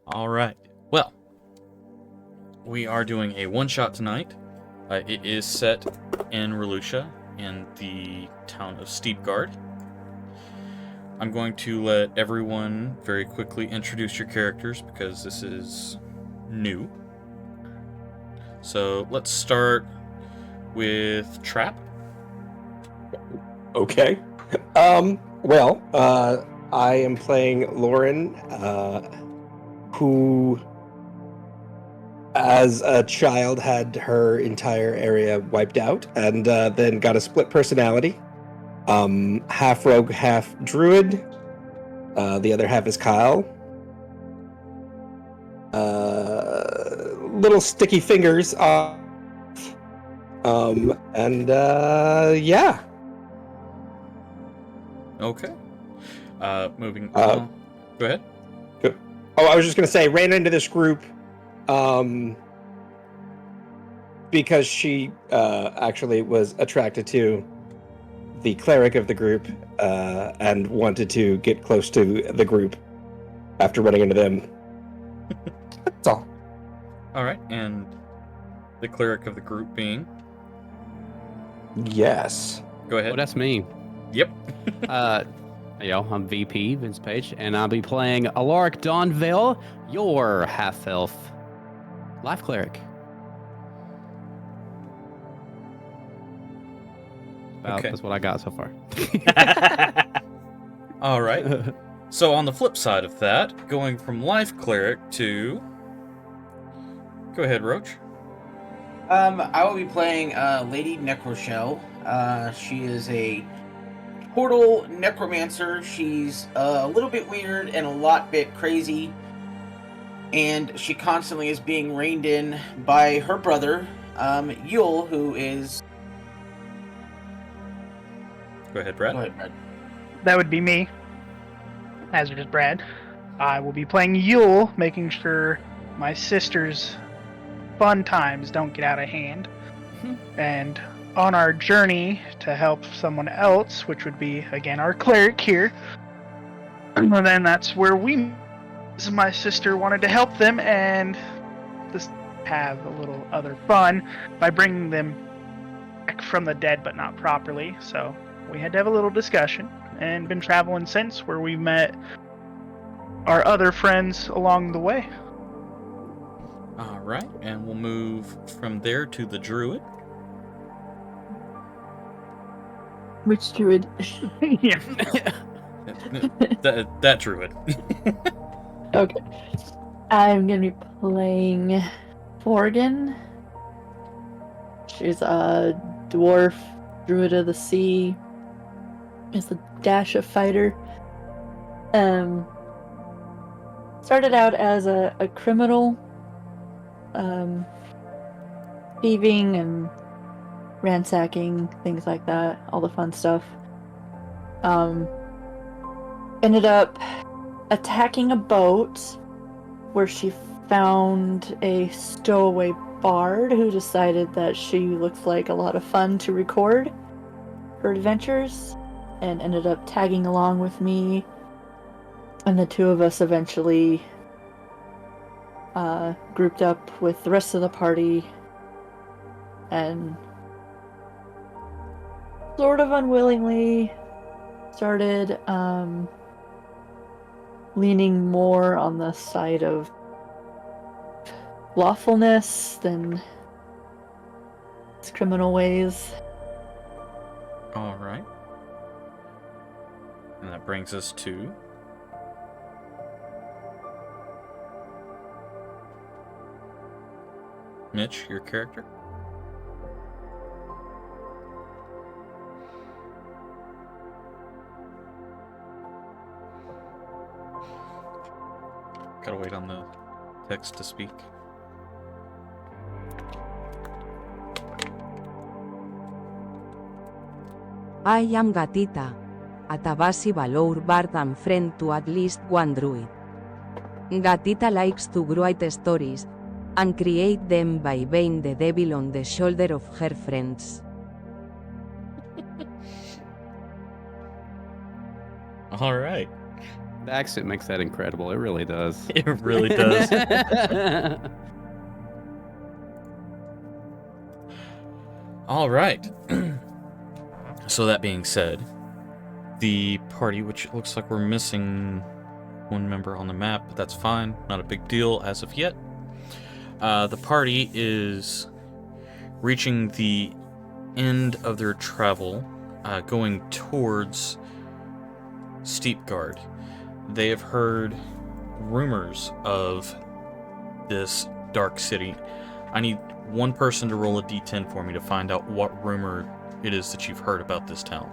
All right. Well, we are doing a one-shot tonight. It is set in Relucia, in the town of Steepguard. I'm going to let everyone very quickly introduce your characters because this is new. So let's start with Trap. Okay. I am playing Lauren, who, as a child, had her entire area wiped out, and then got a split personality. Half rogue, half druid. The other half is Kyle. Little sticky fingers off. Yeah. Okay. Moving on. Go ahead. Oh, I was just going to say, ran into this group because she actually was attracted to the cleric of the group and wanted to get close to the group after running into them. That's all. All right, and the cleric of the group being? Yes. Go ahead. Well, that's me. Yep. I'm VP, Vince Page, and I'll be playing Alaric Dawnvale, your half-elf life cleric. Okay. That's what I got so far. All right. So on the flip side of that, going from life cleric to... Go ahead, Roach. I will be playing Lady Necroshell. She is a portal necromancer. She's a little bit weird and a lot bit crazy. And she constantly is being reined in by her brother, Yule, who is... Go ahead, Brad. Go ahead, Brad. That would be me. Hazard is Brad. I will be playing Yule, making sure my sister's fun times don't get out of hand. And on our journey to help someone else, which would be, again, our cleric here, and then that's where my sister wanted to help them and just have a little other fun by bringing them back from the dead, but not properly. So we had to have a little discussion and been traveling since, where we met our other friends along the way. All right, and we'll move from there to the druid. Which druid? Yeah. that druid. Okay. I'm gonna be playing Forgan. She's a dwarf druid of the sea. Is a dash of fighter. Started out as a criminal, thieving and ransacking, things like that, all the fun stuff. Ended up attacking a boat where she found a stowaway bard who decided that she looked like a lot of fun to record her adventures, and ended up tagging along with me, and the two of us eventually grouped up with the rest of the party and sort of unwillingly started leaning more on the side of lawfulness than its criminal ways. All right. And that brings us to... Mitch, your character? Gotta wait on the text to speak. I am Gatita, a Tabasi Valor Bard and friend to at least one druid. Gatita likes to write stories, and create them by being the devil on the shoulder of her friends. All right. The accent makes that incredible. It really does. It really does. All right. So that being said, the party, which it looks like we're missing one member on the map, but that's fine. Not a big deal as of yet. The party is reaching the end of their travel, going towards Steepguard. They have heard rumors of this dark city. I need one person to roll a d10 for me to find out what rumor it is that you've heard about this town.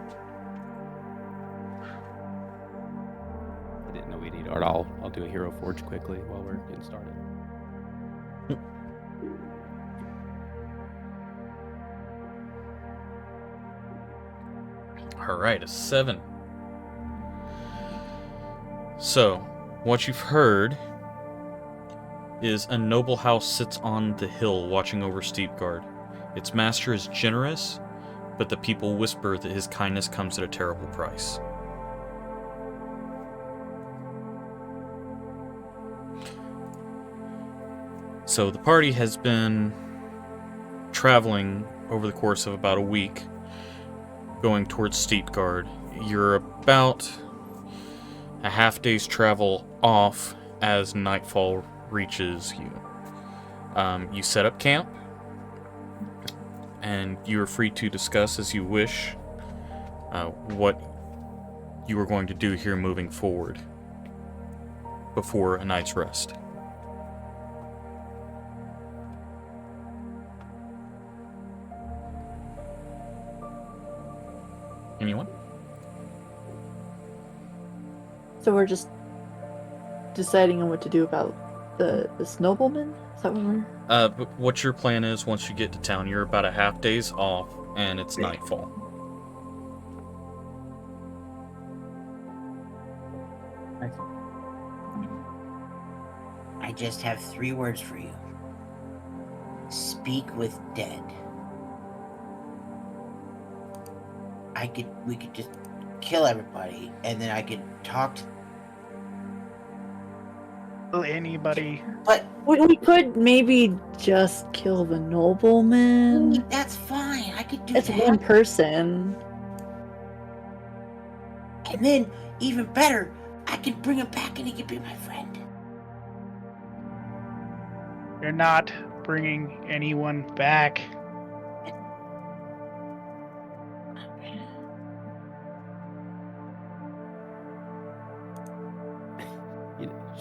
I didn't know we needed art. I'll do a hero forge quickly while we're getting started. Alright, a 7. So, what you've heard is a noble house sits on the hill watching over Steepguard. Its master is generous, but the people whisper that his kindness comes at a terrible price. So the party has been traveling over the course of about a week, going towards Steepguard. You're about a half day's travel off as nightfall reaches you. You set up camp, and you are free to discuss as you wish what you are going to do here moving forward before a night's rest. Anyone? So we're just deciding on what to do about this nobleman? Is that what we're... But what your plan is once you get to town, you're about a half day's off, and it's nightfall. I just have 3 words for you. Speak with dead. We could just kill everybody, and then I could talk to anybody. But We could maybe just kill the nobleman. that's fine. I could do It's that. one person. And then, even better, I could bring him back and he could be my friend. You're not bringing anyone back.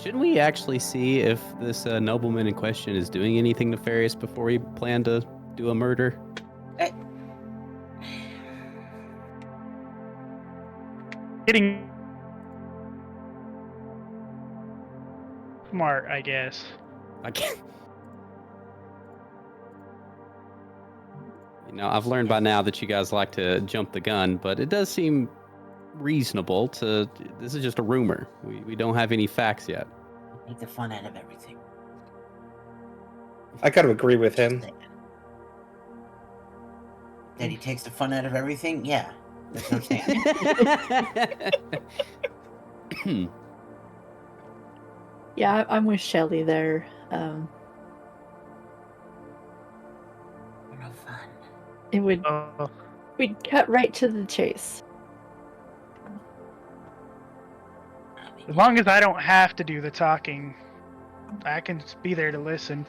Shouldn't we actually see if this nobleman in question is doing anything nefarious before we plan to do a murder? Getting smart, I guess. I can't. You know, I've learned by now that you guys like to jump the gun, but it does seem reasonable to... This is just a rumor. We don't have any facts yet. Make the fun out of everything. I gotta agree with him. That he takes the fun out of everything? Yeah. That's what I'm saying. Yeah, I'm with Shelly there. No fun. It would... Oh, We'd cut right to the chase. as long as I don't have to do the talking, I can just be there to listen.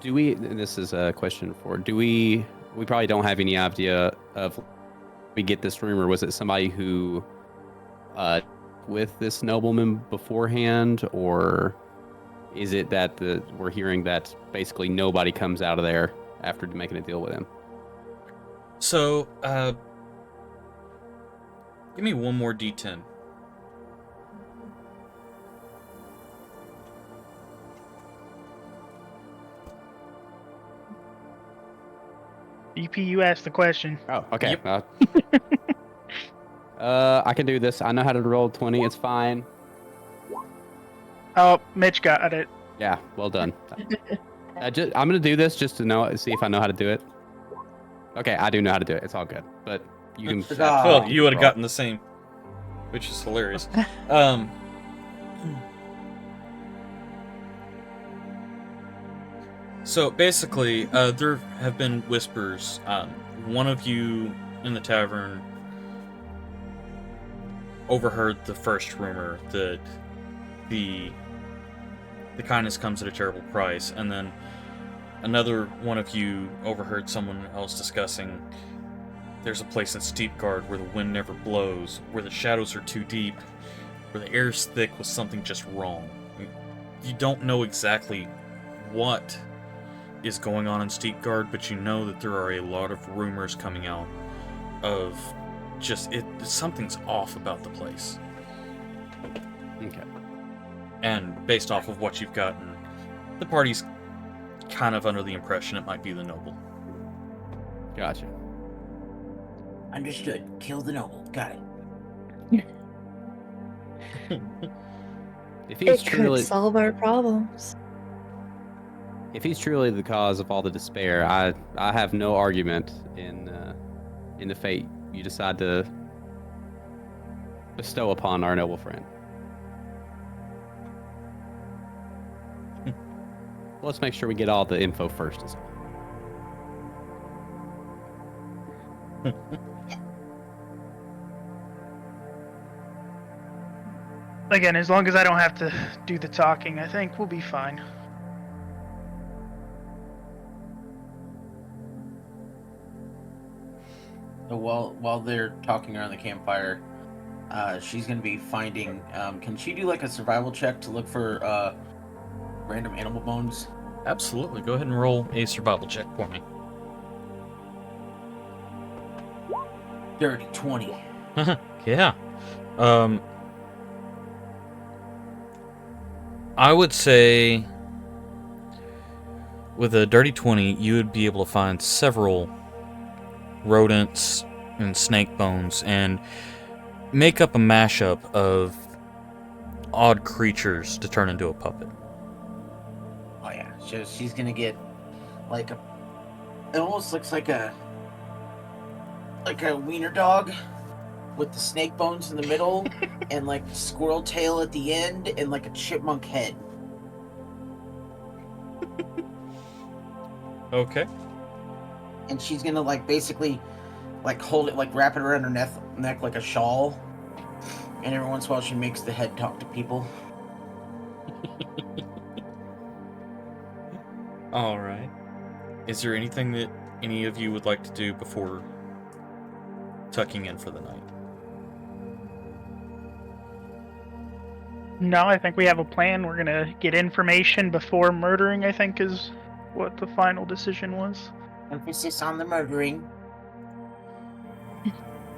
Do we, and this is a question for, we probably don't have any idea of, we get this rumor, was it somebody who, with this nobleman beforehand, or is it that we're hearing that basically nobody comes out of there after making a deal with him? So, give me one more D10. EP, you asked the question. Oh, okay. Yep. I can do this. I know how to roll 20. It's fine. Oh, Mitch got it. Yeah, well done. I'm gonna do this just to see if I know how to do it. Okay, I do know how to do it. It's all good. But you can. Ah. Well, you would have gotten the same, which is hilarious. So basically, there have been whispers. One of you in the tavern overheard the first rumor that the kindness comes at a terrible price, and then another one of you overheard someone else discussing there's a place in Steepguard where the wind never blows, where the shadows are too deep, where the air's thick with something just wrong. You don't know exactly what is going on in Steepguard, but you know that there are a lot of rumors coming out of just something's off about the place. Okay. And based off of what you've gotten, the party's kind of under the impression it might be the noble. Gotcha. Understood. Kill the noble. Got it. If he's It truly, could solve our problems. if he's truly the cause of all the despair, I have no argument in the fate you decide to bestow upon our noble friend. Let's make sure we get all the info first as well. Again, as long as I don't have to do the talking, I think we'll be fine. So while they're talking around the campfire, she's gonna be finding. Can she do like a survival check to look for random animal bones? Absolutely. Go ahead and roll a survival check for me. Dirty 20. Yeah. I would say with a dirty 20, you would be able to find several rodents and snake bones and make up a mashup of odd creatures to turn into a puppet. Oh yeah, so she's gonna get like it almost looks like a wiener dog with the snake bones in the middle and like squirrel tail at the end and like a chipmunk head. Okay. And she's gonna like basically like hold it, like wrap it around her neck like a shawl. And every once in a while she makes the head talk to people. All right. Is there anything that any of you would like to do before tucking in for the night? No, I think we have a plan. We're gonna get information before murdering, I think is what the final decision was. Emphasis on the murdering.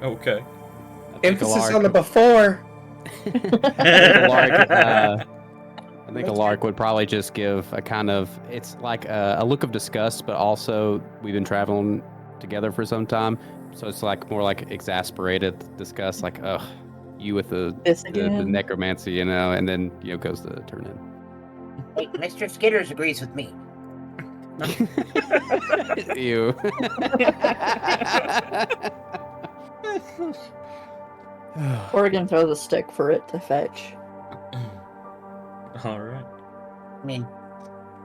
Okay. Emphasis on the before. I think Alark would probably just give a kind of, it's like a look of disgust, but also we've been traveling together for some time, so it's like more like exasperated disgust, like, ugh, you with the necromancy, you know, and then, you know, goes to turn in. Wait, Mr. Skitters agrees with me. You. Oregon throws a stick for it to fetch. All right. I mean,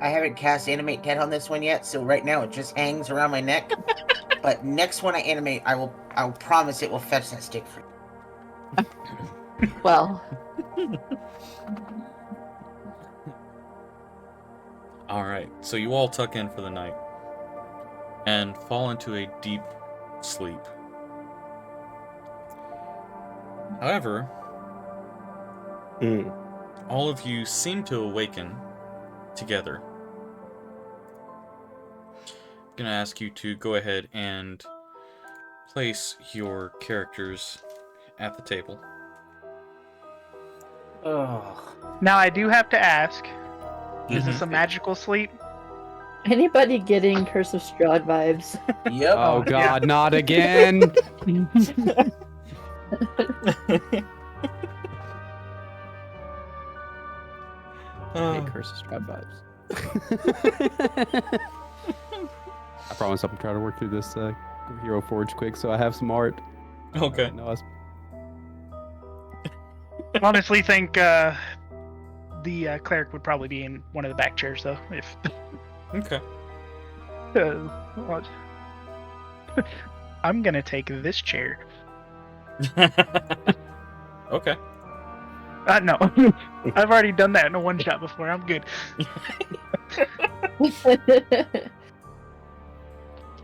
I haven't cast Animate Dead on this one yet, so right now it just hangs around my neck. But next one I animate, I will promise it will fetch that stick for you. Well, All right. So you all tuck in for the night and fall into a deep sleep. However, all of you seem to awaken together. I'm going to ask you to go ahead and place your characters at the table. Oh. Now I do have to ask, is this a magical sleep? anybody getting Curse of Strahd vibes? Yep. Oh God, not again! Hey, Curse of Strahd vibes. I promise I'll try to work through this Hero Forge quick, so I have some art. Okay. No, I was... Honestly, think the cleric would probably be in one of the back chairs, though. If Okay. what? I'm gonna take this chair. Okay. No, I've already done that in a one shot before. I'm good.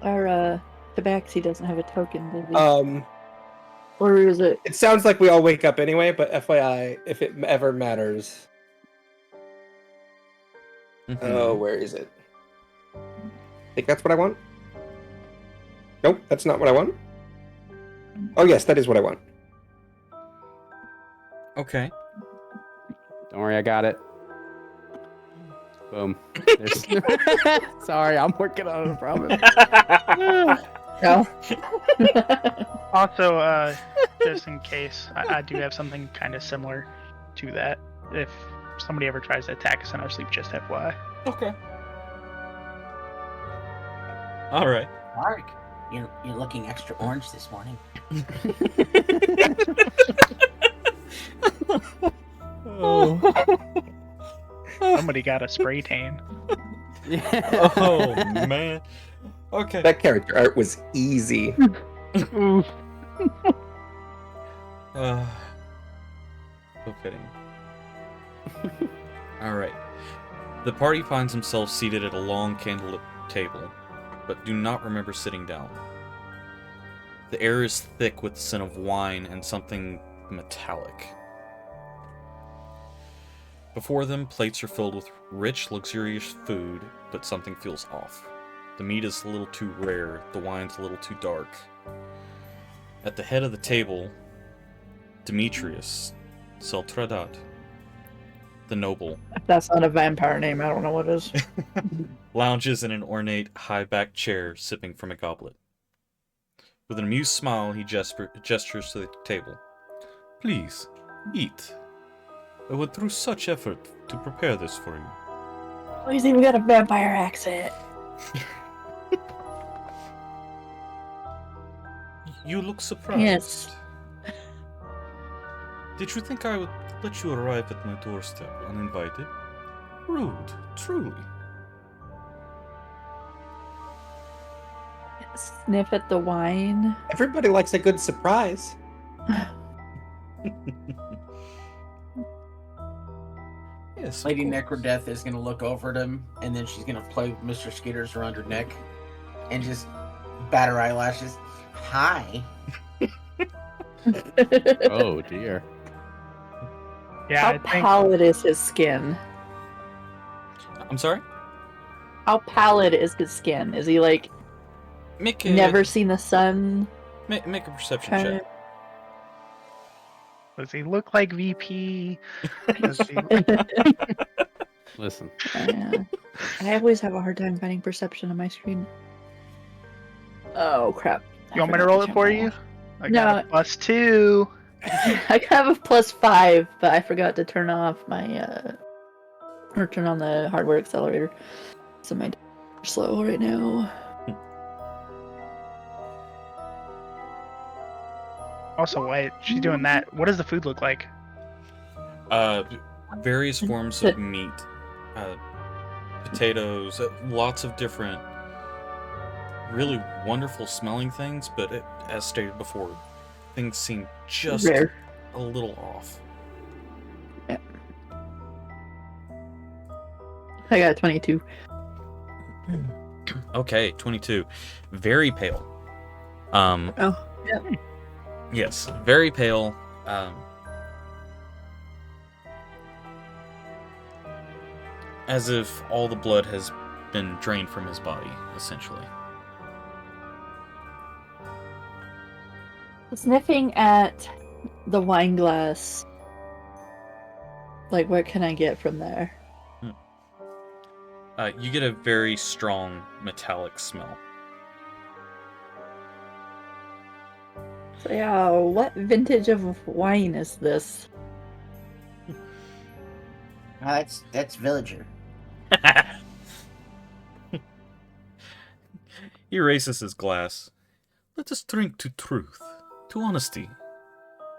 Our Tabaxi doesn't have a token, does he? Um, Or is it? it sounds like we all wake up anyway, but FYI, if it ever matters. Oh, where is it? Think that's what I want? Nope, that's not what I want. Oh yes, that is what I want. Okay. Don't worry, I got it. Boom. Sorry, I'm working on it, I promise. No. Also, just in case, I do have something kind of similar to that. If somebody ever tries to attack us in our sleep, just FYI. Okay. All right. Mark, you're looking extra orange this morning. Oh. Somebody got a spray tan. Yeah. Oh man. Okay. That character art was easy. Ooh. So fitting. All right. The party finds themselves seated at a long candlelit table, but do not remember sitting down. The air is thick with the scent of wine and something metallic. Before them, plates are filled with rich, luxurious food, but something feels off. The meat is a little too rare, the wine's a little too dark. At the head of the table, Demetrius Seltradat, the noble, If that's not a vampire name, I don't know what is. lounges in an ornate, high-backed chair, sipping from a goblet. With an amused smile, he gestures to the table. Please, eat. I went through such effort to prepare this for you. Oh, he's even got a vampire accent. You look surprised. Yes. Did you think I would let you arrive at my doorstep uninvited? Rude, truly. Sniff at the wine. Everybody likes a good surprise. Yes, Lady Necrodeath is gonna look over at him, and then she's gonna play Mr. Skitters around her neck, and just bat her eyelashes. Hi. Oh dear. Yeah, How I think pallid is his skin? I'm sorry? How pallid is his skin? Is he like Make a, never seen the sun? make a perception Kind check. of. does he look like VP? Does he... Listen. I always have a hard time finding perception on my screen. Oh crap! You want me to roll it for you? I got a No. +2. I have a +5, but I forgot to turn off my or turn on the hardware accelerator. So my slow right now. Also, while she's doing that, what does the food look like? Various forms of meat, potatoes, lots of different, really wonderful smelling things, but as stated before, things seem just Rare. a little off. I got a 22. Okay, 22. Very pale. Oh, yeah. Yes, very pale. As if all the blood has been drained from his body, essentially. Sniffing at the wine glass. Like, what can I get from there? You get a very strong metallic smell. So yeah, what vintage of wine is this? That's Villager. He erases his glass. Let us drink to truth, to honesty,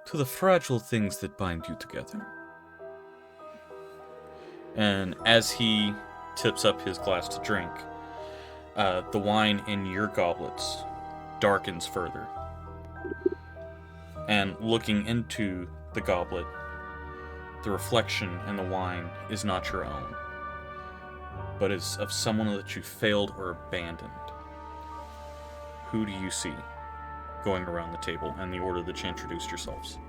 to the fragile things that bind you together. And as he tips up his glass to drink, the wine in your goblets darkens further. And looking into the goblet, the reflection in the wine is not your own, but is of someone that you failed or abandoned. Who do you see going around the table in the order that you introduced yourselves?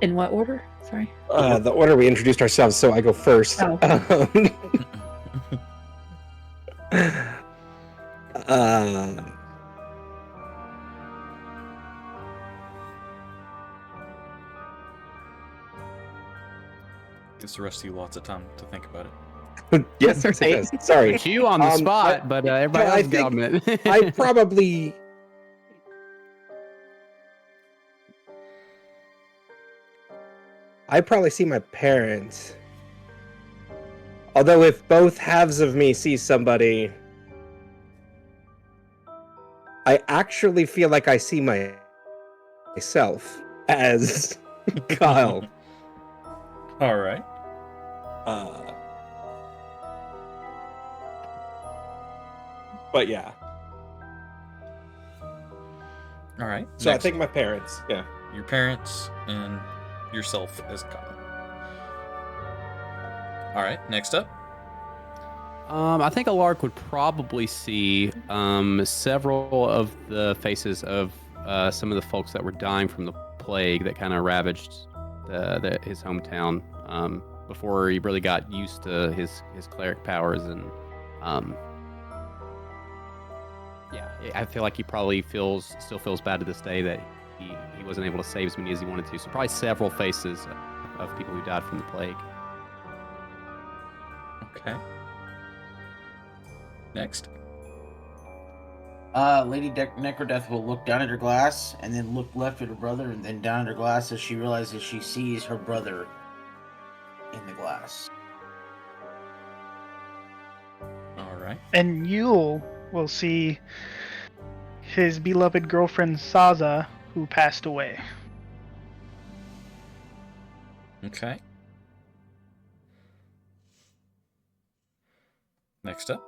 In what order? Sorry. The order we introduced ourselves, so I go first. Oh. Gives the rest of you lots of time to think about it. Yes, it does. Sorry. Put you on the spot, but everybody I else got it. I probably... see my parents. Although if both halves of me see somebody, I actually feel like I see myself as Kyle. All right. But yeah. All right. So Next. I think my parents, yeah. Your parents and yourself as Kyle. All right. Next up. I think Alark would probably see several of the faces of some of the folks that were dying from the plague that kind of ravaged his hometown before he really got used to his cleric powers. And yeah, I feel like he probably still feels bad to this day that he wasn't able to save as many as he wanted to. So probably several faces of people who died from the plague. Okay. Next. Lady Necrodeath will look down at her glass and then look left at her brother and then down at her glass as she realizes she sees her brother in the glass. All right. And Yule will see his beloved girlfriend Saza, who passed away. Okay. Next up.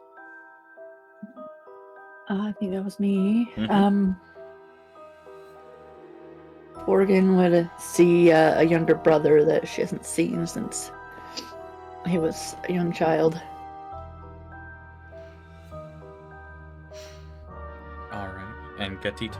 I think that was me. Mhm. Morgan would see a younger brother that she hasn't seen since he was a young child. All right. And Gatita.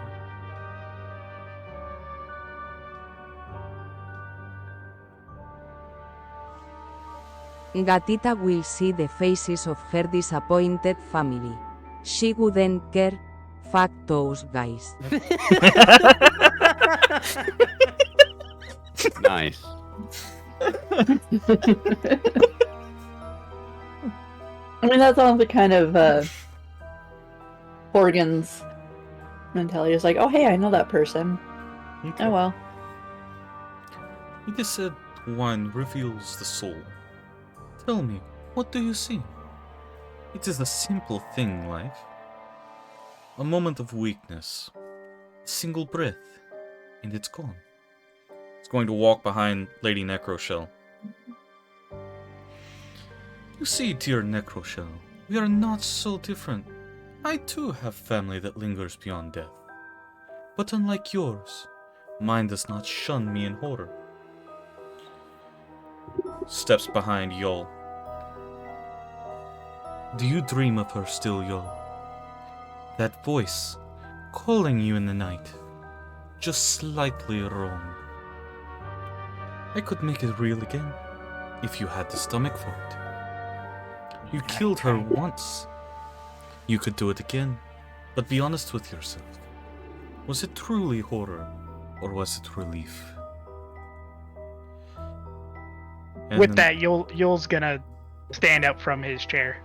Gatita will see the faces of her disappointed family. She wouldn't care. Fuck those guys. Nice. I mean, that's all the kind of Morgan's mentality. Is like, oh hey, I know that person. Okay. Oh well. It is said wine reveals the soul. Tell me, what do you see? It is a simple thing, life. A moment of weakness. A single breath, and it's gone. It's going to walk behind Lady Necroshell. You see, dear Necroshell, we are not so different. I too have family that lingers beyond death. But unlike yours, mine does not shun me in horror. Steps behind Yol. Do you dream of her still, Yol? That voice, calling you in the night, just slightly wrong. I could make it real again, if you had the stomach for it. You killed her once. You could do it again, but be honest with yourself. Was it truly horror, or was it relief? And With then- that, Yule's gonna stand up from his chair.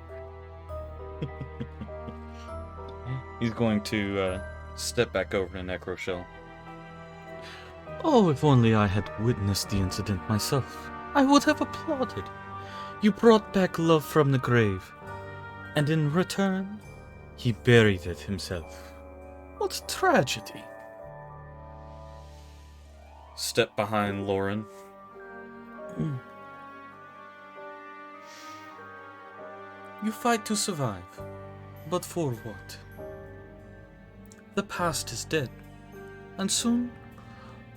He's going to step back over to Necroshell. Oh, if only I had witnessed the incident myself. I would have applauded. You brought back love from the grave, and in return, he buried it himself. What tragedy. Step behind Lauren. You fight to survive, but for what? The past is dead, and soon,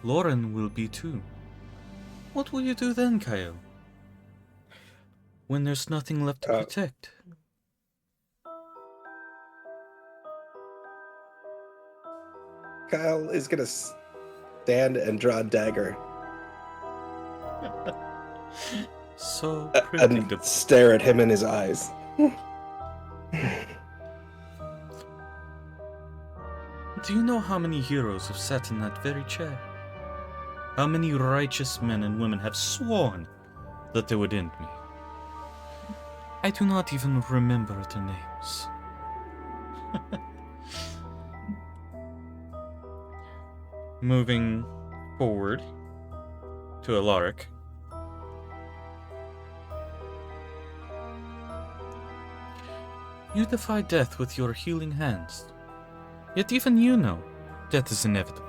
Lauren will be too. What will you do then, Kyle? When there's nothing left to protect? Kyle is gonna stand and draw a dagger So and predictable. stare at him in his eyes. Do you know how many heroes have sat in that very chair? How many righteous men and women have sworn that they would end me? I do not even remember their names. Moving forward to Alaric. You defy death with your healing hands. Yet even you know death is inevitable.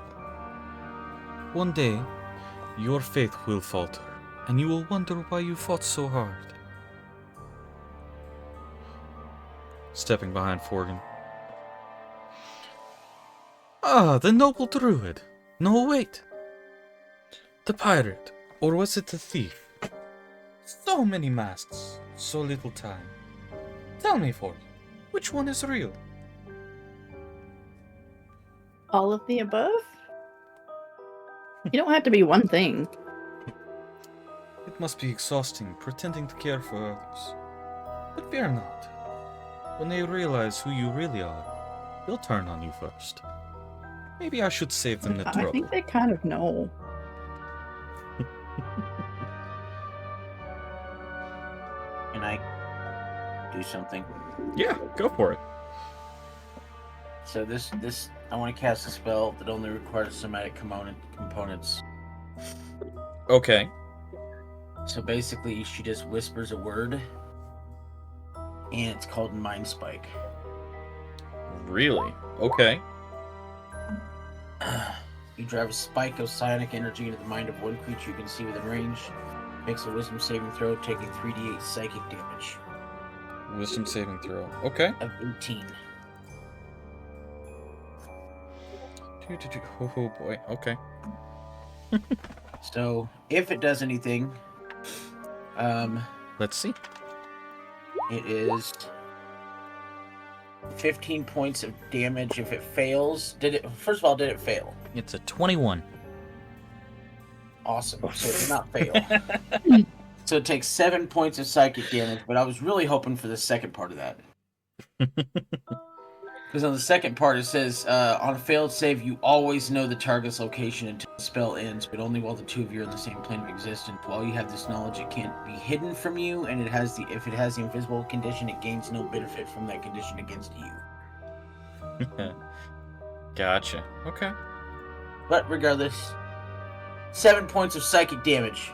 One day, your faith will falter, and you will wonder why you fought so hard. Stepping behind Forgan. Ah, the noble druid. No, wait. The pirate, or was it the thief? So many masks, so little time. Tell me, Forgan, which one is real? All of the above? You don't have to be one thing. It must be exhausting pretending to care for others. But fear not. When they realize who you really are, they'll turn on you first. Maybe I should save them the trouble. I think they kind of know. Can I do something? Yeah, go for it. So this I want to cast a spell that only requires somatic components. Okay. So basically, she just whispers a word, and it's called Mind Spike. Really? Okay. You drive a spike of psionic energy into the mind of one creature you can see within range. Makes a wisdom saving throw, taking 3d8 psychic damage. Wisdom saving throw. Okay. Of 18. Oh boy. Okay. So, if it does anything, Let's see. it is 15 points of damage if it fails. First of all, did it fail? It's a 21. Awesome. So it did not fail. So it takes 7 points of psychic damage, but I was really hoping for the second part of that. Because on the second part it says, on a failed save, you always know the target's location until the spell ends, but only while the two of you are in the same plane of existence. While you have this knowledge, it can't be hidden from you, and if it has the invisible condition, it gains no benefit from that condition against you. Gotcha. Okay. But regardless, 7 points of psychic damage.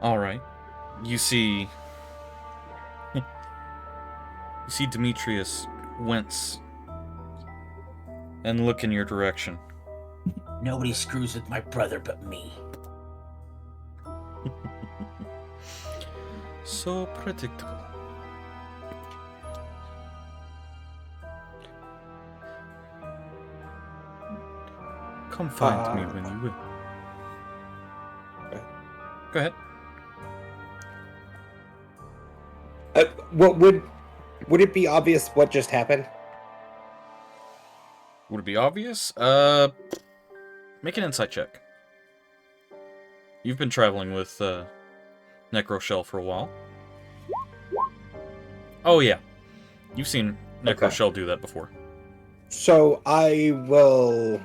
Alright. You see Demetrius wince and look in your direction. Nobody screws with my brother but me. So predictable. Come find me when you will. Okay. Go ahead. What would it be obvious what just happened? Would it be obvious? Make an insight check. You've been traveling with Necroshell for a while. Oh yeah, you've seen Necroshell do that before. So I will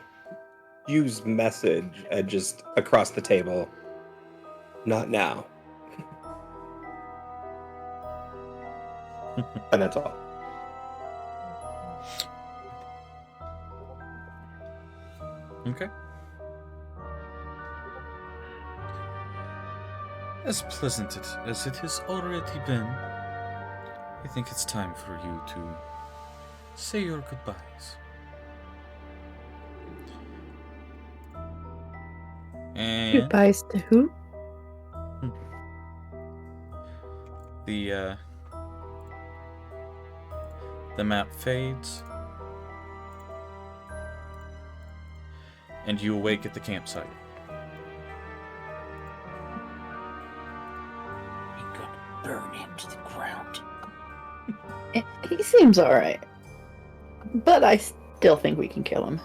use message and just across the table. Not now. And that's all. Okay. As pleasant as it has already been, I think it's time for you to say your goodbyes. And Goodbyes to who? the map fades, and you awake at the campsite. We're gonna burn him to the ground. He seems alright. But I still think we can kill him.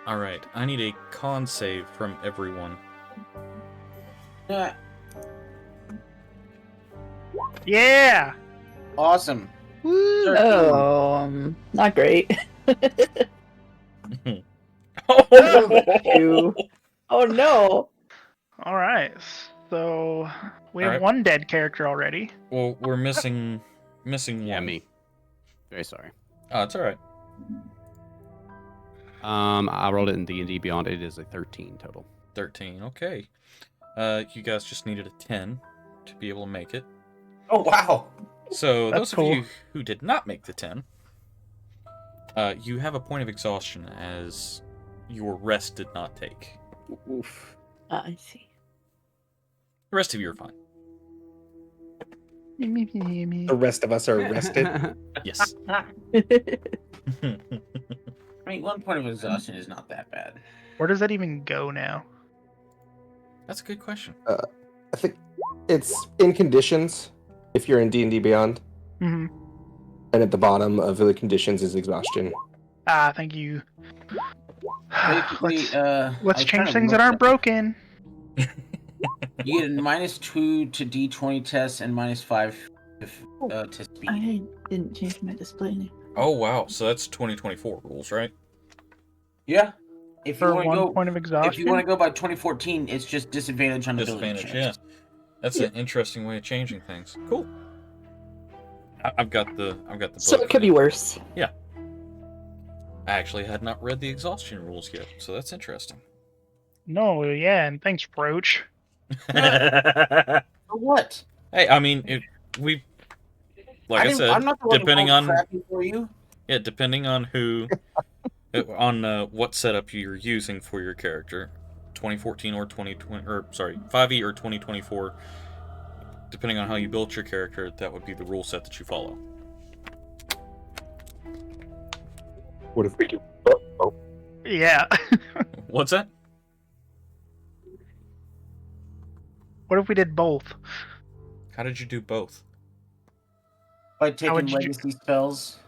Alright, I need a con save from everyone. Yeah, Yeah. awesome. Woo. 13. Oh, not great. Oh! Oh no. All right. So we have Alright. one dead character already. Well, we're missing one. Yeah, me. Very sorry. Oh, it's alright. I rolled it in D&D Beyond. It is a 13 total. 13, okay. You guys just needed a 10 to be able to make it. Oh wow. So, That's those cool. of you who did not make the 10, you have a point of exhaustion as your rest did not take. Oof. I see. The rest of you are fine. The rest of us are arrested. Yes. I mean, 1 point of exhaustion is not that bad. Where does that even go now? That's a good question. I think it's in conditions if you're in D&D Beyond, Hmm. and at the bottom of the conditions is exhaustion. Ah, thank you. Basically, let's I was trying change to things look that aren't up- broken. You get a -2 to D20 tests and -5 to speed. I didn't change my display name. Oh, wow. So that's 2024 rules, right? Yeah. If you For want to 1 go, point of if exhaustion. you want to go by 2014, it's just disadvantage on ability Disadvantage, yeah. checks. That's an interesting way of changing things. Cool. I've got the book. So it could be worse. I actually had not read the exhaustion rules yet, so that's interesting. No, yeah, and thanks, Roach. Hey, For what? I mean, like I said, I'm not the one depending who on crappy for you. depending on who, on what setup you're using for your character, 2014 or 2020, or sorry, 5e or 2024, depending on how you built your character, that would be the rule set that you follow. What if we do? Oh, Yeah. What's that? What if we did both? How did you do both? By would taking you- legacy spells,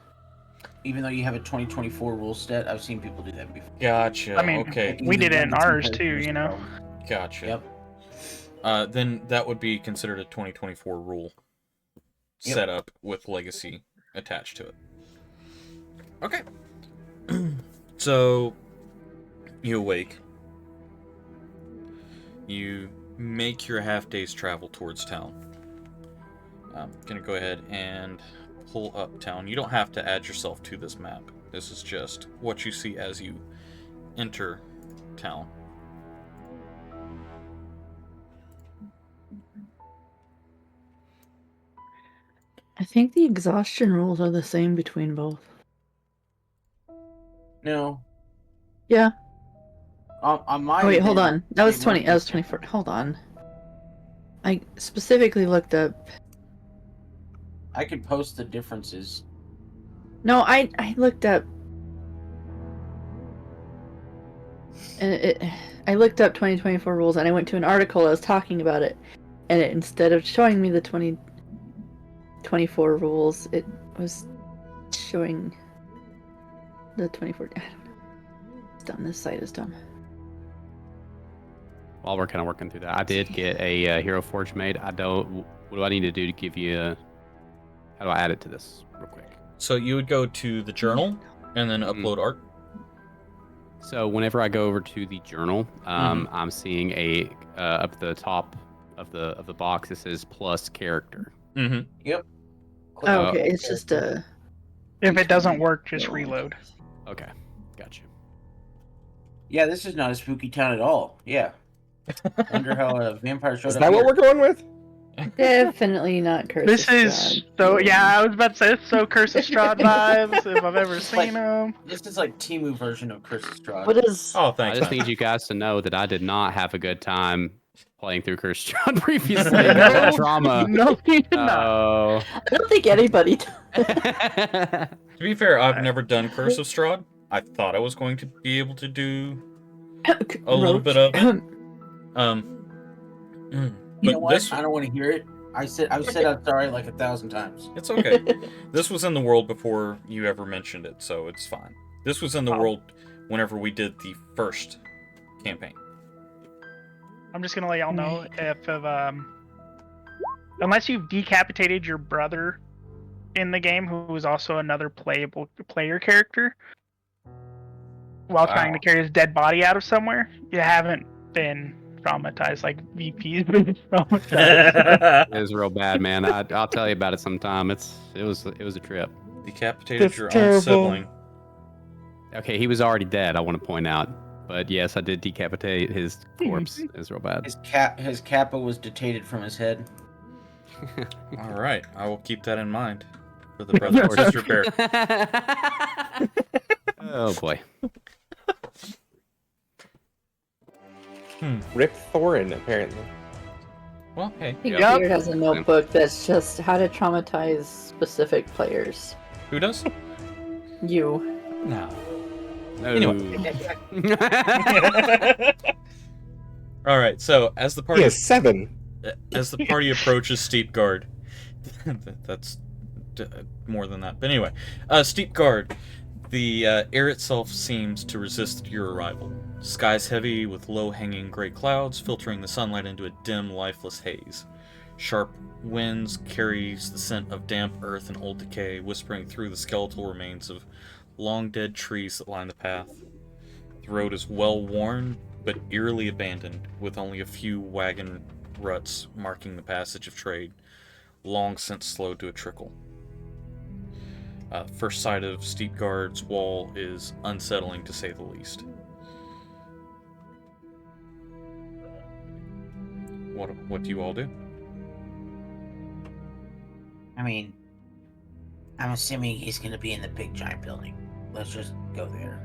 even though you have a 2024 rule set, I've seen people do that before. Gotcha. I mean, okay. Like, We using did it in legacy ours too, characters you know? from- Gotcha. Yep. Then that would be considered a 2024 rule Yep. setup with legacy attached to it. Okay. So you awake. You make your half day's travel towards town. I'm gonna go ahead and pull up town. You don't have to add yourself to this map. This is just what you see as you enter town. I think the exhaustion rules are the same between both. No. Yeah. On my Oh, wait, hold end, on. That was they 20. weren't That was the same. 24. Hold on. I specifically looked up. I could post the differences. No, I looked up. And I looked up 2024 rules, and I went to an article that was talking about it, and instead of showing me the 2024 rules, it was showing the 24. I don't know. It's dumb. This site is dumb. While we're kind of working through that, I did get a Hero Forge made. What do I need to do to give you a... How do I add it to this real quick? So you would go to the journal and then upload art. So whenever I go over to the journal, I'm seeing up at the top of the box, it says plus character. Mm-hmm. Click Oh, on okay. the It's just character. If it doesn't work, just reload. Okay, gotcha. Yeah, this is not a spooky town at all. Yeah. Wonder how a vampire showed Is up that what here. we're going with? Definitely not Curse This of is Strahd. so. Yeah, I was about to say it's so Curse of Strahd vibes if I've ever It's seen them. This is like Timu version of Curse of Strahd. What is? Oh, I thanks, just man. need you guys to know that I did not have a good time playing through Cursed John previously. Got trauma. No, you did not. Oh. I don't think anybody. To be fair, I've never done Curse of Strahd. I thought I was going to be able to do a little bit of it. You know But what? this, I don't want to hear it. I've said I'm sorry like 1,000 times. it's okay. This was in the world before you ever mentioned it, so it's fine. This was in the world whenever we did the first campaign. I'm just gonna let y'all know if unless you've decapitated your brother in the game, who is also another playable player character, while trying to carry his dead body out of somewhere, you haven't been traumatized like VP's been traumatized. It was real bad, man. I'll tell you about it sometime. It was a trip. Decapitated That's your terrible. own sibling. Okay, he was already dead. I want to point out, but yes, I did decapitate his corpse. It was real bad. His kappa was detated from his head. All right, I will keep that in mind for the brother and sister bear. Oh boy. Rip Thorin, apparently. Well, hey, I think Yep. Beard has a notebook that's just how to traumatize specific players. who does? You. No. No. All right, so as the He party has 7. approaches Steepguard, that's more than that. But anyway, Steepguard, the air itself seems to resist your arrival. Skies heavy with low-hanging gray clouds filtering the sunlight into a dim, lifeless haze. Sharp winds carries the scent of damp earth and old decay, whispering through the skeletal remains of long-dead trees that line the path. The road is well-worn, but eerily abandoned, with only a few wagon ruts marking the passage of trade, long since slowed to a trickle. First sight of Steepguard's wall is unsettling, to say the least. What do you all do? I mean, I'm assuming he's gonna be in the big giant building. Let's just go there.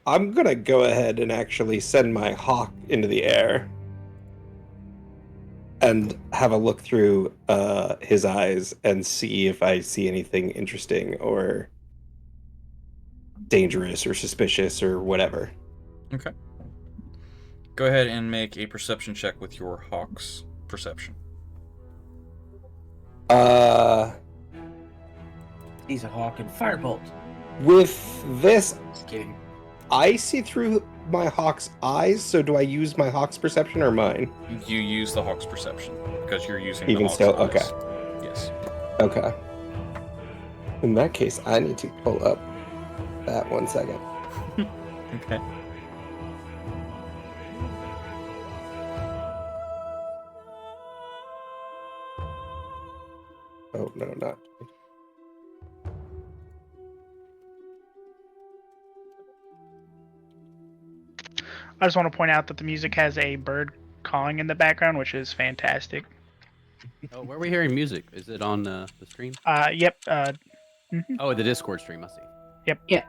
I'm gonna go ahead and actually send my hawk into the air and have a look through his eyes and see if I see anything interesting or dangerous or suspicious or whatever. Okay. Go ahead and make a perception check with your hawk's perception. He's a hawk and firebolt. With this, Just kidding. I see through my hawk's eyes, so do I use my hawk's perception or mine? You use the hawk's perception because you're using Even the hawk's still, eyes. okay. Yes. Okay. In that case, I need to pull up that 1 second. Okay. Oh, no, not. I just want to point out that the music has a bird calling in the background, which is fantastic. Oh, where are we hearing music? Is it on the stream? Yep. Oh, the Discord stream. I see. Yeah.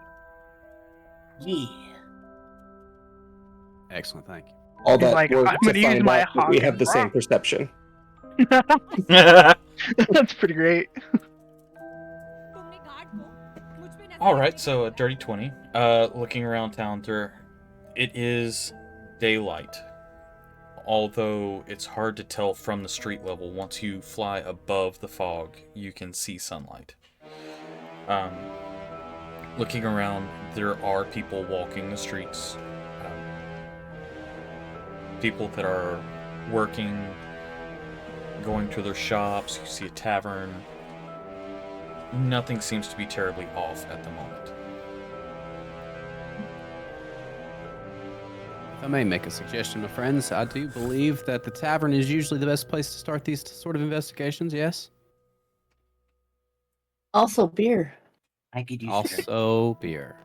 Excellent, thank you. All He's that like, work I'm to gonna use find my out that we hawk have and the same rock. perception. That's pretty great. All right, so a dirty 20. Looking around town, it is daylight. Although it's hard to tell from the street level. Once you fly above the fog, you can see sunlight. Looking around, there are people walking the streets. People that are working, going to their shops. You see a tavern. Nothing seems to be terribly off at the moment. If I may make a suggestion, my friends, I do believe that the tavern is usually the best place to start these sort of investigations, yes? Also beer. I could use Also beer.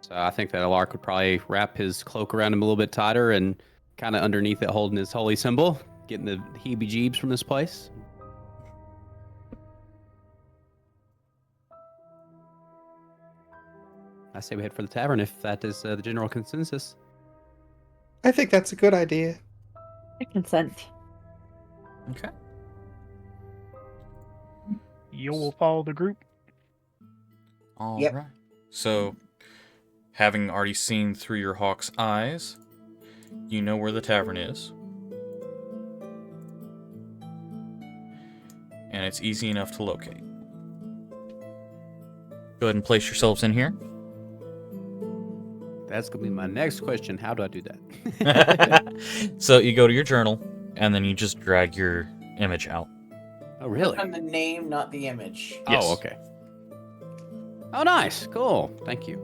So I think that Alark would probably wrap his cloak around him a little bit tighter and kind of underneath it holding his holy symbol, getting the heebie-jeebs from this place. I say we head for the tavern if that is the general consensus. I think that's a good idea. I consent. Okay. You will follow the group. All right. Yep. So, having already seen through your hawk's eyes, you know where the tavern is. And it's easy enough to locate. Go ahead and place yourselves in here. That's going to be my next question. How do I do that? So you go to your journal, and then you just drag your image out. Oh, really? Click on the name, not the image. Yes. Oh, okay. Oh, nice. Cool. Thank you.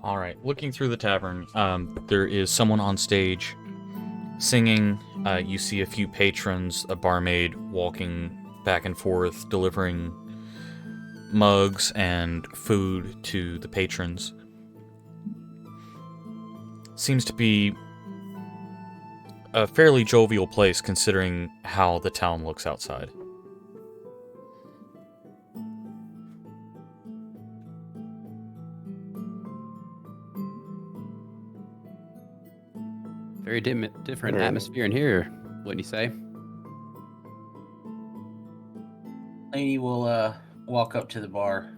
All right. Looking through the tavern, there is someone on stage singing. You see a few patrons, a barmaid walking back and forth, delivering mugs and food to the patrons. Seems to be a fairly jovial place considering how the town looks outside. Very different Right. atmosphere in here, wouldn't you say? Lady will walk up to the bar.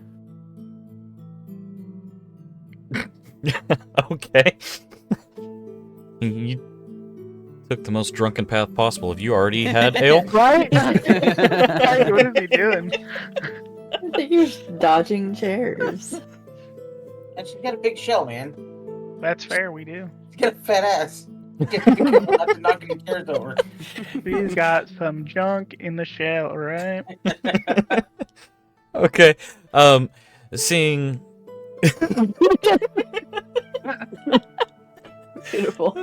Okay. You took the most drunken path possible. Have you already had ale? Right? Right, what is he doing? I think you're just dodging chairs. And she's got a big shell, man. That's fair, we do. She's got a fat ass. Get not to knock any chairs over. He's got some junk in the shell, right? Okay. Seeing Beautiful.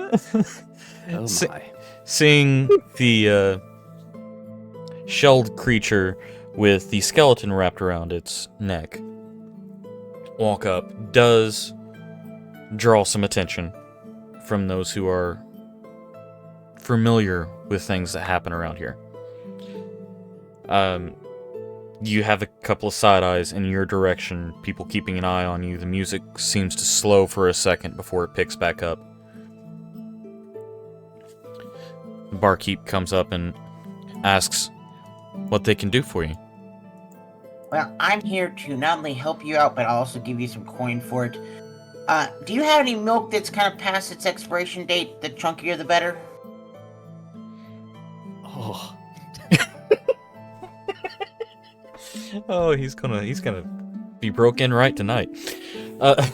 Oh Se- my. seeing the shelled creature with the skeleton wrapped around its neck walk up does draw some attention from those who are familiar with things that happen around here. You have a couple of side eyes in your direction, people keeping an eye on you. The music seems to slow for a second before it picks back up. The barkeep comes up and asks what they can do for you. Well, I'm here to not only help you out, but I'll also give you some coin for it. Do you have any milk that's kind of past its expiration date? The chunkier, the better. Oh. Oh, he's gonna be broke in right tonight. I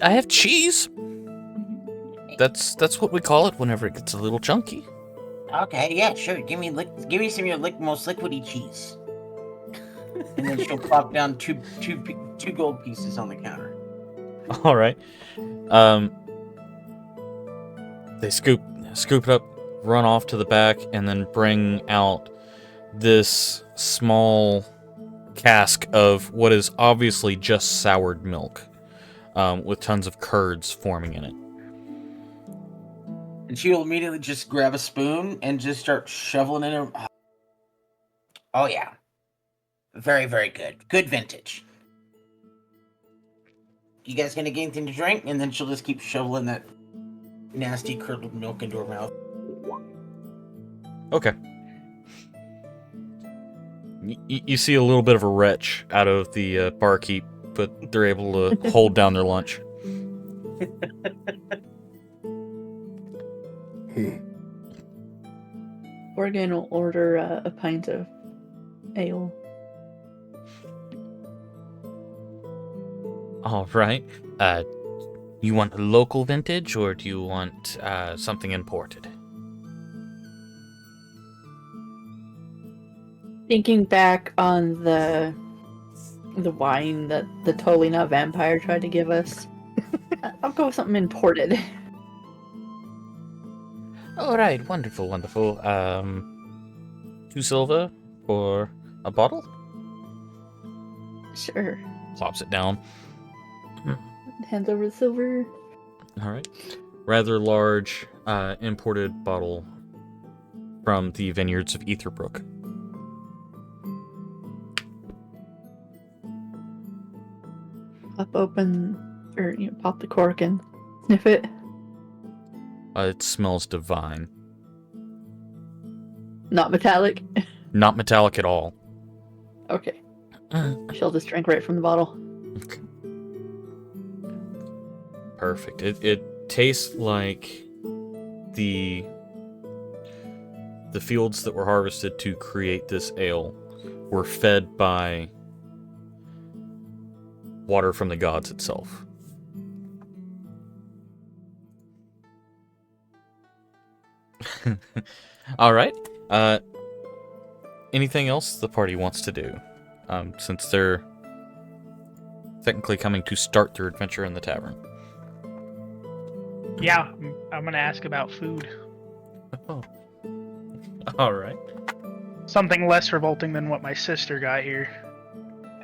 have cheese. That's what we call it whenever it gets a little chunky. Okay, yeah, sure. Give me some of your most liquidy cheese. And then she'll plop down two gold pieces on the counter. All right. They scoop it up, run off to the back, and then bring out this small cask of what is obviously just soured milk, with tons of curds forming in it. And she'll immediately just grab a spoon and just start shoveling in her. Oh yeah. Very, very good. Good vintage. You guys gonna get anything to drink? And then she'll just keep shoveling that nasty curdled milk into her mouth. Okay. You see a little bit of a retch out of the barkeep, but they're able to hold down their lunch. We're gonna order a pint of ale. All right. You want a local vintage, or do you want something imported? Thinking back on the wine that the totally not vampire tried to give us, I'll go with something imported. All right, wonderful, wonderful. 2 silver for a bottle. Sure. Plops it down. Hands over the silver. All right. Rather large imported bottle from the vineyards of Etherbrook. Pop open, or pop the cork and sniff it. It smells divine. Not metallic. Not metallic at all. Okay. She'll just drink right from the bottle. Perfect. It tastes like the fields that were harvested to create this ale were fed by water from the gods itself. All right. Anything else the party wants to do? Since they're technically coming to start their adventure in the tavern. Yeah, I'm gonna ask about food. Oh. All right. Something less revolting than what my sister got here.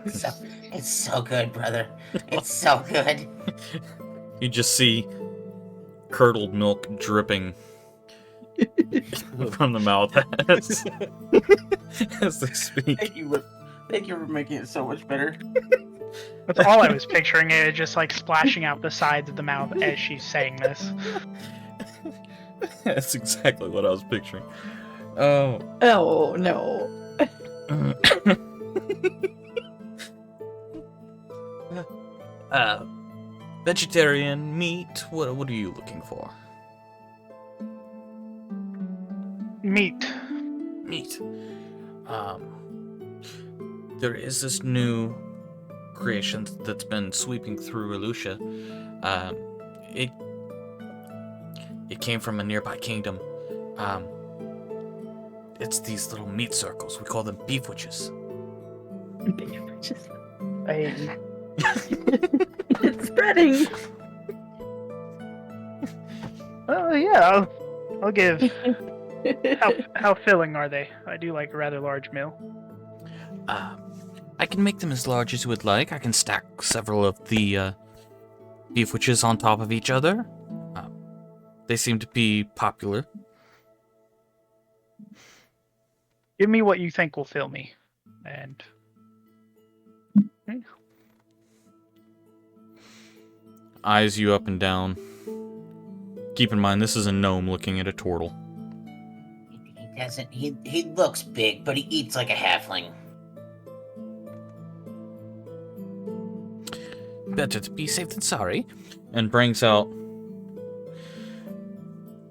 It's so good, brother. It's so good. You just see curdled milk dripping from the mouth as they speak. Thank you for making it so much better. That's all I was picturing. It just like splashing out the sides of the mouth as she's saying this. That's exactly what I was picturing. Oh. Oh, no. Vegetarian meat. What are you looking for? Meat. Meat. There is this new creation that's been sweeping through Elucia. It came from a nearby kingdom. It's these little meat circles. We call them beef witches. Beef witches. It's spreading. Oh yeah, I'll give. How filling are they? I do like a rather large meal. I can make them as large as you would like. I can stack several of the beef witches on top of each other. They seem to be popular. Give me what you think will fill me, and Eyes you up and down. Keep in mind, this is a gnome looking at a turtle. He doesn't. He looks big, but he eats like a halfling. Better to be safe than sorry. And brings out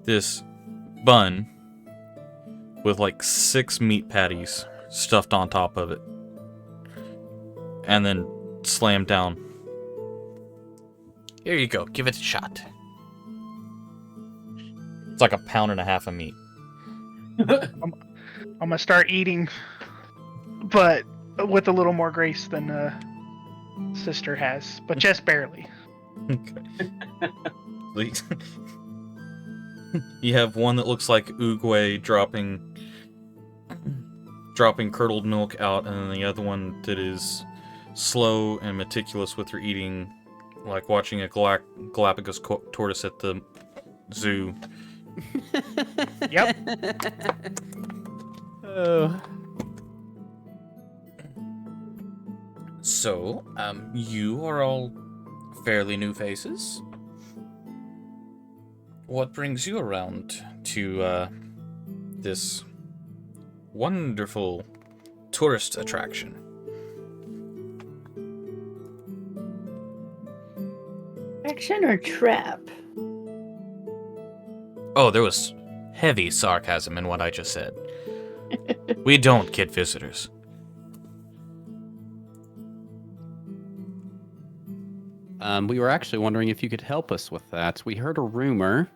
this bun with like 6 meat patties stuffed on top of it. And then slammed down. Here you go, give it a shot. It's like 1.5 pounds of meat. I'm gonna start eating, but with a little more grace than sister has, but just barely. Please. You have one that looks like Oogway dropping curdled milk out, and then the other one that is slow and meticulous with her eating, like watching a Galapagos tortoise at the zoo. Yep. Oh. So, you are all fairly new faces. What brings you around to this wonderful tourist attraction? Action or trap? Oh, there was heavy sarcasm in what I just said. We don't get visitors. We were actually wondering if you could help us with that. We heard a rumor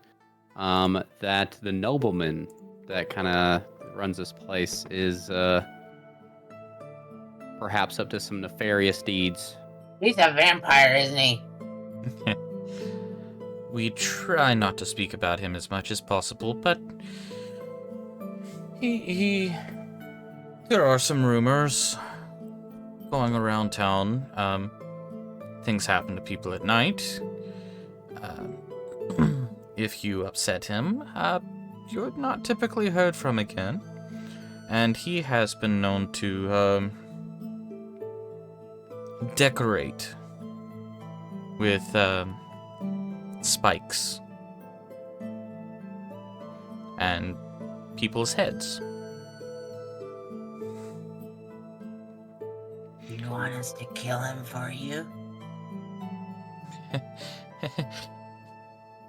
that the nobleman that kind of runs this place is perhaps up to some nefarious deeds. He's a vampire, isn't he? We try not to speak about him as much as possible, but there are some rumors going around town. Things happen to people at night. If you upset him, you're not typically heard from again. And he has been known to decorate with spikes and people's heads. You want us to kill him for you?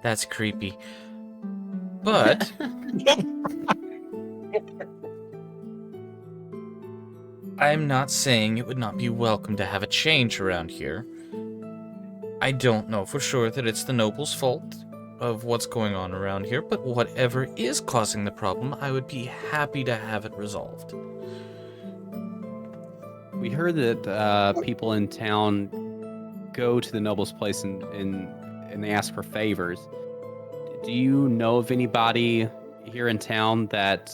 That's creepy. But I'm not saying it would not be welcome to have a change around here. I don't know for sure that it's the noble's fault of what's going on around here, but whatever is causing the problem, I would be happy to have it resolved. We heard that people in town go to the noble's place and they ask for favors. Do you know of anybody here in town that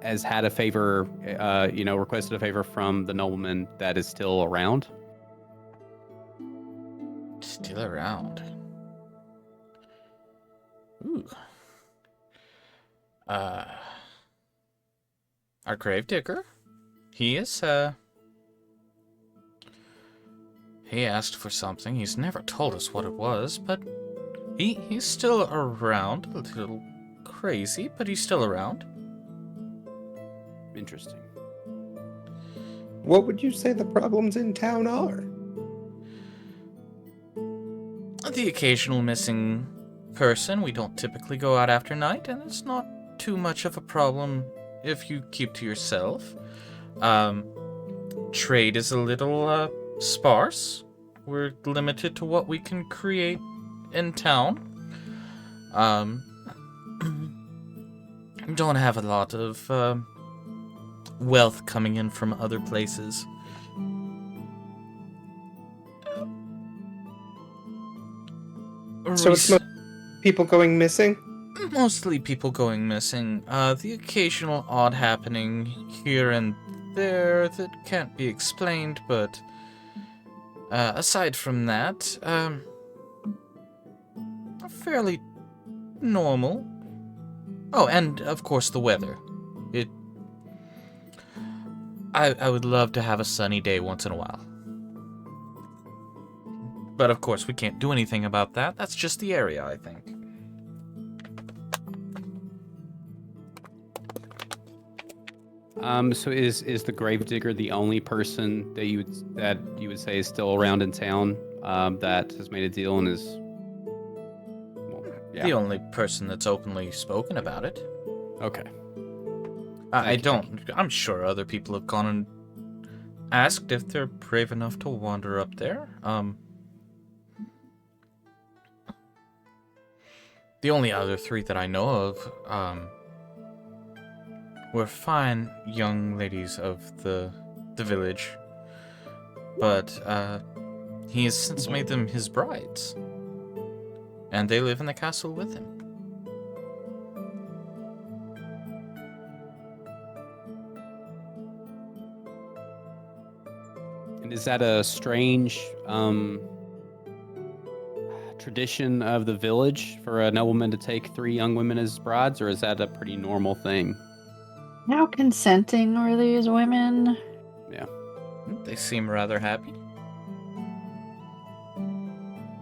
has had a favor, requested a favor from the nobleman that is still around? Still around. Ooh. Our gravedigger. He is, he asked for something. He's never told us what it was, but he's still around. A little crazy, but he's still around. Interesting. What would you say the problems in town are? The occasional missing person. We don't typically go out after night, and it's not too much of a problem if you keep to yourself. Trade is a little sparse. We're limited to what we can create in town. Don't have a lot of wealth coming in from other places. So it's people going missing? Mostly people going missing. The occasional odd happening here and there that can't be explained, but aside from that, fairly normal. Oh, and of course the weather. I would love to have a sunny day once in a while. But of course we can't do anything about that. That's just the area, I think. So is the gravedigger the only person that you would say is still around in town that has made a deal and is The only person that's openly spoken about it. Okay. I'm sure other people have gone and asked if they're brave enough to wander up there. The only other three that I know of, were fine young ladies of the village, but he has since made them his brides, and they live in the castle with him. And is that a strange tradition of the village for a nobleman to take 3 young women as brides, or is that a pretty normal thing? How consenting are these women? Yeah. They seem rather happy.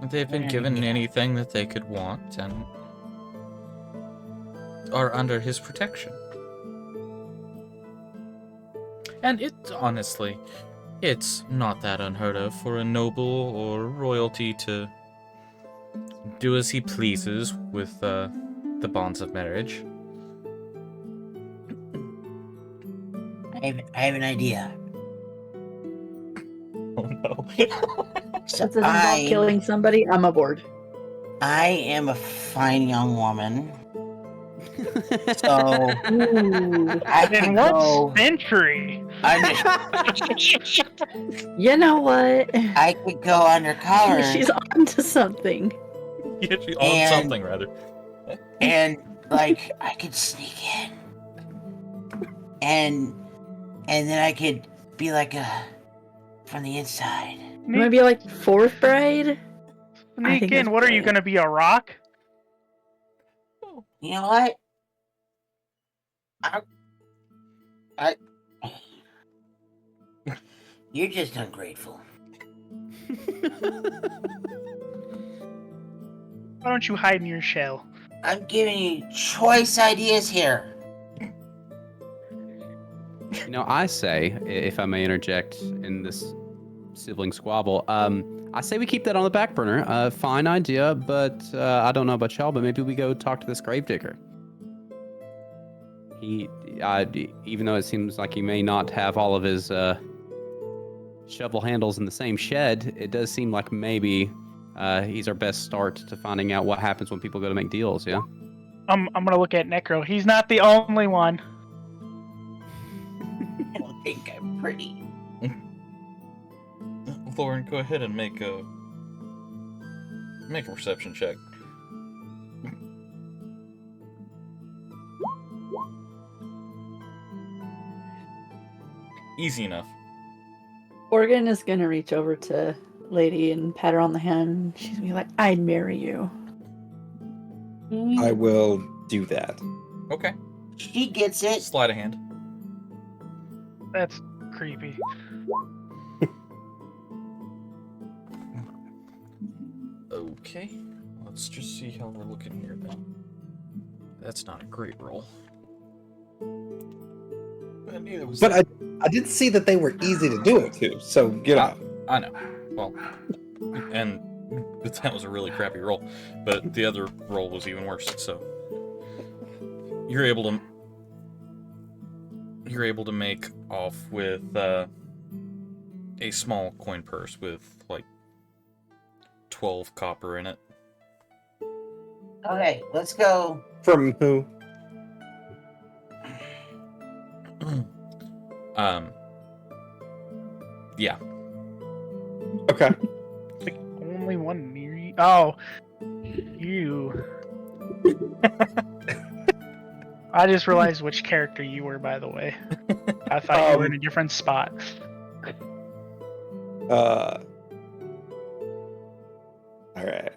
They've been given anything that they could want and are under his protection. And honestly, it's not that unheard of for a noble or royalty to do as he pleases with the bonds of marriage. I have an idea. Oh no. So Does it involve killing somebody? I'm aboard. I am a fine young woman. So Ooh. I can In what go. century? You know what? I could go undercover She's onto something. Yeah, she on And- something rather. and like I could sneak in, and then I could be like from the inside. Maybe like fourth bride? I Sneak think in. that's What are you brilliant. gonna be, a rock? You know what? I You're just ungrateful. Why don't you hide in your shell? I'm giving you choice ideas here. You know, I say, if I may interject in this sibling squabble, I say we keep that on the back burner. Fine idea, but I don't know about y'all, but maybe we go talk to this gravedigger. Even though it seems like he may not have all of his shovel handles in the same shed, it does seem like maybe he's our best start to finding out what happens when people go to make deals, yeah? I'm gonna look at Necro. He's not the only one. I don't think I'm pretty. Lauren, go ahead and make a perception check. Easy enough. Morgan is gonna reach over to Lady and pat her on the hand. She's gonna be like, I'd marry you. I will do that. Okay. She gets it. Slide a hand. That's creepy. Okay. Let's just see how we're looking here then. That's not a great roll. But neither was But that. I did see that they were easy to do it to, so you know. I know. Well, and that was a really crappy roll, but the other roll was even worse. So you're able to make off with a small coin purse with like 12 copper in it. Okay, let's go. From who? Yeah. Okay. The only one near you. Oh, you. I just realized which character you were, by the way. I thought you were in a different spot. All right.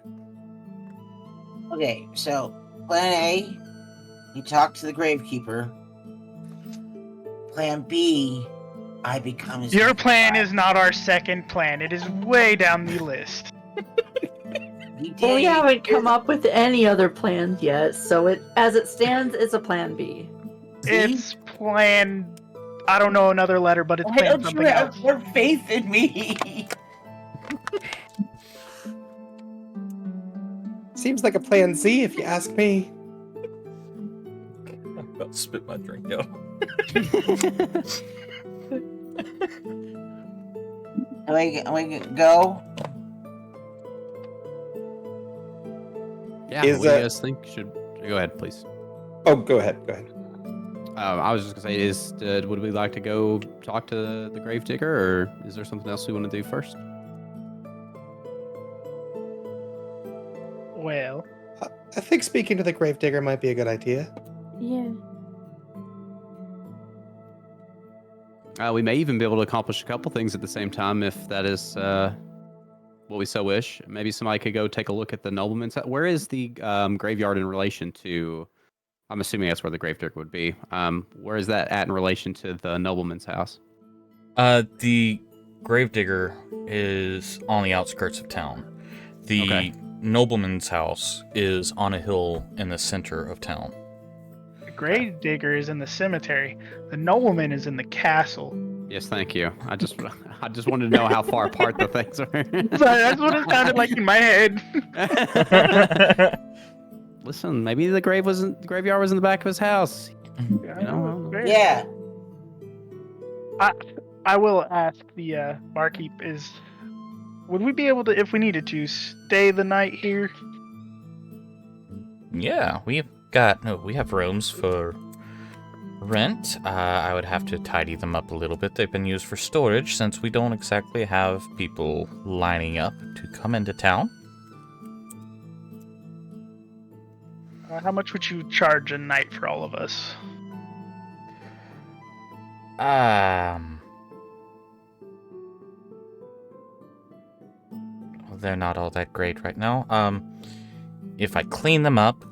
Okay, so plan A, you talk to the gravekeeper. Plan B, I become his. Your plan is not our second plan. It is way down the list. Well, we haven't come up with any other plans yet, so as it stands, it's a plan B. It's plan. I don't know another letter, but it's Why plan don't you something have else. more faith in me? Seems like a plan Z if you ask me. I'm about to spit my drink out. Am I gonna go? Yeah, Is what do you that- guys think? Should go ahead, please. Oh, go ahead. Go ahead. I was just gonna say, would we like to go talk to the gravedigger, or is there something else we want to do first? Well, I think speaking to the gravedigger might be a good idea. Yeah. We may even be able to accomplish a couple things at the same time if that is what we so wish. Maybe somebody could go take a look at the nobleman's. Where is the graveyard in relation to? I'm assuming that's where the gravedigger would be. Where is that at in relation to the nobleman's house? The gravedigger is on the outskirts of town. The Okay. nobleman's house is on a hill in the center of town. the grave digger is in the cemetery. The nobleman is in the castle. Yes, thank you. I just wanted to know how far apart the things are. That's what it sounded like in my head. Listen, maybe the graveyard was in the back of his house. Yeah. I will ask the barkeep would we be able to, if we needed to, stay the night here? Yeah, we have rooms for rent. I would have to tidy them up a little bit. They've been used for storage since we don't exactly have people lining up to come into town. How much would you charge a night for all of us? Well, they're not all that great right now. If I clean them up,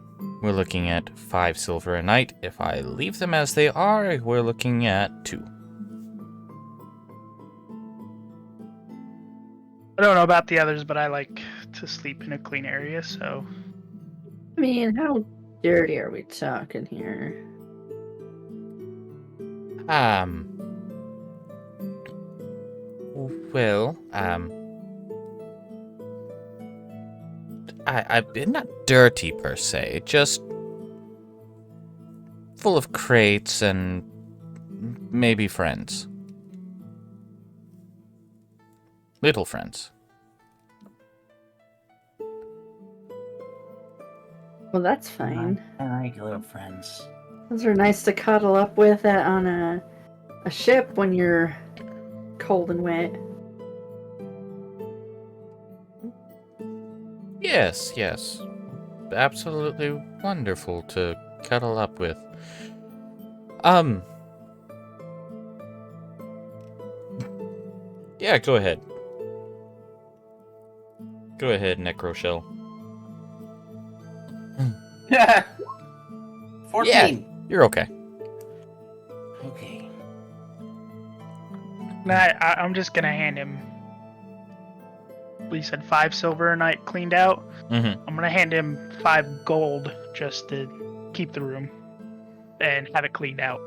we're looking at 5 silver a night. If I leave them as they are, we're looking at 2. I don't know about the others, but I like to sleep in a clean area, so... I mean, how dirty are we talking here? Well, I've been not dirty per se, just full of crates and maybe friends. Little friends. Well, that's fine. I like little friends. Those are nice to cuddle up with on a ship when you're cold and wet. Yes. Absolutely wonderful to cuddle up with. Yeah, go ahead. Go ahead, Necroshell. 14. Yeah, you're okay. Okay. I'm just gonna hand him. You said 5 silver a night cleaned out. Mm-hmm. I'm gonna hand him 5 gold just to keep the room and have it cleaned out.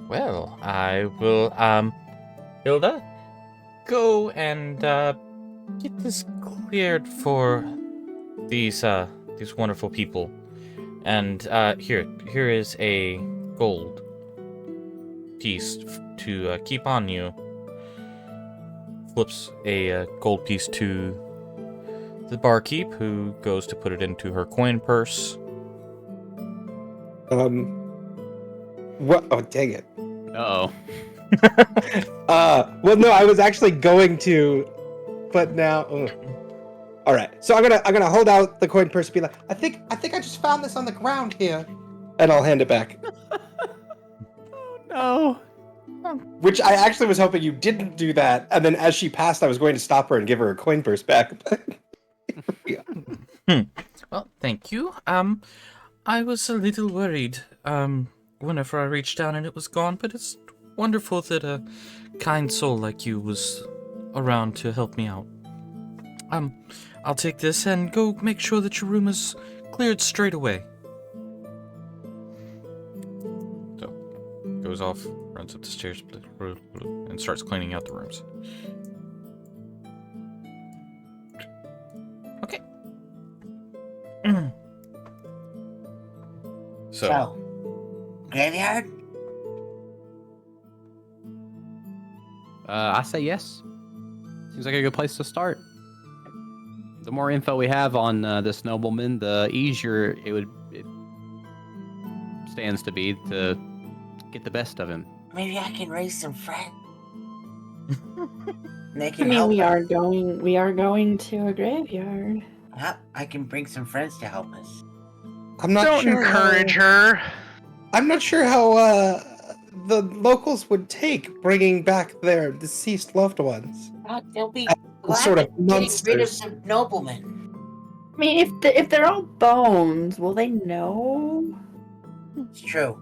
Well, I will, Hilda, go and, get this cleared for these wonderful people. And, here is a gold piece to keep on you. Flips a gold piece to the barkeep, who goes to put it into her coin purse. What? Oh, dang it. Uh-oh. Well, no, I was actually going to, but now. All right, so I'm gonna hold out the coin purse, and be like, I think I just found this on the ground here, and I'll hand it back. Oh, no. Which I actually was hoping you didn't do that, and then as she passed, I was going to stop her and give her a coin purse back. Yeah. Well, thank you. I was a little worried, whenever I reached down and it was gone, but it's wonderful that a kind soul like you was around to help me out. I'll take this and go make sure that your room is cleared straight away. So, goes off, runs up the stairs, and starts cleaning out the rooms. Okay. So, graveyard? I say yes. Seems like a good place to start. The more info we have on this nobleman, the easier it stands to be to get the best of him. Maybe I can raise some friends. They I can mean, help we us. are going to a graveyard. Yep, I can bring some friends to help us. I'm not Don't sure encourage her. I'm not sure how the locals would take bringing back their deceased loved ones. They'll be Sort of glad getting rid of monsters. some noblemen. I mean, if they're all bones, will they know? It's true.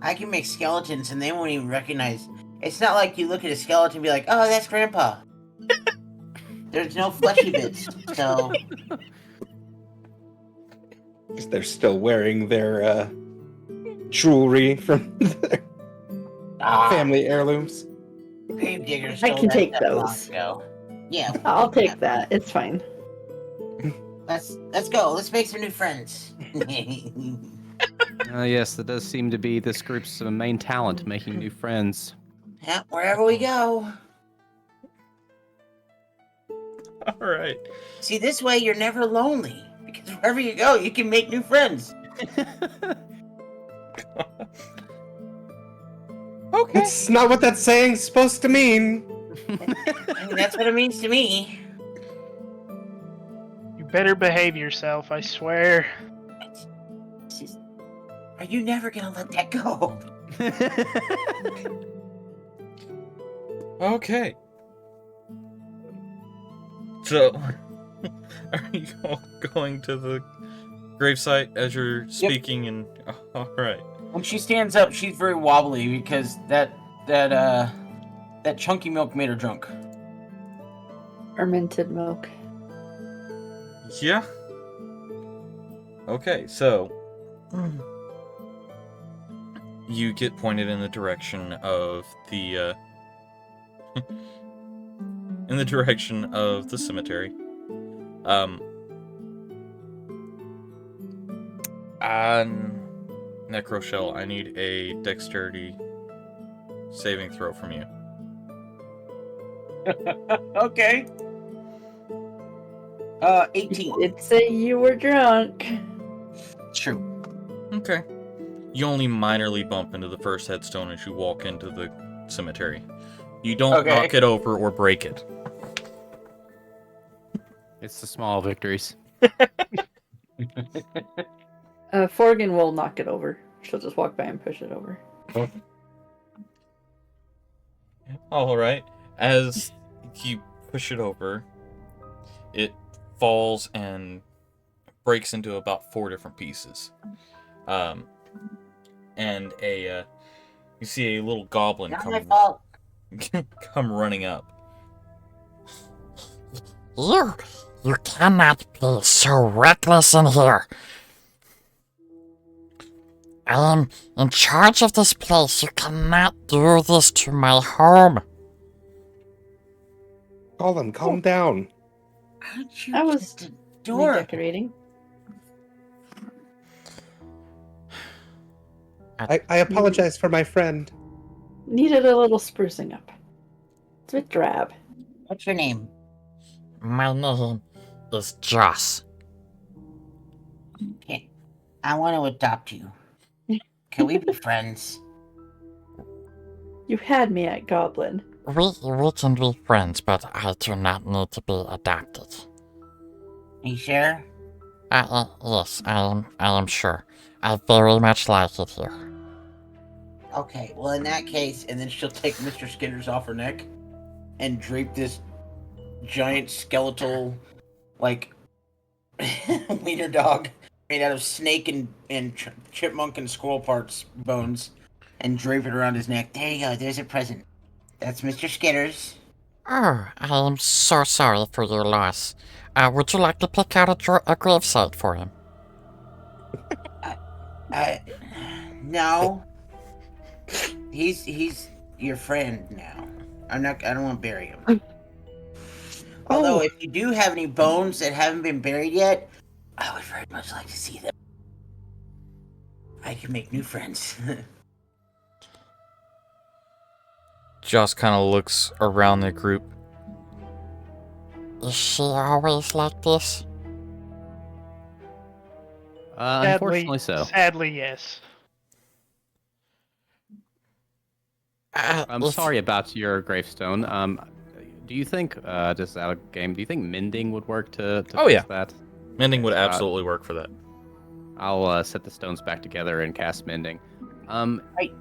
I can make skeletons and they won't even recognize. It's not like you look at a skeleton and be like, oh, that's Grandpa. There's no fleshy bits, so... They're still wearing their jewelry from their family heirlooms. Gravediggers I stole can that take stuff long those. ago. Yeah. I'll take that. It's fine. Let's go. Let's make some new friends. Yes, that does seem to be this group's main talent, making new friends. Yeah, wherever we go. All right. See, this way you're never lonely Because wherever you go, you can make new friends. Okay. That's not what that saying's supposed to mean. I mean, that's what it means to me. You better behave yourself, I swear. It's just, are you never gonna let that go? Okay. So, are you all going to the gravesite as you're speaking? And all right. When she stands up, she's very wobbly because that chunky milk made her drunk. Fermented milk. Yeah. Okay, so you get pointed in the direction of the in the direction of the cemetery. Necroshell, I need a dexterity saving throw from you. Okay. 18. It'd say you were drunk. True. Okay. You only minorly bump into the first headstone as you walk into the cemetery. You don't knock it over or break it. It's the small victories. Forgan will knock it over. She'll just walk by and push it over. Alright. As you push it over, it falls and breaks into about 4 different pieces. And you see a little goblin Not my fault. come running up. You cannot be so reckless in here. I am in charge of this place. You cannot do this to my home. Colin, calm down. Aren't you I was just adorable? redecorating. I apologize for my friend. Needed a little sprucing up. It's a bit drab. What's your name? My name is Joss. Okay. I want to adopt you. Can we be friends? You had me at Goblin. We can be friends, but I do not need to be adopted. Are you sure? Yes, I am sure. I very much like it here. Okay, well in that case, and then she'll take Mr. Skinner's off her neck and drape this giant skeletal, like, wiener dog made out of snake and chipmunk and squirrel parts bones and drape it around his neck. There you go, there's a present. That's Mr. Skinner's. Oh, I am so sorry for your loss. Would you like to pick out a gravesite for him? No. He's your friend now. I don't want to bury him. Although, if you do have any bones that haven't been buried yet, I would very much like to see them. I can make new friends. Joss kind of looks around the group. Is she always like this? Unfortunately so. Sadly, yes. I'm sorry about your gravestone. Do you think, just out of game, do you think mending would work to fix that? Mending would absolutely work for that. I'll set the stones back together and cast mending. Right.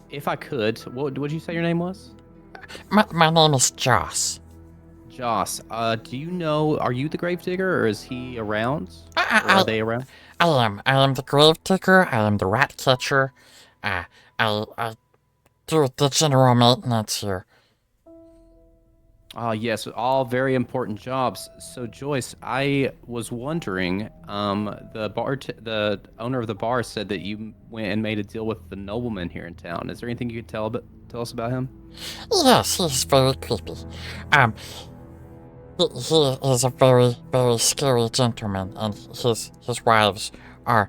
If I could, what would you say your name was? My name is Joss. Joss, do you know, are you the gravedigger, or is he around? Or are they around? I am the grave digger. I am the rat catcher. I do the general maintenance here. Yes, all very important jobs. So Joyce, I was wondering, the owner of the bar said that you went and made a deal with the nobleman here in town. Is there anything you could tell us about him? Yes, he's very creepy. He is a very, very scary gentleman, and his wives are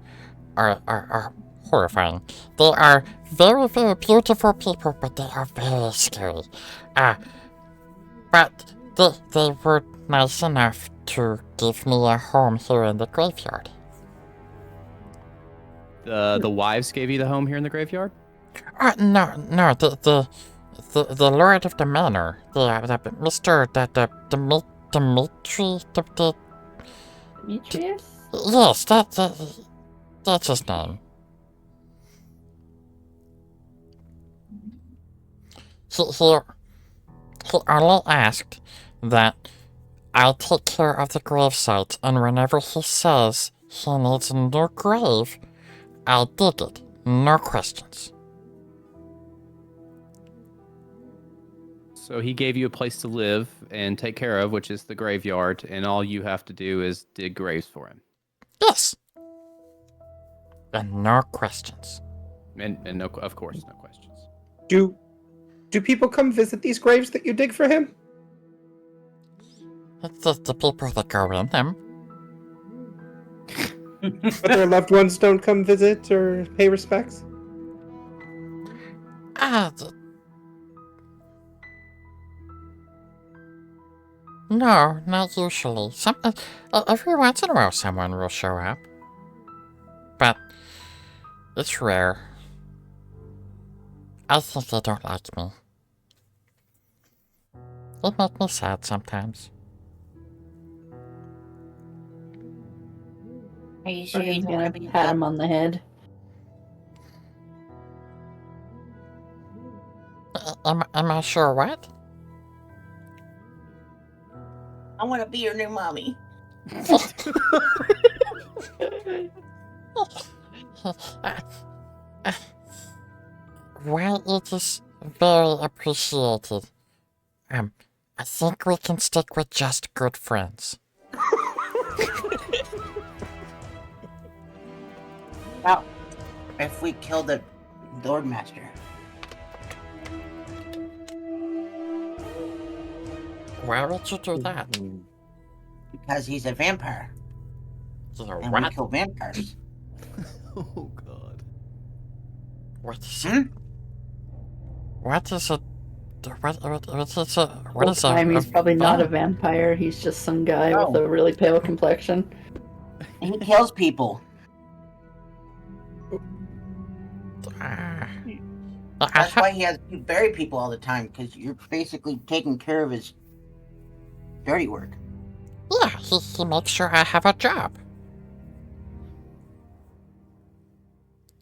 horrifying. They are very, very beautiful people, but they are very scary. But they were nice enough to give me a home here in the graveyard. The wives gave you the home here in the graveyard? No, the Lord of the Manor, the Mr. Dimitri, Demetrius? yes, that's his name. He only asked that I take care of the gravesite, and whenever he says he needs a new grave, I'll dig it. No questions. So he gave you a place to live and take care of, which is the graveyard, and all you have to do is dig graves for him. Yes. And no questions. And no, of course, no questions. Do people come visit these graves that you dig for him? It's the people that go in them. But their loved ones don't come visit or pay respects? No, not usually. Every once in a while someone will show up. But it's rare. I think they don't like me. It makes me sad sometimes. Are you sure you Morgan's don't want gonna to be pat him on the head. Am I sure what? I want to be your new mommy. Well, it is very appreciated. I think we can stick with just good friends. Well, if we kill the Lord Master. Why would you do that? Because he's a vampire. And we kill vampires. Oh, God. What is it? What is it? What is a He's probably not a vamp? vampire. He's just some guy No. with a really pale complexion. And he kills people. That's why he has to bury people all the time, because you're basically taking care of his dirty work. Yeah, he makes sure I have a job.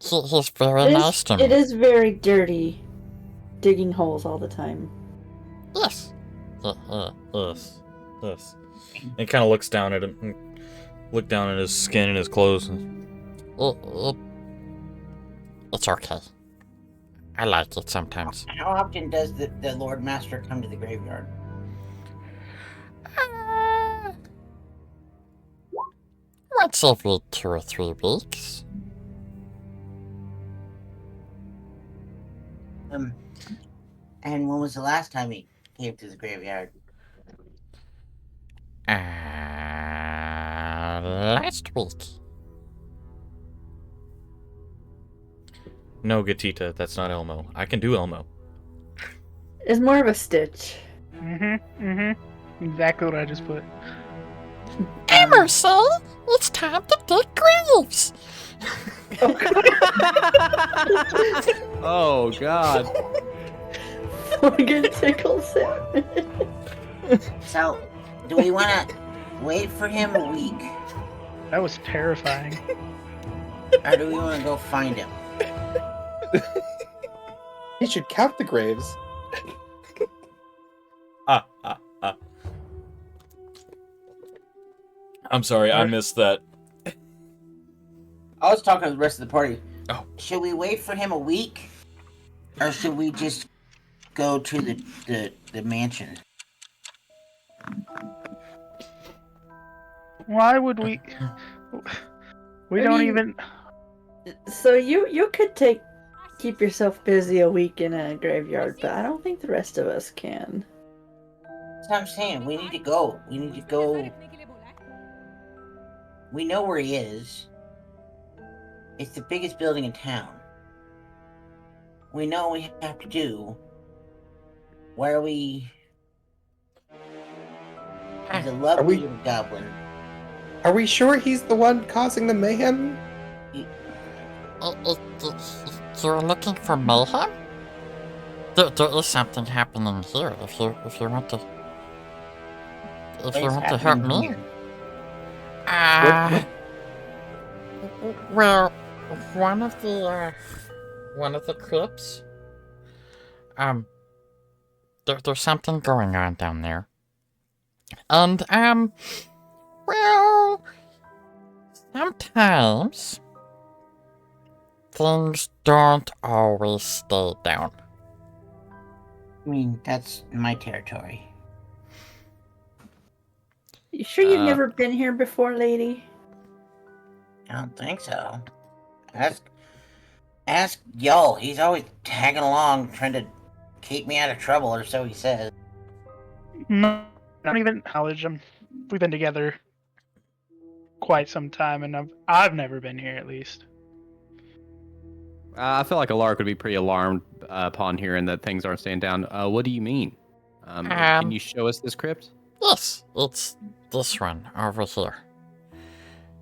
He's very nice to me. It is very dirty, digging holes all the time. Yes. Yes. It kind of looks down at him, look down at his skin and his clothes. It's okay. I like it sometimes. How often does the Lord Master come to the graveyard? Once every 2 or 3 weeks. And when was the last time he came to the graveyard? Last week. No, Gatita, that's not Elmo. I can do Elmo. It's more of a Stitch. Exactly what I just put. Emerson, it's time to dig graves. Oh, God. Morgan tickles him. So, do we want to wait for him a week? That was terrifying. Or do we want to go find him? He should count the graves. I'm sorry, I missed that. I was talking to the rest of the party. Oh. Should we wait for him a week? Or should we just go to the mansion? Why would we? We I don't mean- even. So you could keep yourself busy a week in a graveyard, but I don't think the rest of us can. That's what I'm saying. We need to go. We need to go. We know where he is. It's the biggest building in town. We know what we have to do. Why are we... He's a lovely we- little goblin. Are we sure he's the one causing the mayhem? You're looking for mayhem? There is something happening here. If you want to What is help happening me. here? Well, one of the crypts. There's something going on down there. And well, sometimes things don't always stay down. I mean, that's my territory. You sure you've Uh, never been here before, lady? I don't think so. Ask Yo. He's always tagging along, trying to keep me out of trouble, or so he says. No, I don't even acknowledge him. We've been together quite some time, and I've never been here, at least. I feel like a lark would be pretty alarmed upon hearing that things aren't staying down. What do you mean? Can you show us this crypt? Yes, it's this one over here.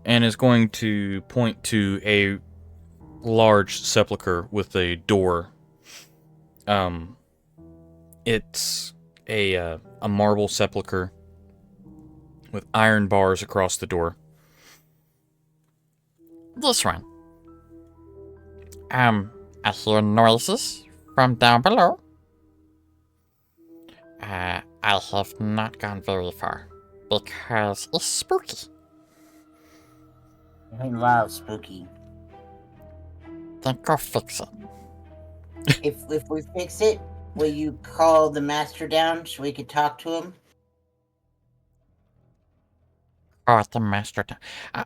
And is going to point to a large sepulcher with a door. It's a marble sepulcher with iron bars across the door. This one. I hear noises from down below. I have not gone very far because it's spooky. I love spooky. Then go fix it. If we fix it, will you call the master down so we could talk to him? Oh, the master.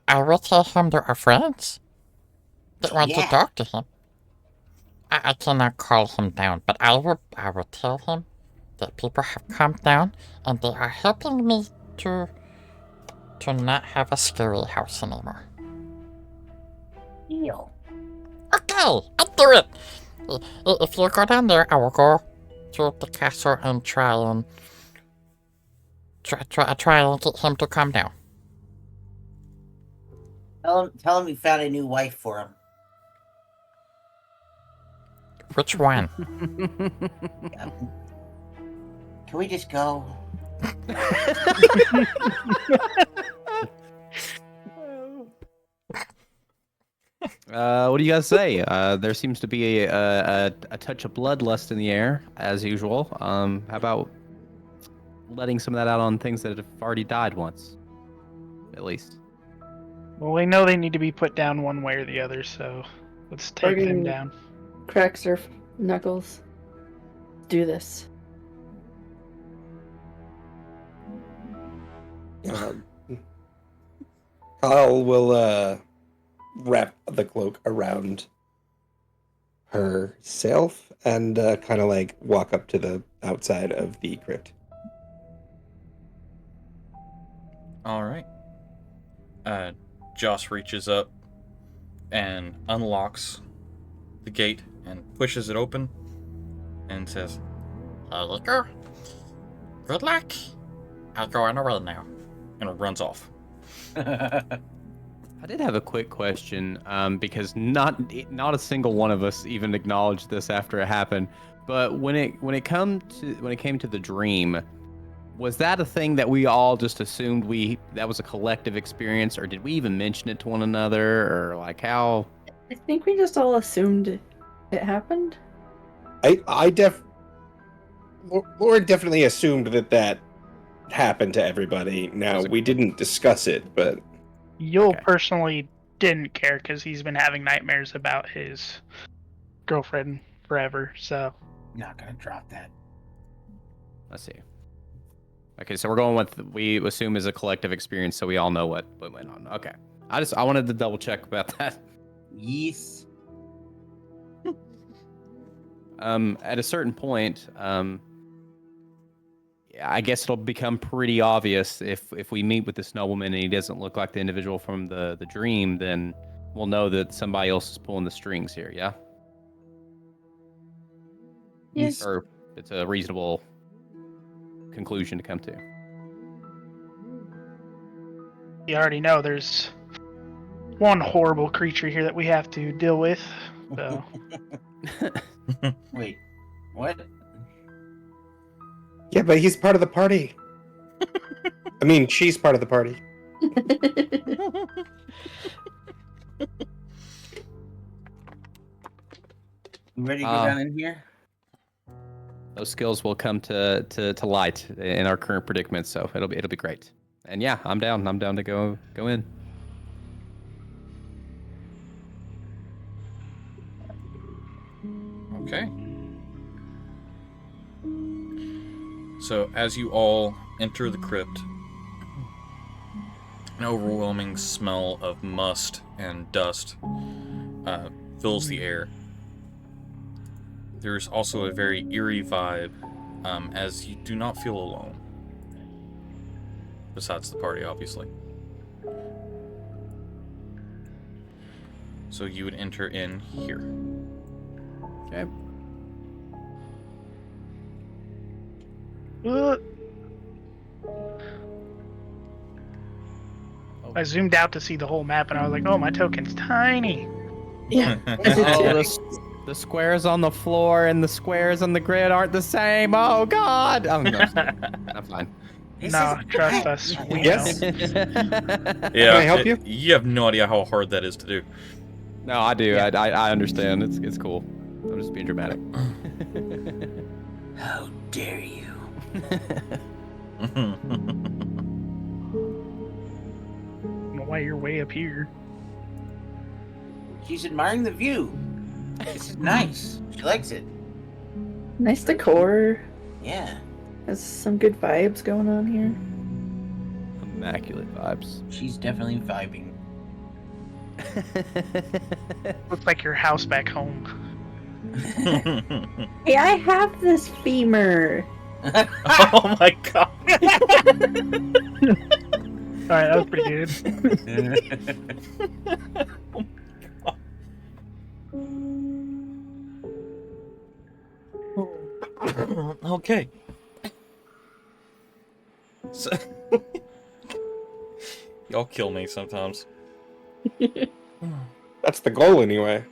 I will tell him there are friends that want to Yeah. talk to him. I cannot call him down, but I will tell him that people have come down and they are helping me to not have a scary house anymore. Deal. Okay, I'll do it. If you go down there, I will go to the castle and try and get him to come down. Tell him you found a new wife for him. Which one? Can we just go? What do you guys say? There seems to be a touch of bloodlust in the air, as usual. How about letting some of that out on things that have already died once, at least? Well, we know they need to be put down one way or the other, so let's take them Bargain. down. Cracks her knuckles. Do this. Kyle will wrap the cloak around herself and kind of like walk up to the outside of the crypt. All right. Joss reaches up and unlocks the gate and pushes it open and says, There you go. Good luck. I'll go on away now. and runs off. I did have a quick question, because not a single one of us even acknowledged this after it happened. But when it came to the dream, was that a thing that we all just assumed that was a collective experience, or did we even mention it to one another, or like how? I think we just all assumed it happened. Lauren definitely assumed that happened to everybody. Now, we didn't discuss it, but Yule Okay. personally didn't care because he's been having nightmares about his girlfriend forever, so. Not gonna drop that. Let's see. Okay, so we're going with we assume is a collective experience, so we all know what went on. Okay, I wanted to double check about that. Yes. At a certain point, I guess it'll become pretty obvious if we meet with this nobleman and he doesn't look like the individual from the dream, then we'll know that somebody else is pulling the strings here. Yeah. Yes. Or it's a reasonable conclusion to come to. You already know there's one horrible creature here that we have to deal with. So Wait, what? Yeah, but he's part of the party. I mean, she's part of the party. You ready to go down in here? Those skills will come to light in our current predicament, so it'll be great. And yeah, I'm down. I'm down to go in. Okay. So as you all enter the crypt, an overwhelming smell of must and dust fills the air. There's also a very eerie vibe, as you do not feel alone. Besides the party, obviously. So you would enter in here. Okay. I zoomed out to see the whole map, and I was like, "Oh, my token's tiny." Yeah. The squares on the floor and the squares on the grid aren't the same. Oh God! Oh, no, I'm fine. No, trust us. We Yes. know. Yeah, Can I help you? You have no idea how hard that is to do. No, I do. I understand. It's cool. I'm just being dramatic. How dare you? I don't know why you're way up here. She's admiring the view. This is nice. She likes it. Nice decor. Yeah. Has some good vibes going on here. Immaculate vibes. She's definitely vibing. Looks like your house back home. Hey, I have this femur. Oh my god. Alright, that was pretty good. Okay. So, y'all kill me sometimes. That's the goal, anyway.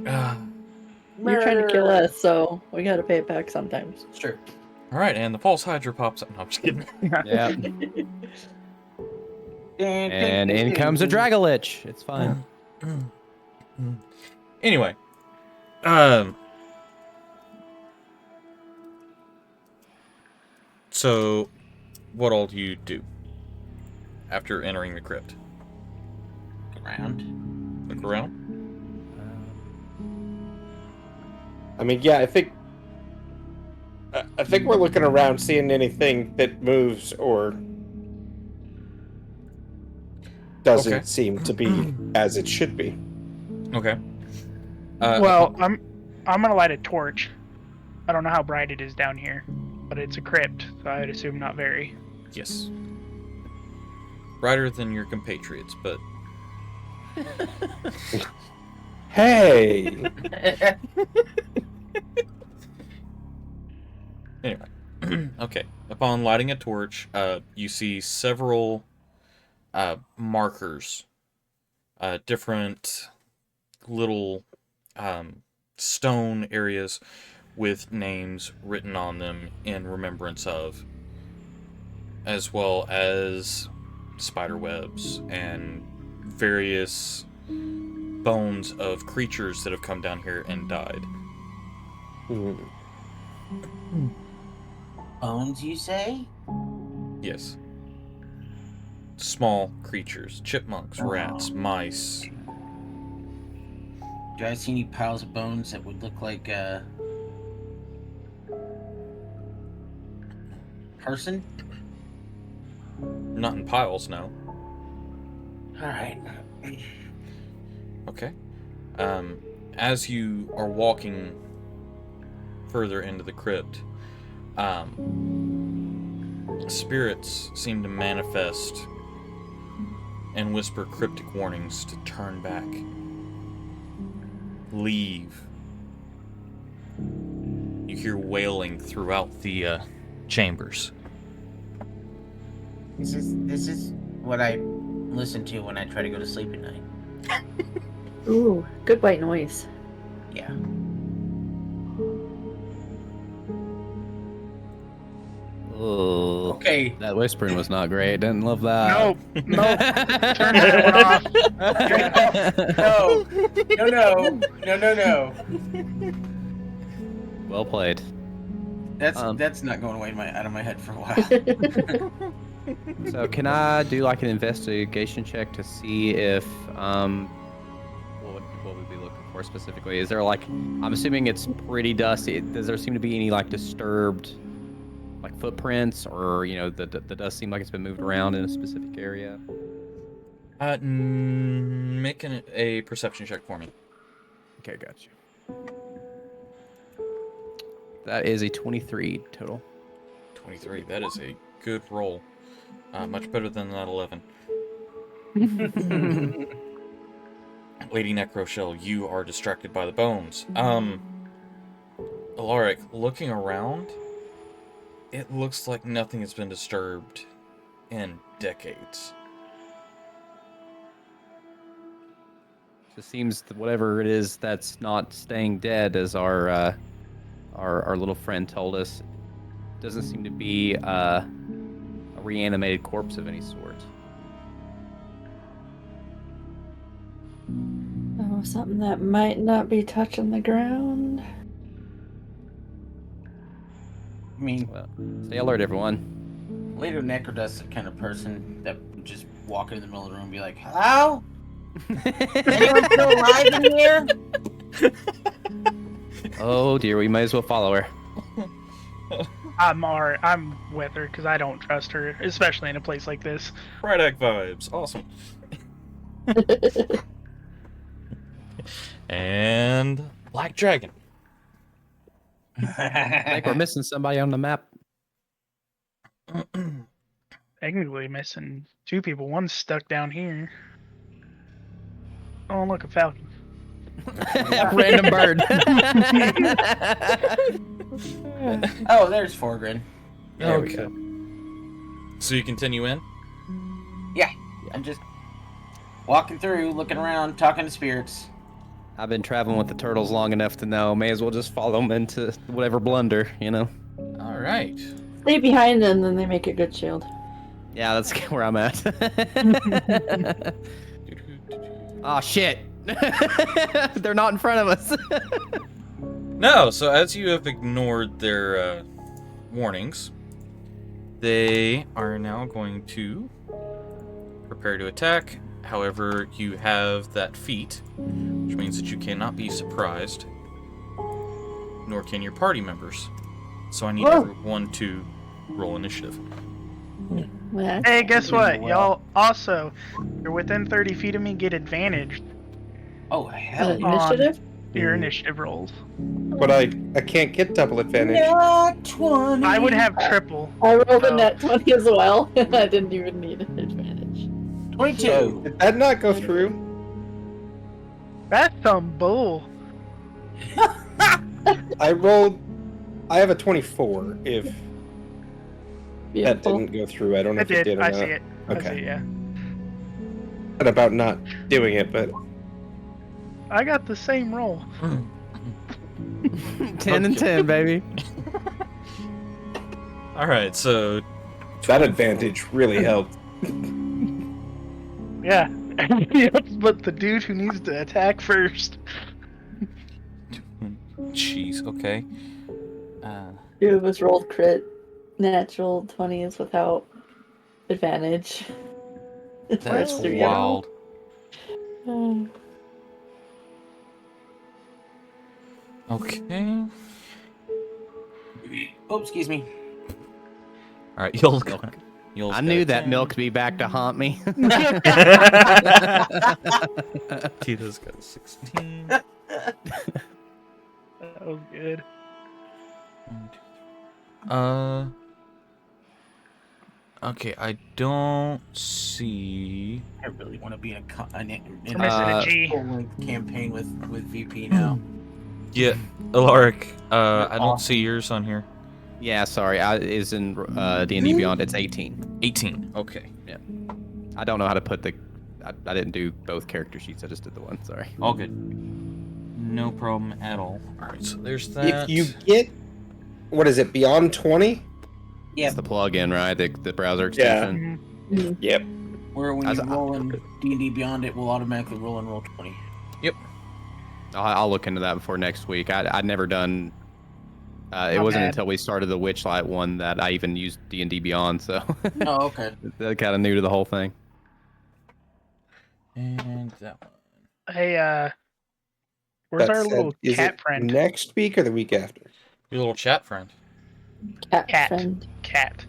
You're trying to kill us, so we gotta pay it back sometimes. Sure. Alright, and the pulse hydra pops up. No, I'm just kidding. Yeah. And in comes a Dragolich. It's fine. Anyway. So, what all do you do after entering the crypt? Around. Look around? I mean, yeah, I think we're looking around, seeing anything that moves or doesn't Okay. seem to be as it should be. Okay. Well, I'm gonna light a torch. I don't know how bright it is down here, but it's a crypt, so I'd assume not very. Yes. Brighter than your compatriots, but Hey! anyway. Okay. Upon lighting a torch, you see several markers, different little stone areas with names written on them in remembrance of, as well as spider webs and various bones of creatures that have come down here and died. Bones, you say? Yes. Small creatures, chipmunks, rats, mice. Do I see any piles of bones that would look like a person? Not in piles, no. Alright. Okay. As you are walking further into the crypt, spirits seem to manifest and whisper cryptic warnings to turn back. Leave. You hear wailing throughout the chambers. This is what I listen to when I try to go to sleep at night. Ooh, good white noise. Yeah. Oh, Okay. that whispering was not great. Didn't love that. Nope. Turn that one off. No. Well played. That's not going away out of my head for a while. So can I do like an investigation check to see if what would we be looking for specifically? Is there like, I'm assuming it's pretty dusty. Does there seem to be any like disturbed like footprints, or the dust seem like it's been moved around in a specific area? Make a perception check for me. Okay, gotcha. That is a 23 total. 23. That is a good roll. Much better than that 11. Lady Necroshell, you are distracted by the bones. Alaric, looking around, it looks like nothing has been disturbed in decades. It seems that whatever it is that's not staying dead, as our little friend told us, doesn't seem to be a reanimated corpse of any sort. Oh, something that might not be touching the ground. I mean, Well, stay alert, everyone. Lady Necrodust's the kind of person that would just walk into the middle of the room and be like, "Hello? Anyone still alive in here?" Oh dear, we might as well follow her. I'm with her because I don't trust her, especially in a place like this. Friday vibes. Awesome. And Black Dragon. I think we're missing somebody on the map. Technically missing 2 people. One's stuck down here. Oh, look, a falcon. Random bird. Oh, there's Forgrin. There we Okay. So you continue in? I'm just walking through, looking around, talking to spirits. I've been traveling with the turtles long enough to know. May as well just follow them into whatever blunder, All right. Stay behind them, then they make a good shield. Yeah, that's where I'm at. Oh shit! They're not in front of us. No, so as you have ignored their warnings, they are now going to prepare to attack. However, you have that feat, which means that you cannot be surprised, nor can your party members. So I need everyone to roll initiative. Yeah. Hey, guess what? Y'all also, you're within 30 feet of me, get advantage Oh, hell yeah. Initiative? your initiative rolls. But I can't get double advantage. Not 20. I would have triple. I rolled Oh. a net 20 as well. I didn't even need an advantage. 22. So, did that not go through? That's some bull. I have a 24 if that Beautiful. didn't go through. I don't know I if it did. did or I not. see it. I see Okay. it, yeah. Not about not doing it, but I got the same roll. 10 and 10, baby. All right, so that advantage really helped. Yeah. But the dude who needs to attack first. jeez, okay. 2 of us rolled crit. Natural 20s without advantage. That's First 3 of them. wild. Okay. Oh, excuse me. All right, you'll. I knew that milk be back to haunt me. Tito's got 16. That was good. Okay, I don't see. I really want to be in We're missing a a G. full-length campaign with VP now. Yeah, Alaric. I don't see yours on here. Yeah, sorry. It's in D&D Beyond. It's 18. 18. Okay. Yeah. I don't know how to put the. I didn't do both character sheets. I just did the one. Sorry. All good. No problem at all. All right, so there's that. If you get, what is it, beyond 20? It's the plugin, right? The browser extension. Yep. Where when you roll in D&D Beyond, it will automatically roll in roll 20. Yep. I'll look into that before next week. I'd never done. It wasn't until we started the Witchlight one that I even used D&D Beyond. So. Oh, okay. That kind of new to the whole thing. And that one. Hey, where's our little cat friend? Next week or the week after? Your little chat friend. Cat friend. Cat.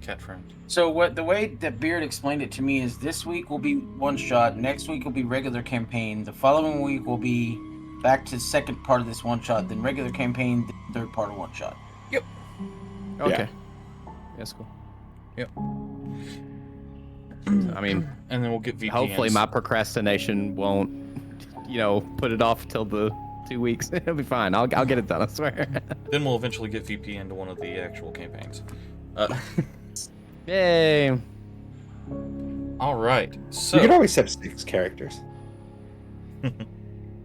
Cat friend. So the way that Beard explained it to me is this week will be one shot, next week will be regular campaign, the following week will be back to the second part of this one shot, then regular campaign, the third part of one shot. Yep. Okay. That's cool. Yep. I mean, and then we'll get VPNs. Hopefully my procrastination won't, put it off till the 2 weeks. It'll be fine. I'll get it done, I swear. Then we'll eventually get VPN to one of the actual campaigns. Yay. All right. So You can always have 6 characters.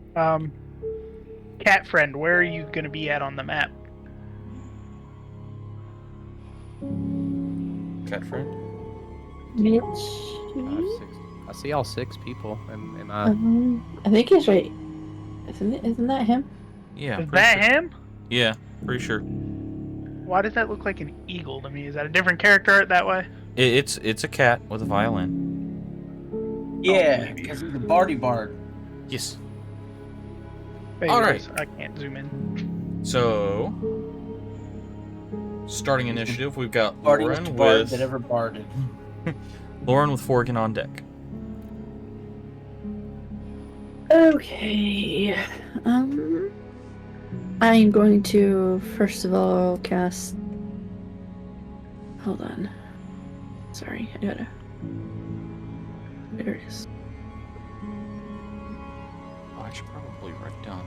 Cat friend, where are you gonna be at on the map? Cat friend. Mitch. 5, 6. I see all 6 people. Am I? I think he's right. Isn't that him? Yeah. Is pretty that sure. him? Yeah, pretty sure. Why does that look like an eagle to me? Is that a different character art that way? It's a cat with a violin. Yeah, because he's a bardy bard. Yes. Maybe All it right. is. I can't zoom in. So, starting initiative, we've got Bardiest Lauren bard with that ever barded. Lauren with Forgan on deck. Okay. I'm going to first of all cast. Hold on. Sorry, I gotta. There it is. Oh, I should probably write down.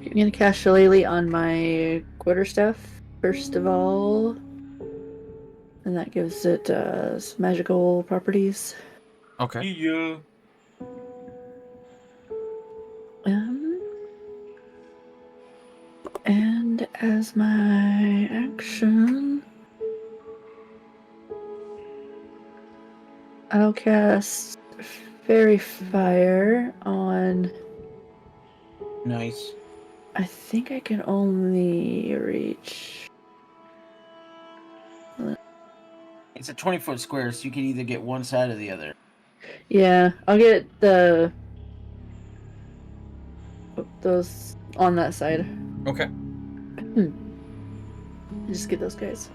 I'm gonna cast Shillelagh on my quarterstaff first of all, and that gives it some magical properties. Okay. Yeah. And as my action, I'll cast Fairy Fire on. Nice. I think I can only reach. It's a 20-foot square, so you can either get one side or the other. Yeah, I'll get those on that side. Okay. Just get those guys.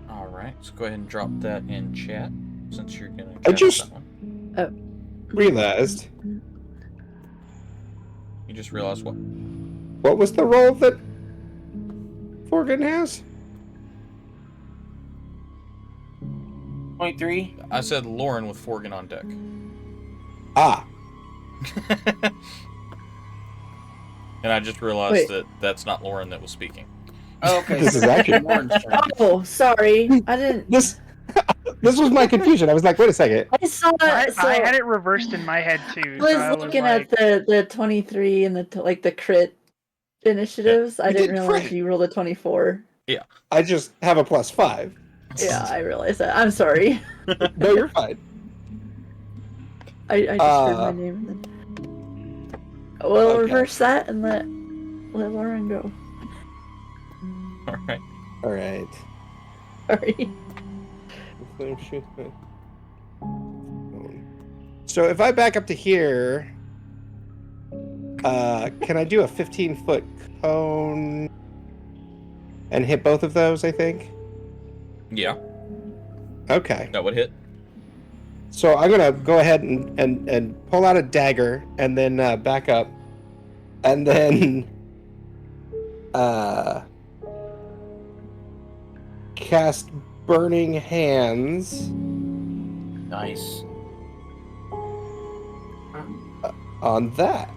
All right. So go ahead and drop that in chat since you're gonna. I cast just- that one. Realized. You just realized what? What was the role that Forgan has? 23. I said Lauren with Forgan on deck. Ah. And I just realized Wait. that that's not Lauren that was speaking. Oh, okay. This is actually- Lauren's turn. Oh, sorry. I didn't. This was my confusion. I was like, wait a second. I saw I it. had it reversed in my head too. I was looking at the 23 and the crit initiatives. I You didn't did realize crit. you rolled a 24. I just have a +5. Yeah, I realized that. I'm sorry. No, you're fine. I just heard my name. And then... We'll Okay. reverse that and let Lauren go. All right. All right. Sorry. So if I back up to here, can I do a 15-foot cone and hit both of those, I think? Yeah, Okay. that would hit. So I'm going to go ahead and pull out a dagger and then back up. And then cast Burning Hands Nice. on that.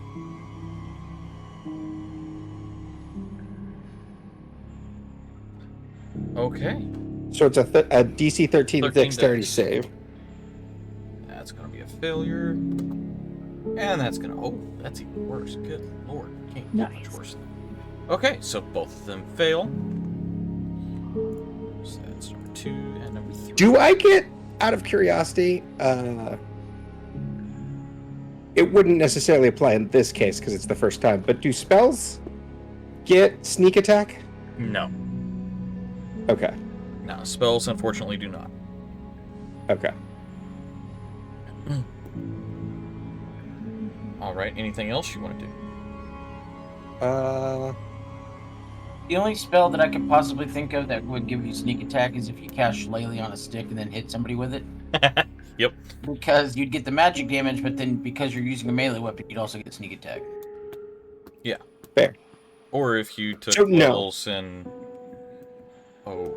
Okay. So it's a DC 13 13 dexterity dex. save. That's going to be a failure. And that's going to... Oh, that's even worse. Good lord. Can't get much Nice. worse than that. Okay, so both of them fail. So that's number 2 and number 3. Do I get, out of curiosity, it wouldn't necessarily apply in this case because it's the first time, but do spells get sneak attack? No. Okay. No, spells unfortunately do not. Okay. Alright, anything else you want to do? The only spell that I could possibly think of that would give you sneak attack is if you cast Shillelagh on a stick and then hit somebody with it. Yep. Because you'd get the magic damage, but then because you're using a melee weapon, you'd also get sneak attack. Yeah. Fair. Or if you took So, no. levels in... Oh,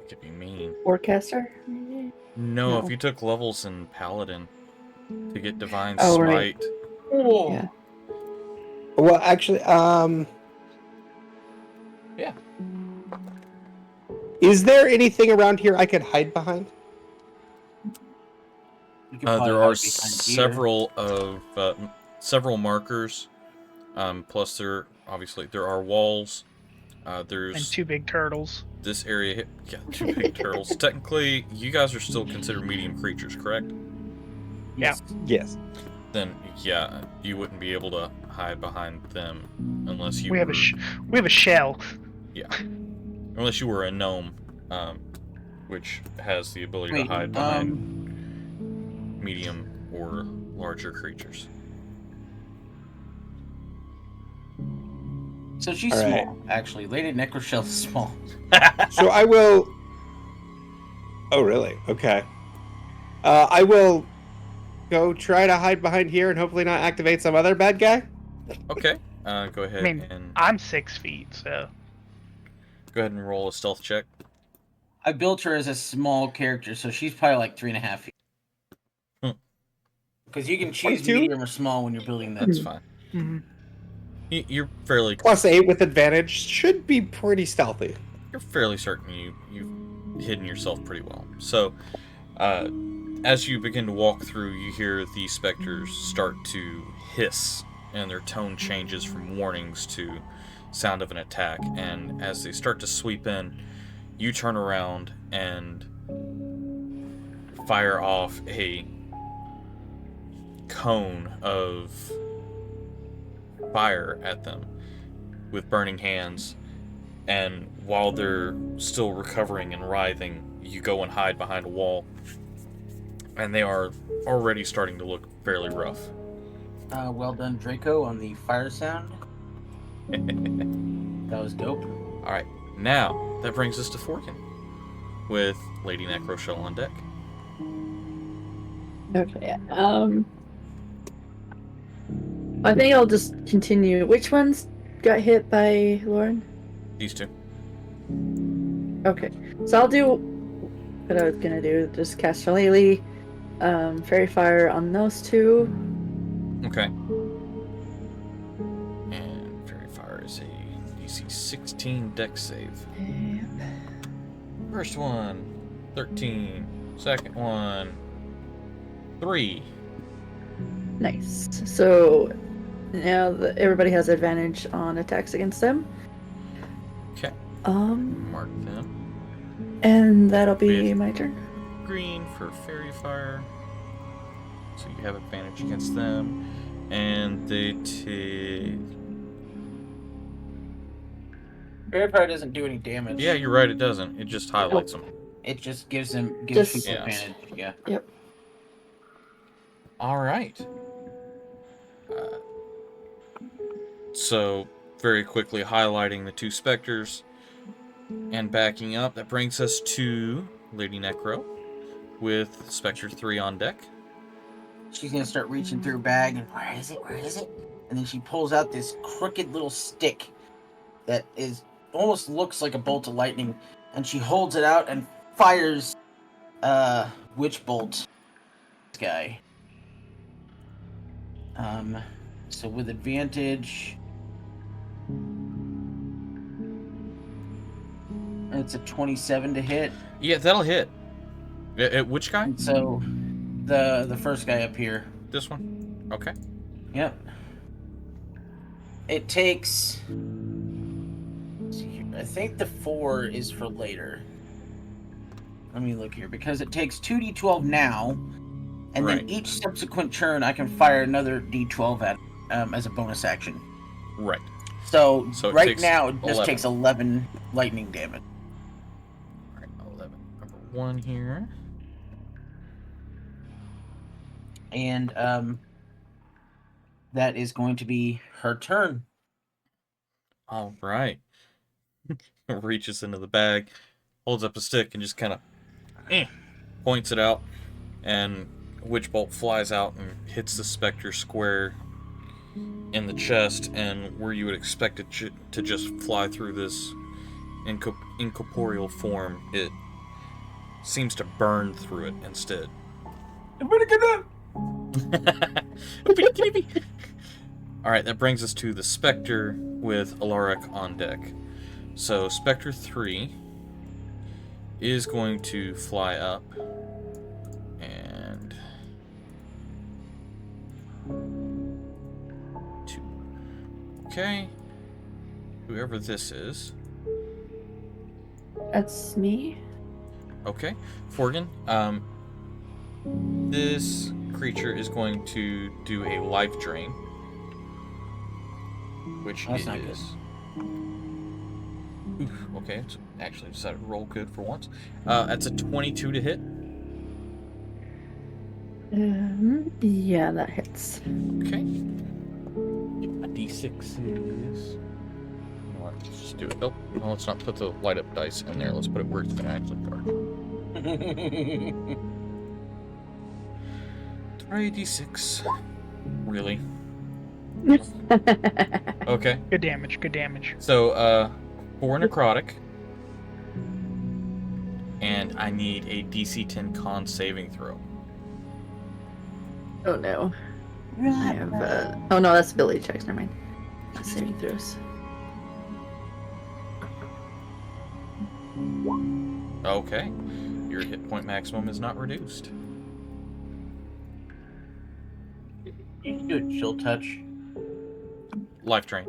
it could be mean. Forecaster? No, No. if you took levels in Paladin to get Divine Oh, Smite. right. Oh. Yeah. Well, actually, Yeah. is there anything around here I could hide behind? You could probably There hide are behind here. several markers. Plus, there are walls. And There's 2 big turtles. this area. Yeah, 2 big turtles. Technically, you guys are still considered medium creatures, correct? Yeah. Yes. Then, yeah, you wouldn't be able to hide behind them unless you We have were, we have a shell. unless you were a gnome, which has the ability Wait, to hide behind medium or larger creatures. So she's All right. small, actually. Lady Necroshell is small. So I will. Oh, really? Okay. I will go try to hide behind here and hopefully not activate some other bad guy. Okay, go ahead I mean, and I'm 6 feet, so go ahead and roll a stealth check. I built her as a small character, so she's probably like 3.5 feet. Because you can choose 22? medium or small when you're building that. That's fine. mhm. You're fairly +8 with advantage should be pretty stealthy. you're fairly certain you've hidden yourself pretty well. So, as you begin to walk through, you hear the specters start to hiss, and their tone changes from warnings to sound of an attack. And as they start to sweep in, you turn around and fire off a cone of fire at them with burning hands. And while they're still recovering and writhing, you go and hide behind a wall. And they are already starting to look fairly rough. Well done, Draco, on the fire sound. That was dope. Alright, now that brings us to Forkin with Lady Necroshell on deck. Okay. I think I'll just continue. Which ones got hit by Lauren? These two. Okay. So I'll do what I was gonna do. Just cast Shillelagh, Fairy Fire on those 2. Okay. And Fairy Fire is a DC 16 dex save. First one, 13. Second one, 3. Nice. So now everybody has advantage on attacks against them. Okay. Mark them. And that'll be With- my turn. Green for Fairy Fire. So you have advantage against them. And they take... Fairy Fire doesn't do any damage. Yeah, you're right, it doesn't. It just highlights them. It just gives people Yeah. advantage. Yeah. Yep. Alright. So, very quickly highlighting the 2 specters and backing up, that brings us to Lady Necro with Spectre 3 on deck. She's gonna start reaching through her bag and where is it? Where is it? And then she pulls out this crooked little stick that is almost looks like a bolt of lightning, and she holds it out and fires witch bolt. This guy. So with advantage. It's a 27 to hit. Yeah, that'll hit. Which guy? And so, the first guy up here. This one? Okay. Yep. It takes... let's see here. I think the 4 is for later. Let me look here. Because it takes 2d12 now, and Right. then each subsequent turn I can fire another d12 at as a bonus action. Right. So So it right takes now it just 11. takes 11 lightning damage. All right, 11. Number 1 here. And that is going to be her turn. All right. Reaches into the bag, holds up a stick, and just kind of points it out, and a witch bolt flies out and hits the specter square in the chest, and where you would expect it to just fly through this incorporeal form, it seems to burn through it instead. Alright, that brings us to the Spectre with Alaric on deck. So, Spectre 3 is going to fly up and 2. Okay. Whoever this is. That's me. Okay. Forgan, this creature is going to do a life drain. Which That's not good. is... Oof, okay, it's actually decided to roll good for once. That's a 22 to hit. Yeah, that hits. Okay. A d6 is... You know what, let's just do it. Oh, well, let's not put the light up dice in there. Let's put it where it's going to actually start. 3d6. Really? Okay. Good damage, good damage. So, 4 necrotic. And I need a DC 10 con saving throw. Oh no. I have, oh no, that's ability checks, never mind. Not saving throws. Okay. Your hit point maximum is not reduced. You can do a chill touch. Life drain.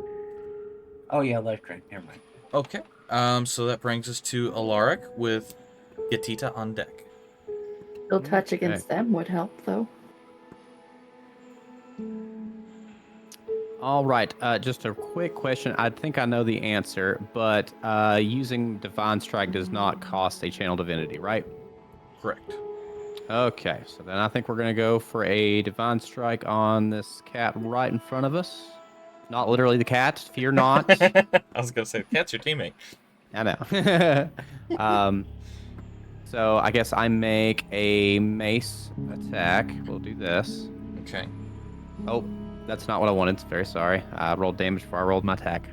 Oh yeah, life drain. Never mind. Okay. So that brings us to Alaric with Gatita on deck. Still touch against them would help though. All right. Just a quick question. I think I know the answer, but using Divine Strike does not cost a Channel Divinity, right? Correct. Okay. So then I think we're going to go for a Divine Strike on this cat right in front of us. Not literally the cat. Fear not. I was going to say, the cat's your teammate. I know. So I guess I make a mace attack. We'll do this. Okay. Oh, that's not what I wanted. Very sorry. I rolled damage before I rolled my attack.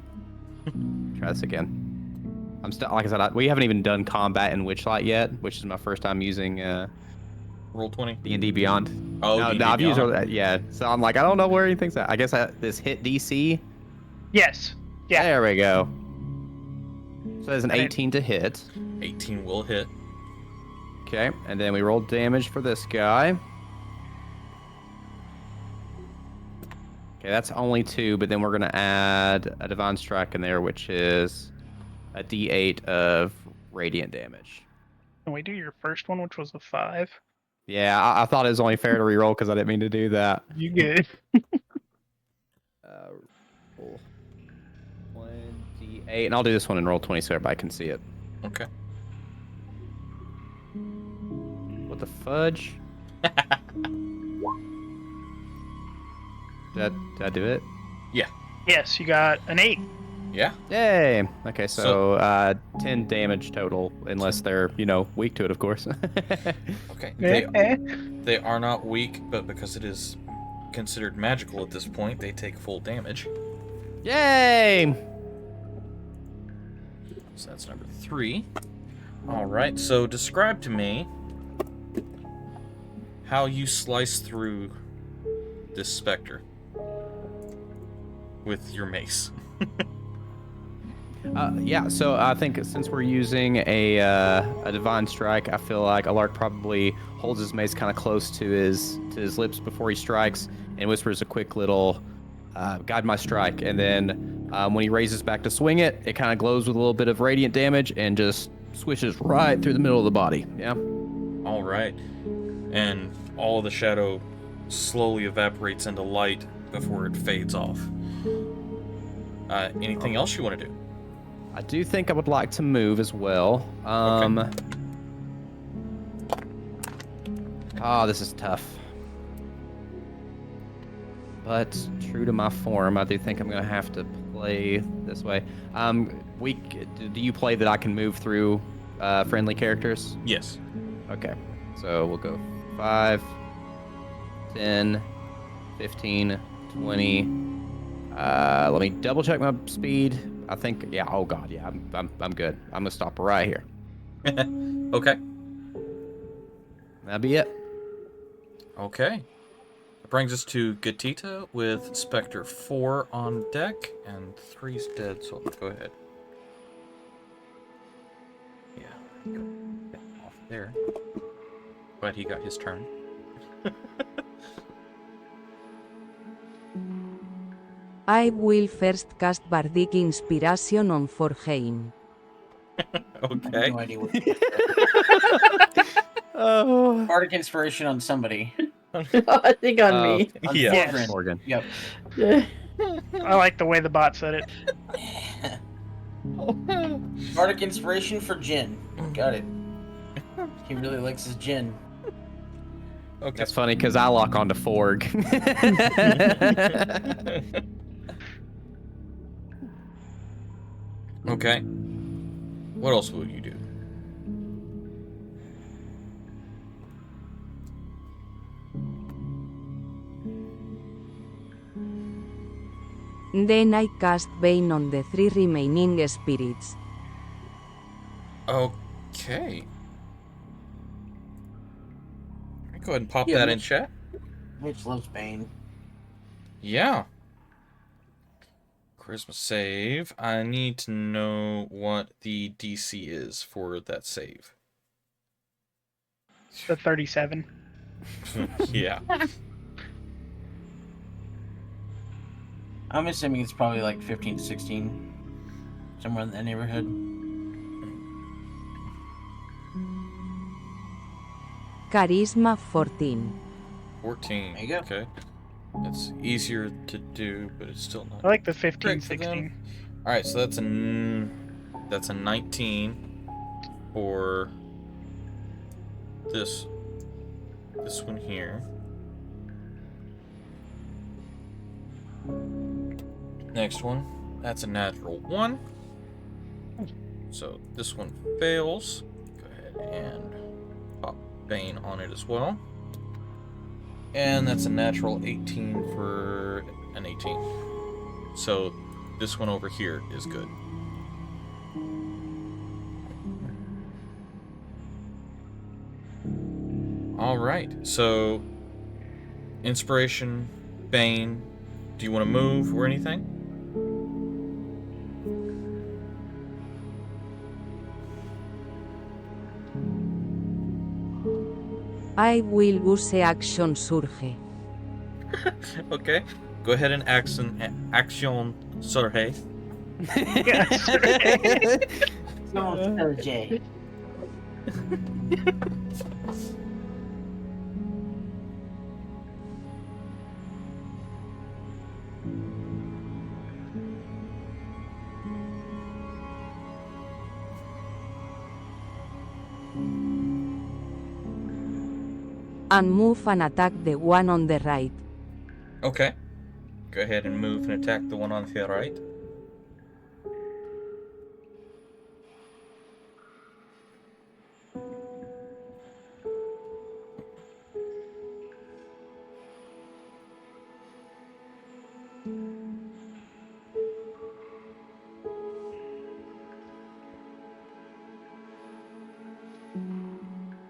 Try this again. I'm still, like I said, we haven't even done combat in Witchlight yet, which is my first time using Roll 20. D&D Beyond. Oh, no, D&D no, I've used Beyond. yeah. So I'm like, I don't know where anything's at. I guess this hit DC. Yes. Yeah. There we go. So there's an And it- 18 to hit. 18 will hit. Okay, and then we roll damage for this guy. Okay, that's only 2, but then we're going to add a Divine Strike in there, which is a D8 of radiant damage. Can we do your first one, which was a 5? Yeah, I thought it was only fair to reroll because I didn't mean to do that. You good? Roll 1d8, and I'll do this one in roll 20 so everybody can see it. Okay. What the fudge? Did I do it? Yes, you got an 8. Yeah. Yay! Okay, so 10 damage total, unless they're, weak to it, of course. Okay. Eh? They are not weak, but because it is considered magical at this point, they take full damage. Yay! So that's number 3. Alright, so describe to me how you slice through this specter with your mace. Yeah, so I think since we're using a divine strike, I feel like Alark probably holds his mace kind of close to his lips before he strikes and whispers a quick little guide my strike, and then when he raises back to swing it, it kind of glows with a little bit of radiant damage and just swishes right through the middle of the body. Yeah. All right. And all of the shadow slowly evaporates into light before it fades off. Anything else you want to do? I do think I would like to move as well. Okay. Oh, this is tough. But true to my form, I do think I'm going to have to play this way. Do you play that I can move through friendly characters? Yes. Okay. So we'll go 5, 10, 15, 20. Let me double check my speed. I think, yeah, oh god, yeah, I'm good. I'm gonna stop right here. Okay. That'll be it. Okay. That brings us to Gatita with Spectre 4 on deck, and 3's dead, so go ahead. Yeah, go off there. Glad he got his turn. I will first cast Bardic Inspiration on Forheim. Okay. No idea what. Oh. Bardic inspiration on somebody. I think on me. On Yeah. Forgrin. Morgan. Yep. I like the way the bot said it. Bardic inspiration for Jin. Got it. He really likes his gin. Okay. That's funny because I lock onto Forg. Okay. What else will you do? Then I cast Bane on the 3 remaining spirits. Okay. Go ahead and pop Yeah, that in Mitch- chat. Mitch loves Bane. Yeah. Charisma save. I need to know what the DC is for that save. The 37. Yeah. I'm assuming it's probably like 15 to 16. Somewhere in that neighborhood. Charisma 14. 14. There you go. Okay. It's easier to do, but it's still not. I like the 15, Great for them. 16. All right, so that's a 19 for this one here. Next one, that's a natural 1. So this one fails. Go ahead and pop Bane on it as well. And that's a natural 18 for an 18. So this one over here is good. All right. So inspiration, Bane. Do you want to move or anything? I will use action surge. Okay. Go ahead and action Surge. Don't tell Jay. And move and attack the one on the right. Okay. Go ahead and move and attack the one on the right.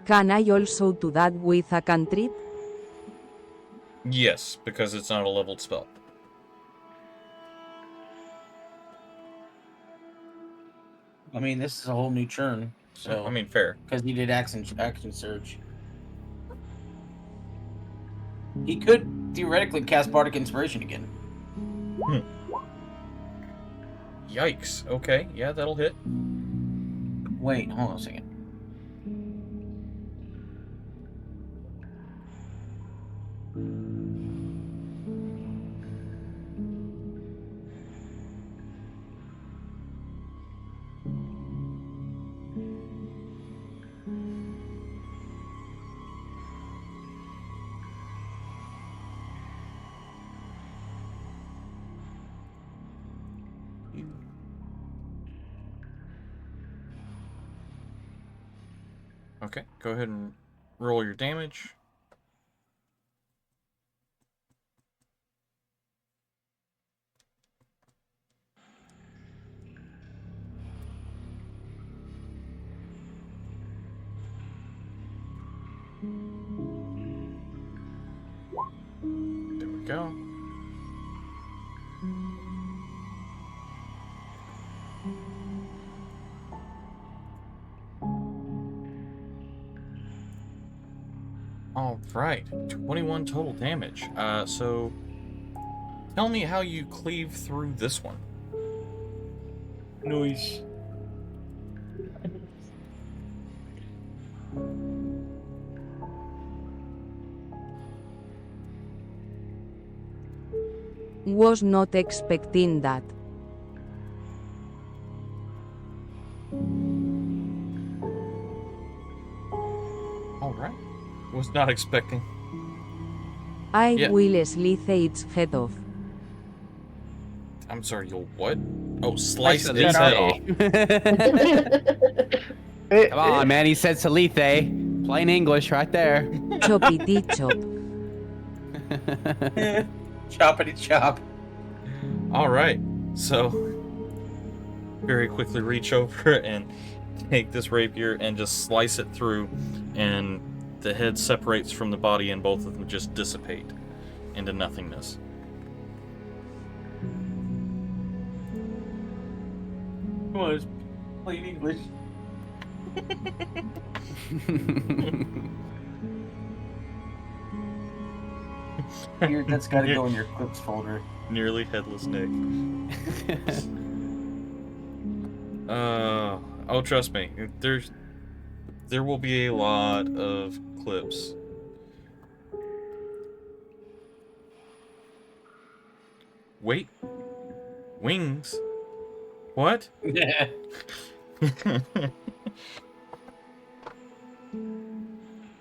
Can I also do that with a cantrip? Yes, because it's not a leveled spell. I mean, this is a whole new churn. So I mean, fair. because he did action surge, he could theoretically cast Bardic Inspiration again. Yikes. Okay, yeah, that'll hit. Wait, hold on a second. Okay, go ahead and roll your damage. There we go. All right, 21 total damage. So tell me how you cleave through this one. Noise. Was not expecting that. All right. Was not expecting. I Yeah. will slice its head off. I'm sorry, you'll what? Oh, slice Slice its it head off. off. Come on, man. He said Salithe. Plain English right there. Choppity chop. Choppity chop. All right. So very quickly reach over and take this rapier and just slice it through, and the head separates from the body and both of them just dissipate into nothingness. Come on, it's plain English. Here, that's got to go in your clips folder. Nearly headless Nick. Oh, trust me. There will be a lot of clips. Wait. Wings? What?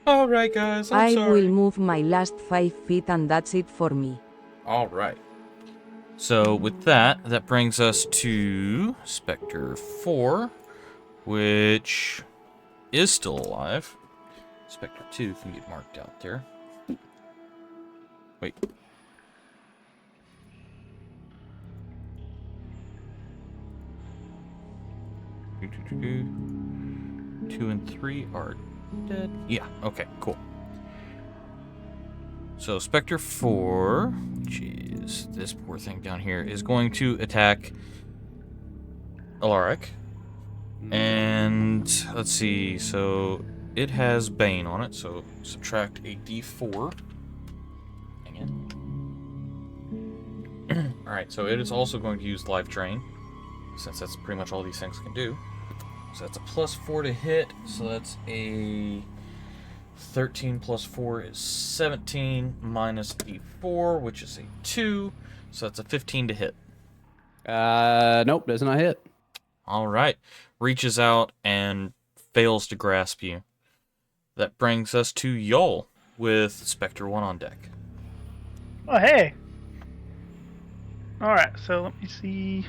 Alright, guys, I'm I sorry. will move my last 5 feet and that's it for me. Alright. So, with that, that brings us to Spectre 4, which is still alive. Spectre 2 can get marked out there. Wait. Two and 3 are dead. Yeah, okay, cool. So Spectre 4, which is this poor thing down here, is going to attack Alaric. And let's see, so it has Bane on it, so subtract a d4. Hang on. Alright, so it is also going to use Life Drain, since that's pretty much all these things can do. So that's a +4 to hit, so that's a 13 plus 4 is 17, minus d4, which is a 2, so that's a 15 to hit. Nope, does not hit. Alright, reaches out and fails to grasp you. That brings us to Yol, with Spectre 1 on deck. Oh, hey. Alright, so let me see.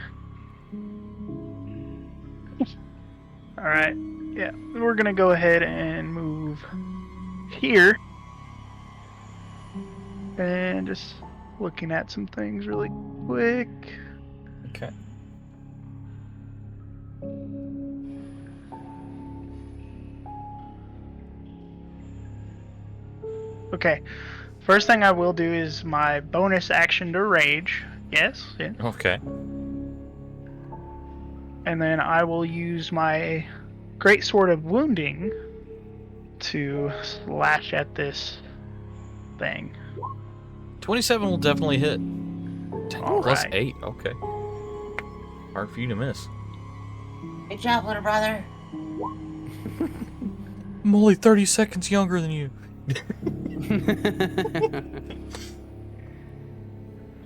Alright, yeah, we're gonna go ahead and move here. And just looking at some things really quick. Okay. Okay, first thing I will do is my bonus action to rage. Yes, yeah. Okay. And then I will use my Great Sword of Wounding to slash at this thing. 27 will definitely hit. 10 All plus right. 8. Okay. Hard for you to miss. Good job, little brother. I'm only 30 seconds younger than you.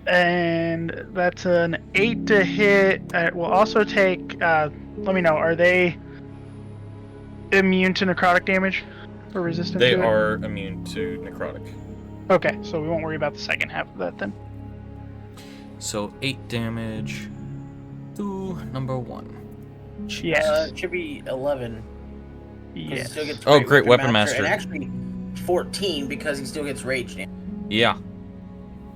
And that's an 8 to hit. It will also take. Let me know. Are they immune to necrotic damage or resistant They to it? are immune to necrotic. Okay, so we won't worry about the second half of that then. So 8 damage to number 1. Yes. It should be 11. 'Cause he Yes. still gets Oh, great weapon master. And actually 14 because he still gets rage damage. Yeah.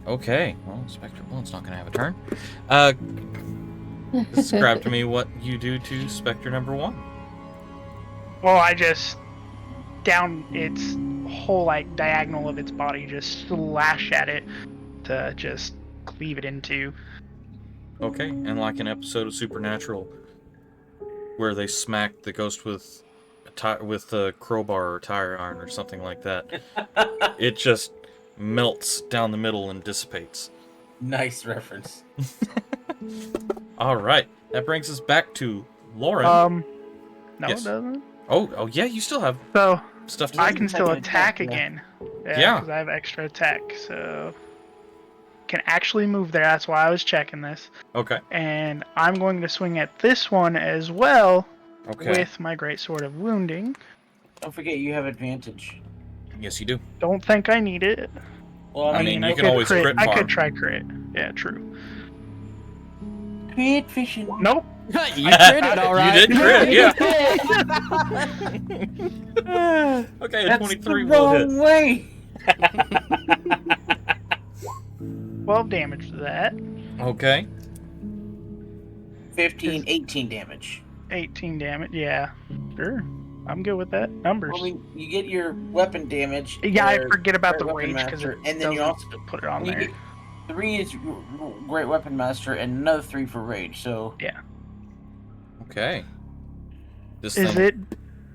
Okay. Well, Spectre Blood's not going to have a turn. Describe to me what you do to Spectre number 1. Well, I just down its whole like diagonal of its body, just slash at it to just cleave it in two. Okay. And like an episode of Supernatural where they smack the ghost with a crowbar or tire iron or something like that, it just melts down the middle and dissipates. Nice reference. All right. That brings us back to Lauren. No, Yes. it doesn't. Oh yeah, you still have So stuff to I do. can still Attack, attack yeah. again. Yeah. because I have extra attack, so can actually move there. That's why I was checking this. Okay. And I'm going to swing at this one as well Okay. with my Great Sword of Wounding. Don't forget you have advantage. Yes, you do. Don't think I need it. Well, I mean, you I can could always crit I farm. could try crit. Yeah, true. crit fishing. Nope. You critted, all right. You did crit, yeah. yeah. Okay, a That's 23 the will wrong hit. way. 12 damage to that. Okay. 15, 18 damage. 18 damage. Yeah, sure. I'm good with that. Numbers. Well, I mean, you get your weapon damage. Yeah, I or forget about the Great Weapon rage because Master, it and then you doesn't also put it on you there. get 3 is Great Weapon Master and another 3 for rage. So Okay. This Is thing it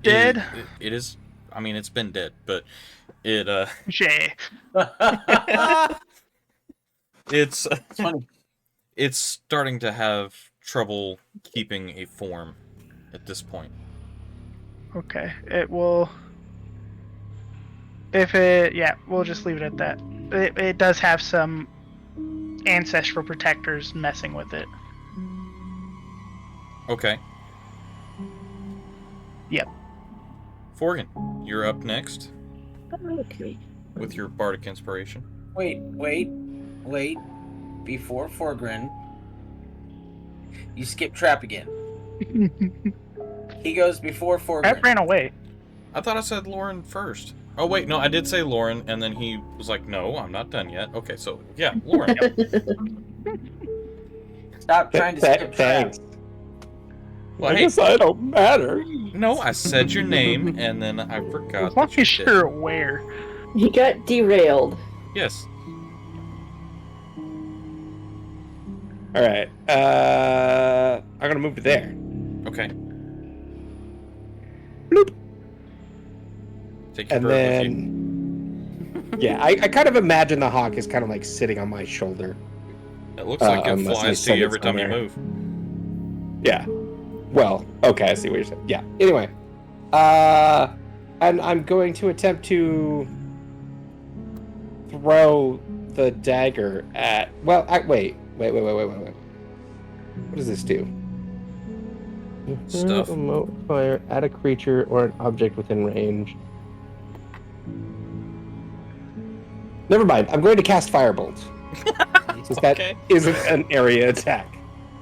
dead? It is. I mean, it's been dead, but it Shay. it's funny. it's starting to have trouble keeping a form at this point. Okay, it will. If it, yeah, we'll just leave it at that. It does have some ancestral protectors messing with it. Okay. Yep. Forgan, you're up next Okay. with your bardic inspiration. Wait. Before Forgrin, you skip Trap again. He goes before Forgrin. That ran away. I thought I said Lauren first. Oh wait, no, I did say Lauren, and then he was like, "No, I'm not done yet." Okay, so yeah, Lauren. Stop trying to skip Trap. Thanks. Well, I hey, guess I don't matter. no, I said your name, and then I forgot. As long that you as did. you're aware. He got derailed. Yes. All right. I'm gonna move to there. Okay. Bloop. Take your And bird then, yeah, I kind of imagine the hawk is kind of like sitting on my shoulder. with you. It looks like it unless I flies to send you it every time you somewhere. move. Yeah. Well, okay, I see what you're saying. Yeah. Anyway, and I'm going to attempt to throw the dagger at. Well, wait. What does this do? Stuff. Remote fire at a creature or an object within range. Never mind. I'm going to cast firebolt. Since Okay. that isn't an area attack.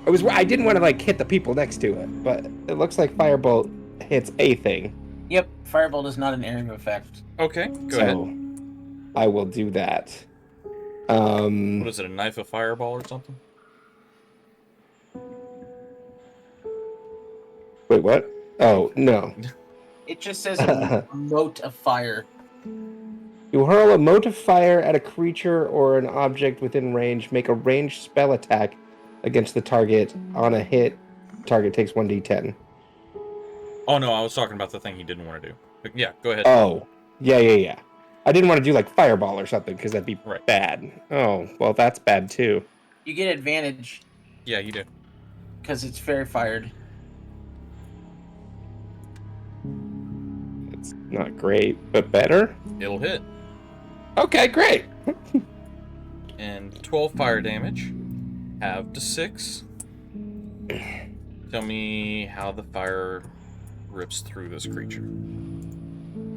I didn't want to like hit the people next to it, but it looks like firebolt hits a thing. Yep, Firebolt is not an area of effect. Okay, go ahead. I will do that. What is it, a knife of fireball or something? Wait, what? Oh, no. It just says a mote of fire. You hurl a mote of fire at a creature or an object within range. Make a ranged spell attack against the target. On a hit, target takes 1d10. Oh no, I was talking about the thing he didn't want to do. But yeah, go ahead. Oh, yeah. I didn't want to do like fireball or something because that'd be Right. bad. Oh, well, that's bad too. You get advantage Yeah, you do. because it's fair fired. It's not great, but better. It'll hit. Okay, great. And 12 fire damage. Halved to 6. Tell me how the fire rips through this creature.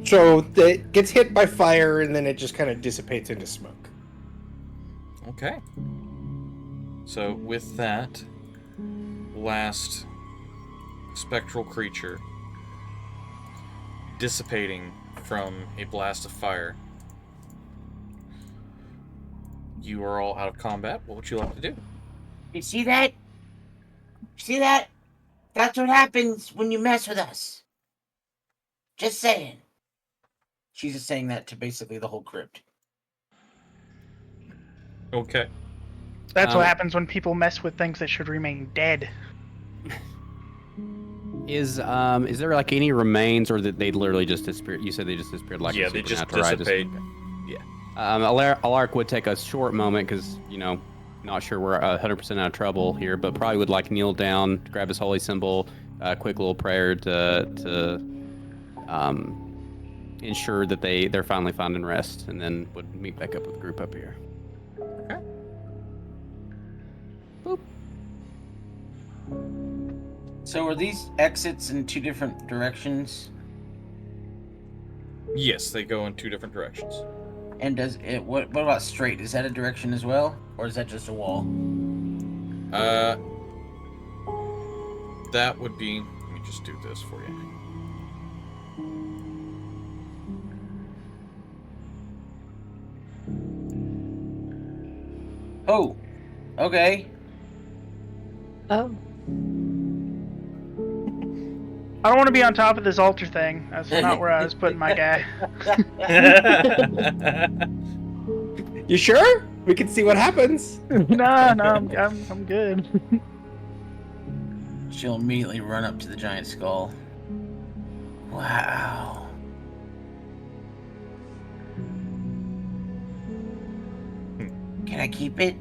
So it gets hit by fire and then it just kind of dissipates into smoke. Okay. So with that last spectral creature dissipating from a blast of fire, you are all out of combat. What would you like to do? You see that? See that? That's what happens when you mess with us. Just saying. She's just saying that to basically the whole crypt. Okay. That's what happens when people mess with things that should remain dead. Is there like any remains, or that they literally just disappeared? You said they just disappeared like Yeah, a they just supernatural, right? dissipate. Alaric would take a short moment because, not sure we're 100% out of trouble here, but probably would like kneel down, grab his holy symbol, quick little prayer to ensure that they're finally finding rest, and then would meet back up with the group up here. Okay. Boop. So are these exits in two different directions? Yes, they go in 2 different directions. And does it? What about straight? Is that a direction as well, or is that just a wall? That would be... Let me just do this for you. Oh, okay. Oh. I don't want to be on top of this altar thing. That's not where I was putting my guy. You sure? We can see what happens. No, I'm good. She'll immediately run up to the giant skull. Wow. Can I keep it?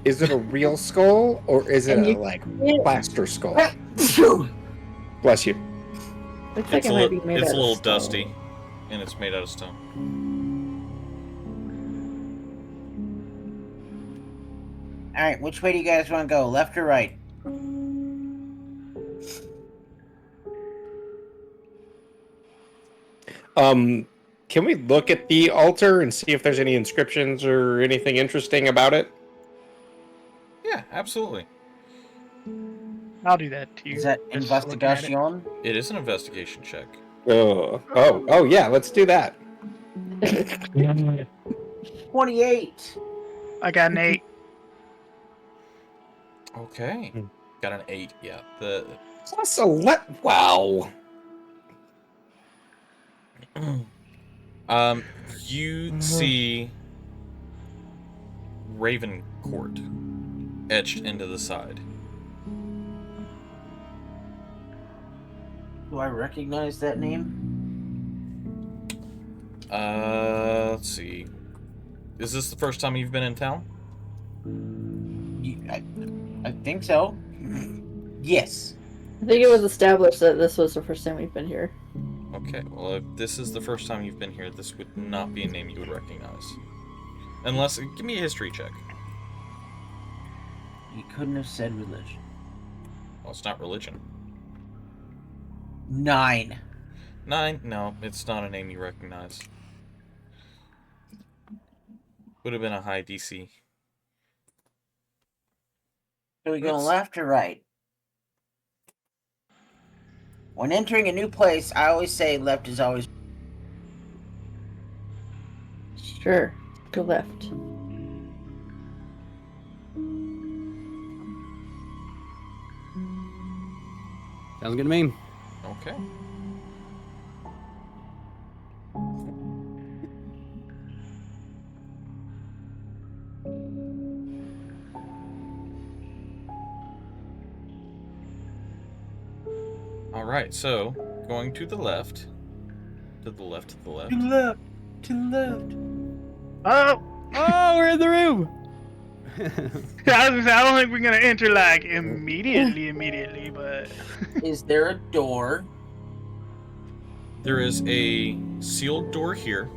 Is it a real skull or is it And a you- plaster skull? Bless you. Looks like It's it a might little, be made it's out a of little stone. dusty, and it's made out of stone. Alright, which way do you guys want to go? Left or right? Can we look at the altar and see if there's any inscriptions or anything interesting about it? Yeah, absolutely. I'll do that to you. Is that just looking at it. investigation? It is an investigation check. Oh, yeah, let's do that. 28. I got an 8. Okay. Got an 8, yeah. Plus wow. You see Raven Court etched into the side. Do I recognize that name? Let's see. Is this the first time you've been in town? I think so. Yes. I think it was established that this was the first time we've been here. Okay, well, if this is the first time you've been here, this would not be a name you would recognize. Unless, give me a history check. You couldn't have said religion. Well, it's not religion. 9. 9? No, it's not a name you recognize. Would have been a high DC. Are we going Oops. left or right? When entering a new place, I always say left is always... Sure. Go left. Sounds good to me. Okay. right, so going to the left. To the left, to the left. To the left. To the left. Oh! Oh, we're in the room. I was gonna say, I don't think we're gonna enter like immediately, but Is there a door? There is a sealed door here.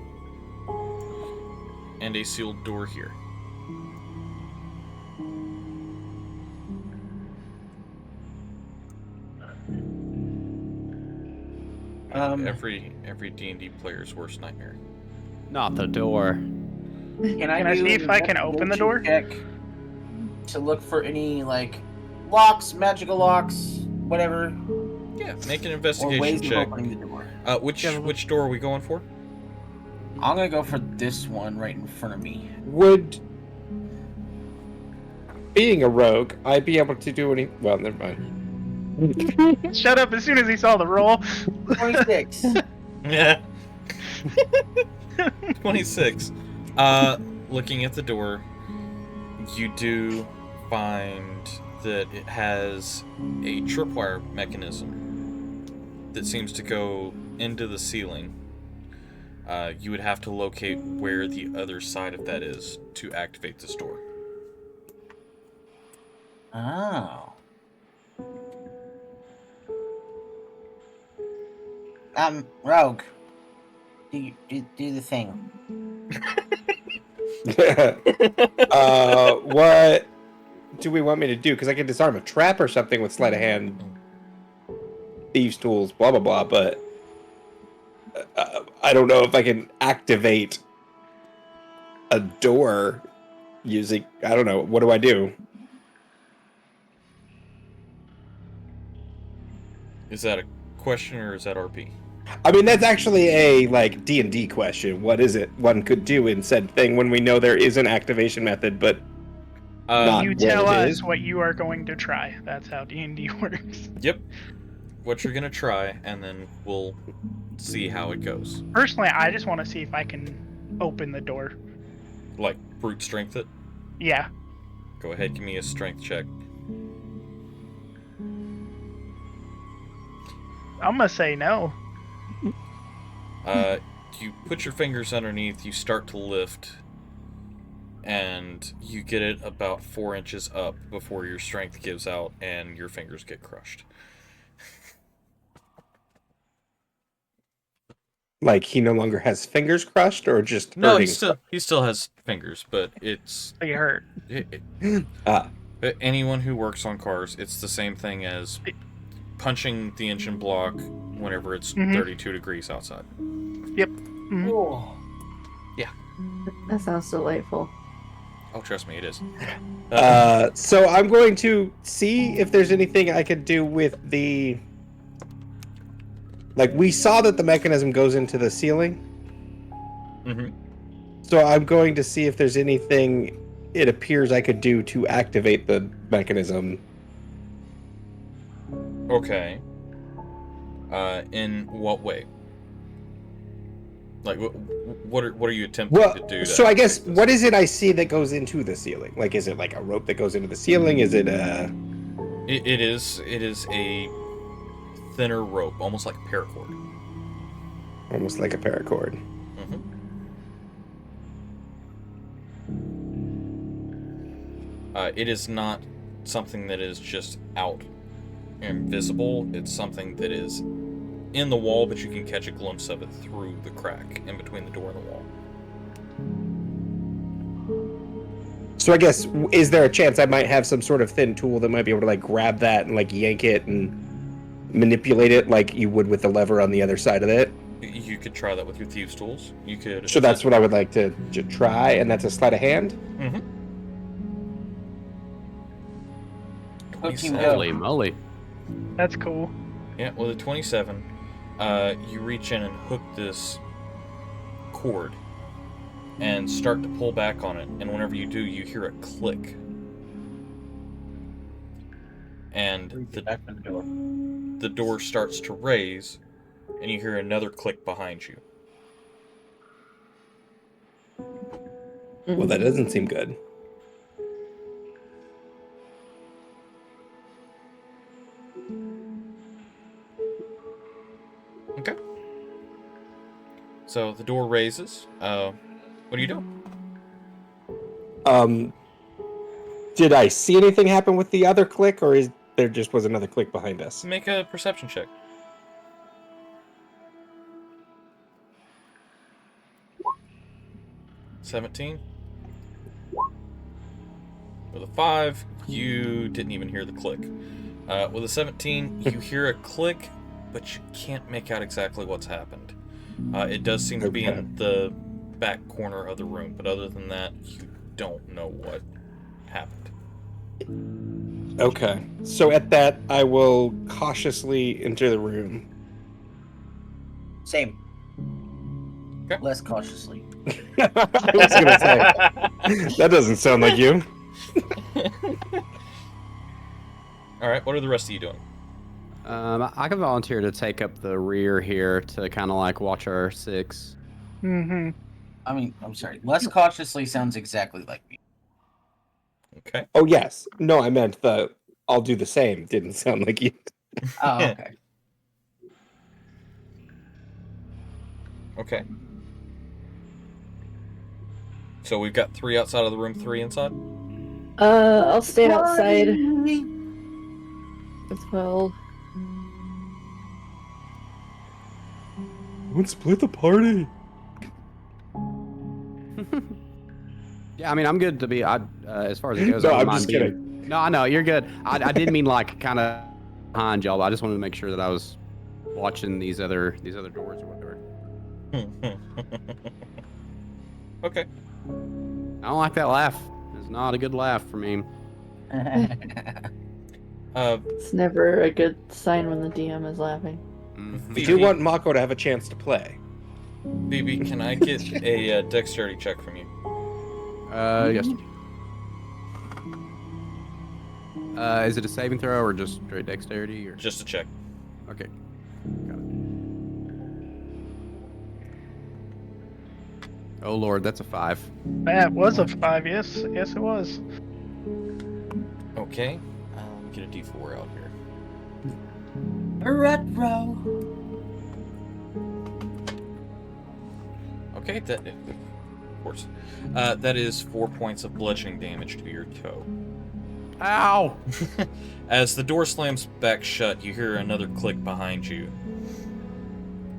And a sealed door here. Every D&D player's worst nightmare. Not the door. Can I Can I do see if an I can open the door? investigation check to look for any like locks, magical locks, whatever, Yeah, make an or investigation ways check. of opening the door? Which door are we going for? I'm gonna go for this one right in front of me. Would being a rogue, I be able to do any? Well, never mind. shut up as soon as he saw the roll. 26. Yeah. 26. Looking at the door, you do find that it has a tripwire mechanism that seems to go into the ceiling. You would have to locate where the other side of that is to activate this door. Oh. Rogue. Do the thing. What do we want me to do? Because I can disarm a trap or something with sleight of hand, thieves' tools, blah blah blah. But I don't know if I can activate a door using. I don't know. What do I do? Is that a question or is that RP? I mean, that's actually a like D&D question. What is it one could do in said thing when we know there is an activation method, but not You what tell it us is? what you are going to try. That's how D&D works. Yep. What you're gonna try, and then we'll see how it goes. Personally, I just want to see if I can open the door. Like brute strength it. Yeah. Go ahead, give me a strength check. I'm gonna say no. You put your fingers underneath, you start to lift, and you get it about 4 inches up before your strength gives out and your fingers get crushed. Like he no longer has fingers crushed, or just No, hurting? he still has fingers, but it's You hurt. anyone who works on cars, it's the same thing as punching the engine block whenever it's 32 degrees outside. Yep. Oh. That sounds delightful. Oh, trust me, it is. So I'm going to see if there's anything I could do with the. Like we saw that the mechanism goes into the ceiling. Mm-hmm. So I'm going to see if there's anything it appears I could do to activate the mechanism. Okay. In what way? Like, what are you attempting to do? So I guess what is it I see that goes into the ceiling? Like, is it like a rope that goes into the ceiling? Is it a? It is a thinner rope, almost like paracord. Almost like a paracord. It is not something that is just out and visible. It's something that is in the wall, but you can catch a glimpse of it through the crack in between the door and the wall. So I guess, is there a chance I might have some sort of thin tool that might be able to like grab that and like yank it and manipulate it like you would with the lever on the other side of it? You could try that with your thieves' tools. You could. So that's what I would like to try, and that's a sleight of hand. Mm-hmm. Holy moly. That's cool. Yeah, with a 27, you reach in and hook this cord and start to pull back on it, and whenever you do, you hear a click. And the door starts to raise, and you hear another click behind you. Well, that doesn't seem good. So the door raises. What do you do? Did I see anything happen with the other click, or is there just was another click behind us? Make a perception check. $17. With a 5, you didn't even hear the click. With a 17, you hear a click, but you can't make out exactly what's happened. It does seem to be in the back corner of the room, but other than that, you don't know what happened. Okay. So at that, I will cautiously enter the room. Same. Okay. Less cautiously. I was gonna say that doesn't sound like you. All right, what are the rest of you doing? I can volunteer to take up the rear here to kind of like watch our 6. Mm-hmm. I mean, I'm sorry. Less cautiously sounds exactly like me. Okay. Oh yes. No, I meant the I'll do the same. Didn't sound like you. Oh, okay. Okay. So we've got 3 outside of the room, 3 inside? I'll stay outside as well. Let's split the party. Yeah, I mean, I'm good to be. As far as it goes, No, I don't I'm mind just being- kidding. No, I know you're good. I didn't mean like kind of behind y'all. But I just wanted to make sure that I was watching these other doors or whatever. Okay. I don't like that laugh. It's not a good laugh for me. It's never a good sign when the DM is laughing. We do want Mako to have a chance to play. BB, can I get a dexterity check from you? Yes. Is it a saving throw or just straight dexterity? Or Just a check. okay, got it. Oh Lord, that's a 5. That was a 5, yes. Yes, it was. Okay. Let me get a d4 out here. Retro. Okay, that of course. That is 4 points of bludgeoning damage to your toe. Ow! As the door slams back shut, you hear another click behind you.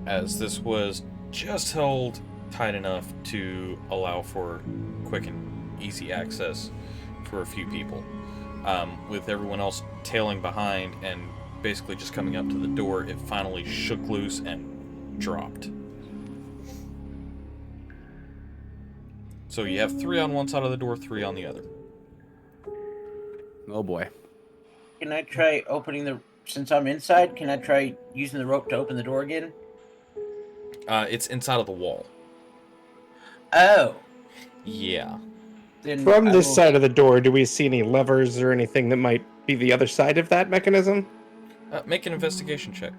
As this was just held tight enough to allow for quick and easy access for a few people. With everyone else tailing behind and basically just coming up to the door, it finally shook loose and dropped. So you have 3 on one side of the door, 3 on the other. Oh boy. Can I try opening the... Since I'm inside, can I try using the rope to open the door again? It's inside of the wall. Oh. Yeah. Then From I this will- side of the door, do we see any levers or anything that might be the other side of that mechanism? Make an investigation check.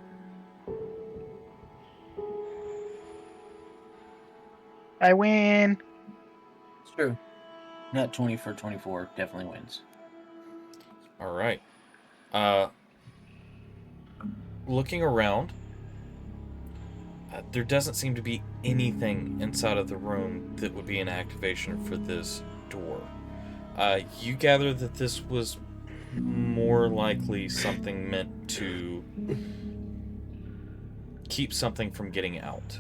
I win. It's true. Not 20 for 24 definitely wins. All right. Looking around, there doesn't seem to be anything inside of the room that would be an activation for this door. You gather that this was more likely something meant to keep something from getting out.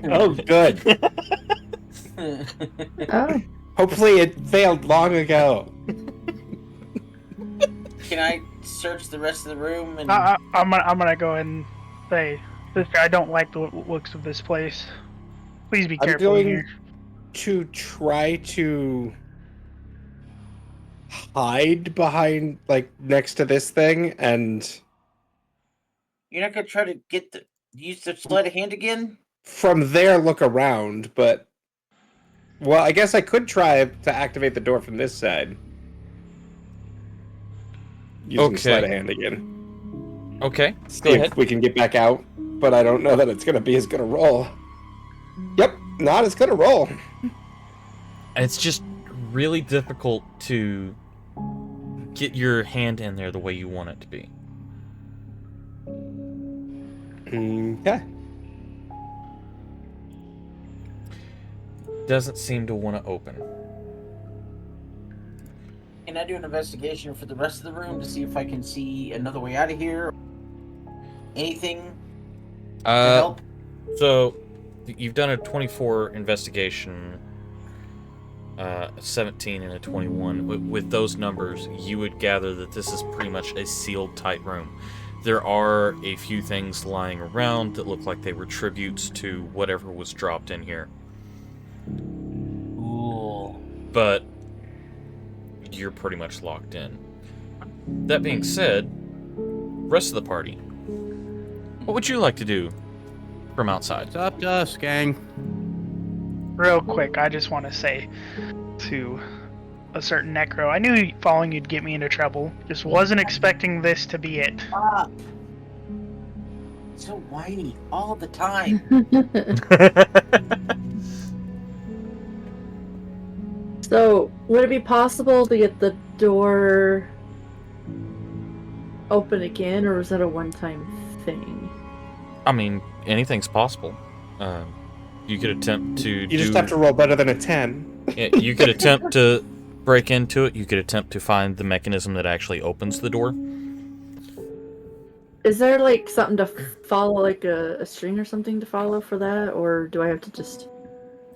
Oh, good. Oh, Hopefully it failed long ago. Can I search the rest of the room and I'm gonna go and say, sister, I don't like the looks of this place. Please be I'm careful going- in here. To try to hide behind, like, next to this thing, and you're not gonna try to use the sleight of hand again? from there look around, but... Well, I guess I could try to activate the door from this side. Using Okay. sleight of hand again. Okay, See go if ahead. we can get back out, but I don't know that it's gonna be as good a roll. Yep, not as good a roll. It's just really difficult to get your hand in there the way you want it to be. Okay. Doesn't seem to want to open. Can I do an investigation for the rest of the room to see if I can see another way out of here? Anything to help? So, you've done a 24 investigation, 17 and a 21. With those numbers, you would gather that this is pretty much a sealed, tight room. There are a few things lying around that look like they were tributes to whatever was dropped in here. Ooh. But you're pretty much locked in. That being said, rest of the party, what would you like to do from outside? It's up to us, gang. Real quick, I just want to say to a certain necro, I knew following you'd get me into trouble. Just wasn't expecting this to be it. Stop. So whiny all the time. So, would it be possible to get the door open again, or was that a one-time thing? I mean, anything's possible. You could attempt to You just have to roll better than a 10. Yeah, you could attempt to break into it. You could attempt to find the mechanism that actually opens the door. Is there, like, something to follow, like a string or something to follow for that, or do I have to just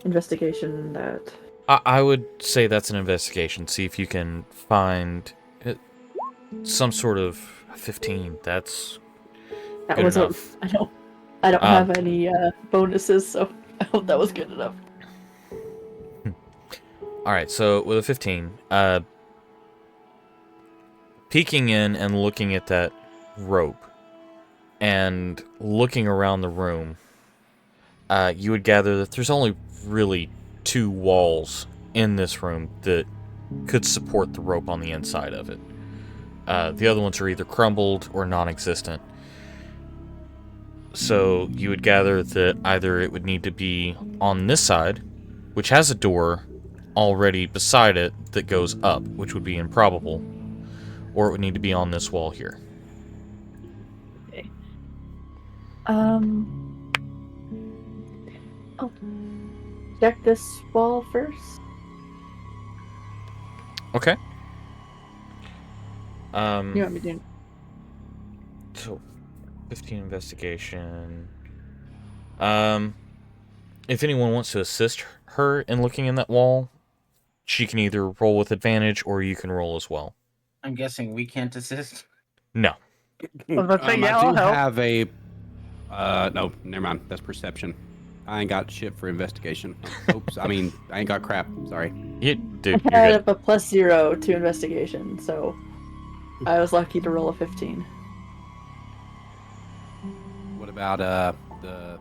investigation that? I would say that's an investigation. See if you can find some sort of 15. That's That good was enough. I don't have any bonuses, so I hope that was good enough. All right, so with a 15, peeking in and looking at that rope and looking around the room, you would gather that there's only really 2 walls in this room that could support the rope on the inside of it. The other ones are either crumbled or non-existent. So you would gather that either it would need to be on this side, which has a door already beside it that goes up, which would be improbable, or it would need to be on this wall here. Okay. I'll check this wall first. Okay. You want me to? So, 15 investigation. If anyone wants to assist her in looking in that wall, she can either roll with advantage or you can roll as well. I'm guessing we can't assist. No. I was about to say, yeah, I I'll do help. have a. No, never mind. That's perception. I ain't got shit for investigation. Oops. I mean, I ain't got crap. Sorry. Dude, I had you're up a +0 to investigation, so I was lucky to roll a 15. What about the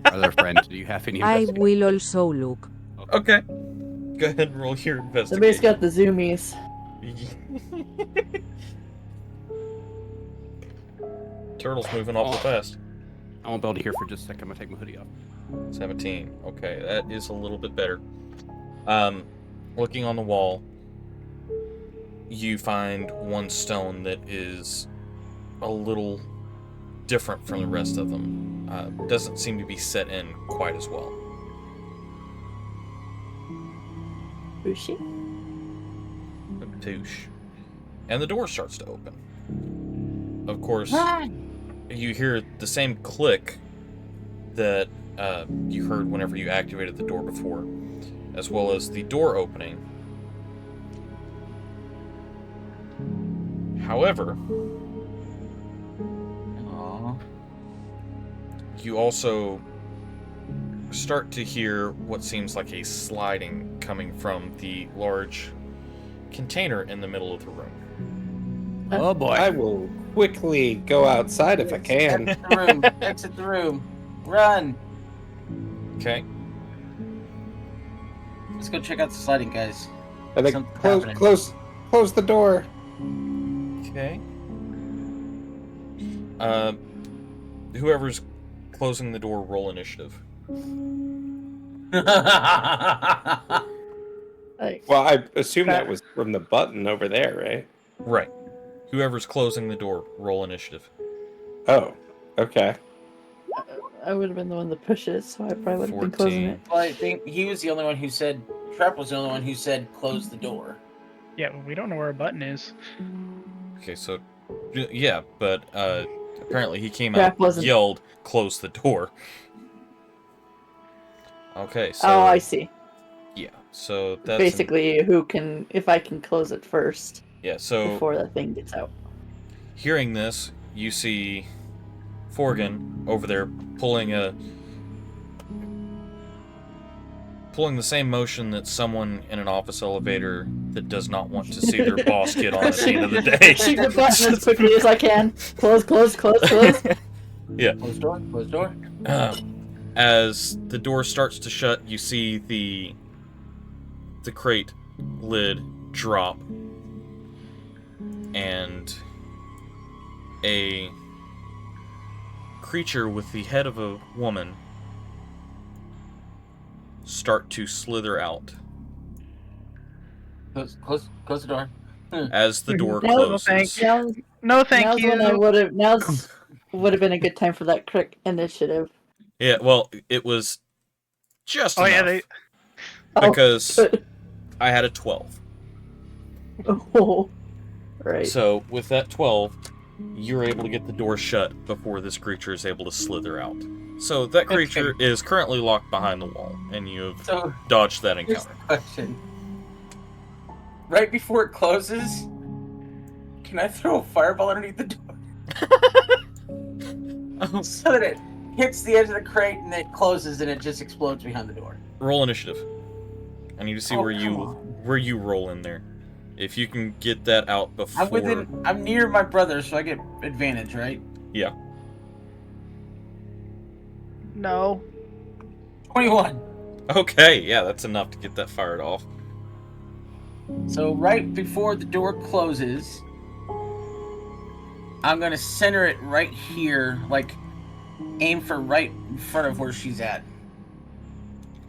other friend? Do you have any? I investigation? will also look. Okay. Go ahead and roll your investigation. Somebody's got the zoomies. Turtle's moving awful fast. I won't be able to hear for just a second. I'm gonna take my hoodie off. 17. Okay, that is a little bit better. Looking on the wall, you find one stone that is a little different from the rest of them. Doesn't seem to be set in quite as well. Bushi? Poosh. And the door starts to open. Of course, you hear the same click that you heard whenever you activated the door before, as well as the door opening. However, you also start to hear what seems like a sliding coming from the large container in the middle of the room. Oh boy. I will quickly go outside if I can. Exit the room. Exit the room. Run. Okay. Let's go check out the sliding, guys. I think Something's close, happening. close the door. Okay. Whoever's closing the door, roll initiative. Like, Well, I assume that was from the button over there, right? Right. Whoever's closing the door, roll initiative. Oh, okay. I would have been the one that pushed it, so I probably would have been closing 14. it. Well, I think he was the only one who said. Trap was the only one who said close the door. Yeah, we don't know where a button is. Okay, so yeah, but apparently he came Trap out, wasn't- yelled, "Close the door." Okay, so Oh, I see. yeah, so that's Basically, if I can close it first yeah. So before that thing gets out. hearing this, you see Forgan over there pulling the same motion that someone in an office elevator that does not want to see their boss get on at the end of the day. Shoot the button as quickly as I can. Close, close, close, close. Yeah. Close door. Close door. As the door starts to shut, you see the crate lid drop, and a creature with the head of a woman start to slither out Close the door. as the door No, closes. thanks. Now, No, thank now's you. when now's would have been a good time for that quick initiative. Yeah, well, it was just Oh enough yeah, they. because I had a 12. Oh, right. So with that 12, you're able to get the door shut before this creature is able to slither out. So that creature is currently locked behind the wall, and you have So dodged that here's encounter. the question. Right before it closes, can I throw a fireball underneath the door Oh, so that it hits the edge of the crate and then it closes and it just explodes behind the door? roll initiative. I need to see Oh, where you roll in there. If you can get that out before. I'm near my brother, so I get advantage, right? Yeah. No. 21. Okay, yeah, that's enough to get that fired off. So right before the door closes, I'm gonna center it right here, like aim for right in front of where she's at.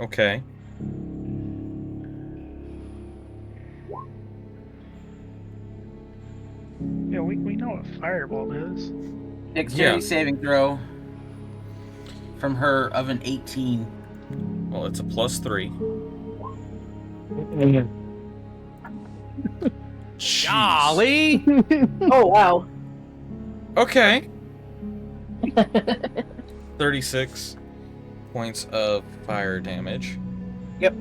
Okay. Yeah, we know what fireball is. Dexterity Yeah. saving throw from her of an 18. Well, it's a +3. Jeez. Golly! Oh wow. Okay. 36 points of fire damage. Yep.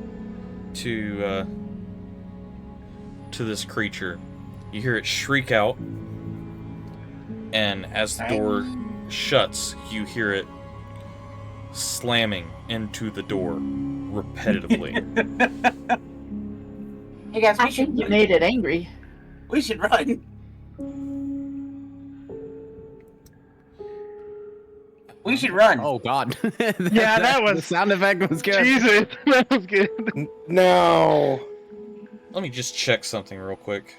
To this creature. You hear it shriek out, and as the door shuts, you hear it slamming into the door repetitively. Hey guys, I think you made it angry. we should run. We should run. Oh God! Yeah, that was- the sound effect was good. Jesus, that was good. No. Let me just check something real quick.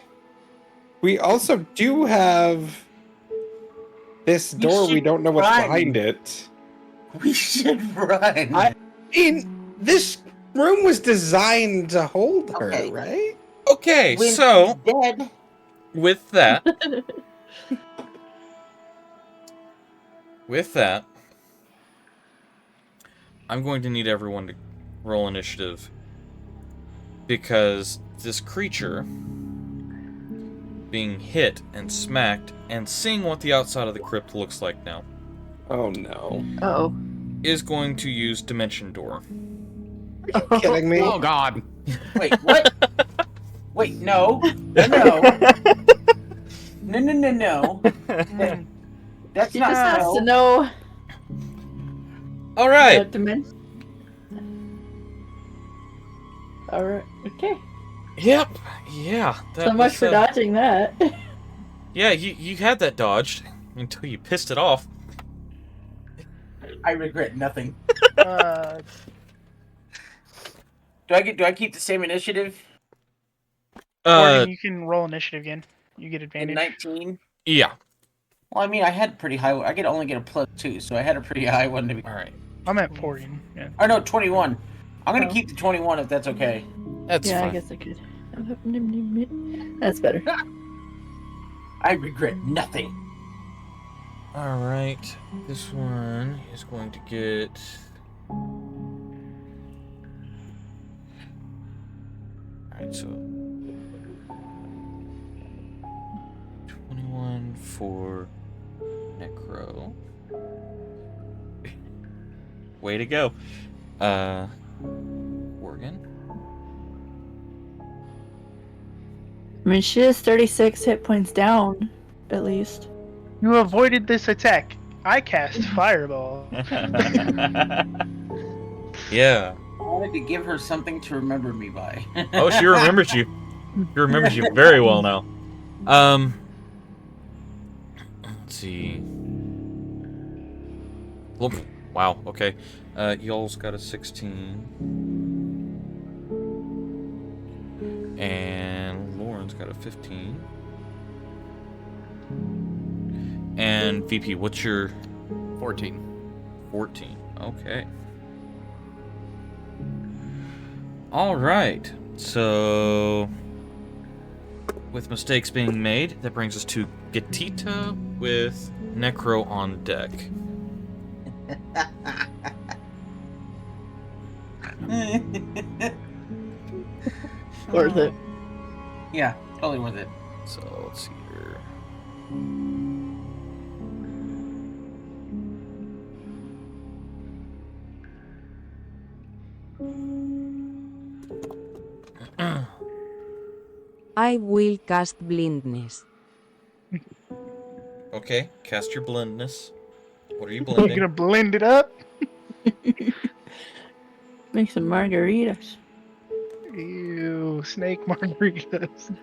We also do have this door. We should don't know what's run. behind it. We should run. I mean, this room was designed to hold her, Okay. right? Okay, When so she's dead. with that, I'm going to need everyone to roll initiative because this creature being hit and smacked and seeing what the outside of the crypt looks like now Oh no. Oh. is going to use Dimension Door. Are you kidding me? Oh God! Wait, what? Wait, no. No. No. That's She not just has no. to know All right. what dimension. Alright, okay. Yep. Yeah. So much for dodging that. Yeah, you had that dodged until you pissed it off. I regret nothing. Uh, Do I keep the same initiative? Morgan, you can roll initiative again. You get In advantage. 19? Yeah. Well, I mean, I had pretty high. I could only get a +2, so I had a pretty high one to be. All right. I'm at 40. Yeah. Oh no, 21. I'm gonna Oh. keep the 21 if that's okay. That's Yeah, fine. I guess I could. That's better. I regret nothing. Alright, this one is going to get... Alright, so... 21 for Necro. Way to go. Worgen. I mean, she is 36 hit points down, at least. You avoided this attack. I cast Fireball. Yeah. I wanted to give her something to remember me by. Oh, she remembers you. She remembers you very well now. Let's see. Well, wow, okay. Y'all's got a 16. And Lauren's got a 15. And VP, what's your 14. 14? Okay. Alright. So with mistakes being made, that brings us to Gatita with Necro on deck. Worth it. Yeah, totally worth it. So let's see here. I will cast blindness. Okay, cast your blindness. What are you You're blending? gonna blend it up? Make some margaritas. Ew, snake margaritas.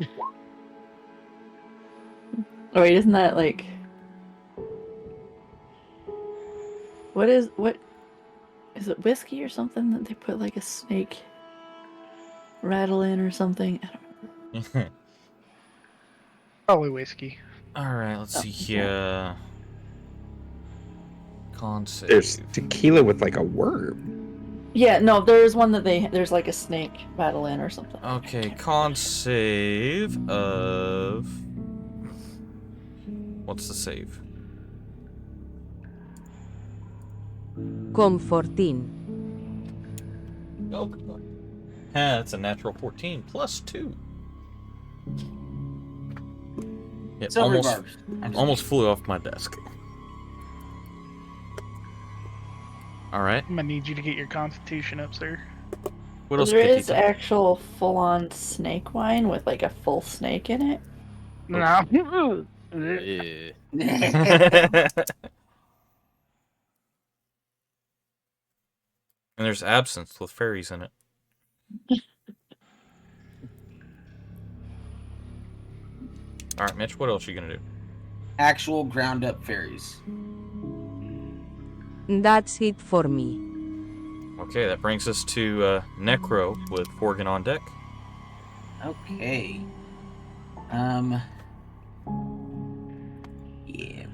Oh wait, isn't that like... What is it whiskey or something that they put like a snake rattle in or something? I don't know. Probably whiskey. Alright, let's see here. Con save. There's tequila with like a worm. Yeah, no, there's one that there's like a snake rattle in or something. Okay, con save of... What's the save? Con 14. Oh, that's a natural 14 plus 2. It Silver almost, barbs. I'm just almost flew off my desk. Alright, I'm gonna need you to get your constitution up, sir. what else There could is actual full-on snake wine with like a full snake in it. No. Yeah. And there's absinthe with fairies in it. Alright, Mitch, what else are you gonna do? Actual ground up fairies. That's it for me. Okay, that brings us to Necro with Forgan on deck. Okay. Yeah,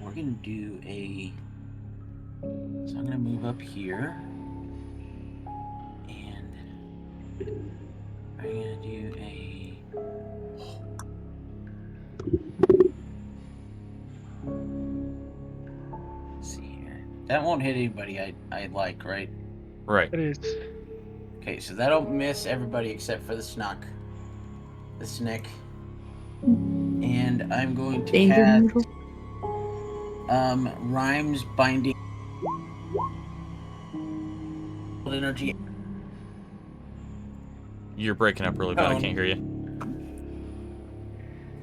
we're gonna do a. So I'm gonna move up here, and I'm gonna do a. Let's see here. That won't hit anybody I like, right? Right. It is. Okay, so that'll miss everybody except for the snuck. The snick. And I'm going to Danger cast neutral. Rhymes Binding Energy. You're breaking up really bad, I Oh. can't hear you.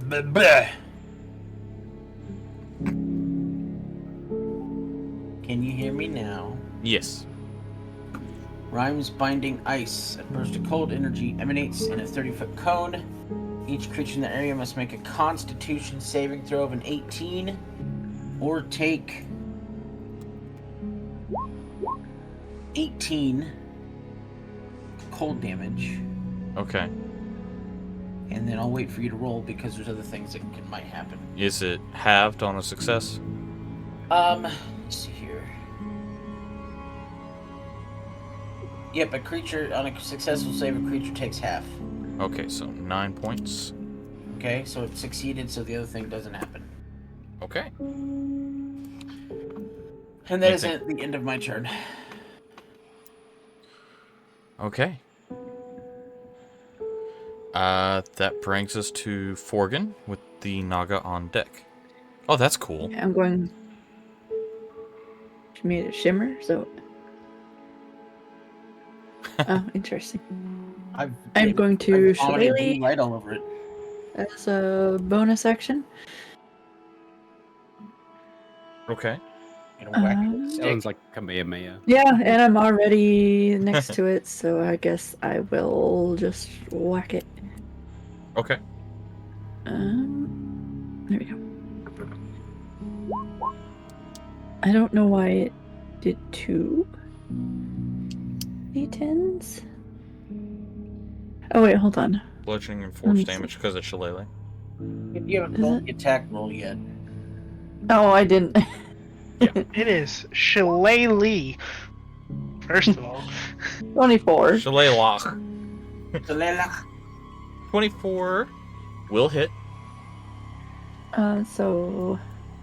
Bleh. Can you hear me now? Yes. Rhymes Binding Ice. A burst of cold energy emanates in a 30-foot cone. Each creature in the area must make a Constitution saving throw of an 18 or take 18 cold damage. Okay. And then I'll wait for you to roll because there's other things that might happen. Is it halved on a success? Let's see here. Yep, a creature on a successful save, a creature takes half. Okay, so 9 points. Okay, so it succeeded, so the other thing doesn't happen. Okay. And that Anything? isn't the end of my turn. Okay. That brings us to Forgan with the Naga on deck. Oh, that's cool. I'm going. She made it shimmer, so. Oh, interesting. I'm going to I've vomited Shillelagh blue light all over it. as a bonus action. Okay. You know, whack Um, stick. Sounds like Kamehameha. Yeah, and I'm already next to it, so I guess I will just whack it. Okay. There we go. I don't know why it did 2 D10s. Oh wait, hold on. Bludgeoning and Let force me damage see. because of Shillelagh. You haven't Is rolled it? the attack roll yet. Oh, I didn't. It is Shillelagh. First of all, 24. Shillelagh. Shillelagh. 24 will hit. So.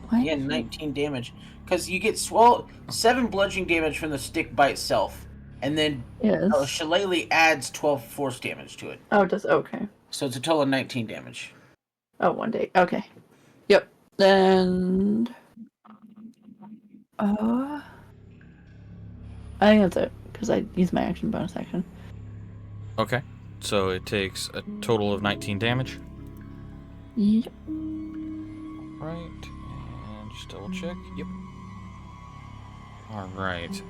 What? Yeah, 19 damage. Because you get 7 bludgeoning damage from the stick by itself. And then Yes. Shillelagh adds 12 force damage to it. Oh, just okay. So it's a total of 19 damage. Oh, 1 day. Okay. Yep. And. I think that's it because I used my action bonus action. Okay. So it takes a total of 19 damage. Yep. Right. And just double check. Yep. Alright.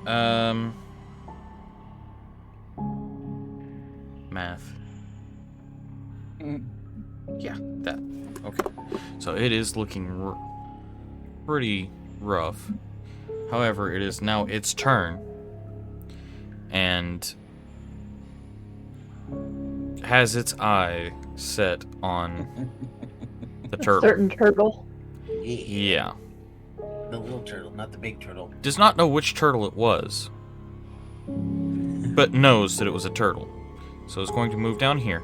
Math. Yeah, that. Okay. So it is looking pretty rough. However, it is now its turn. And has its eye set on the turtle. Certain turtle. Yeah. The little turtle, not the big turtle. Does not know which turtle it was, but knows that it was a turtle. So it's going to move down here.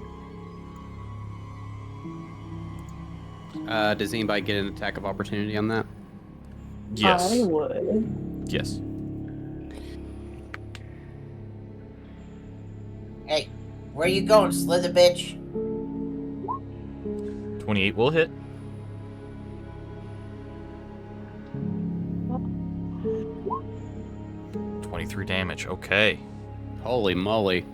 Does anybody get an attack of opportunity on that? Yes. I would. Yes. Hey, where you going, slither bitch? 28 will hit. .23 damage. Okay. Holy moly.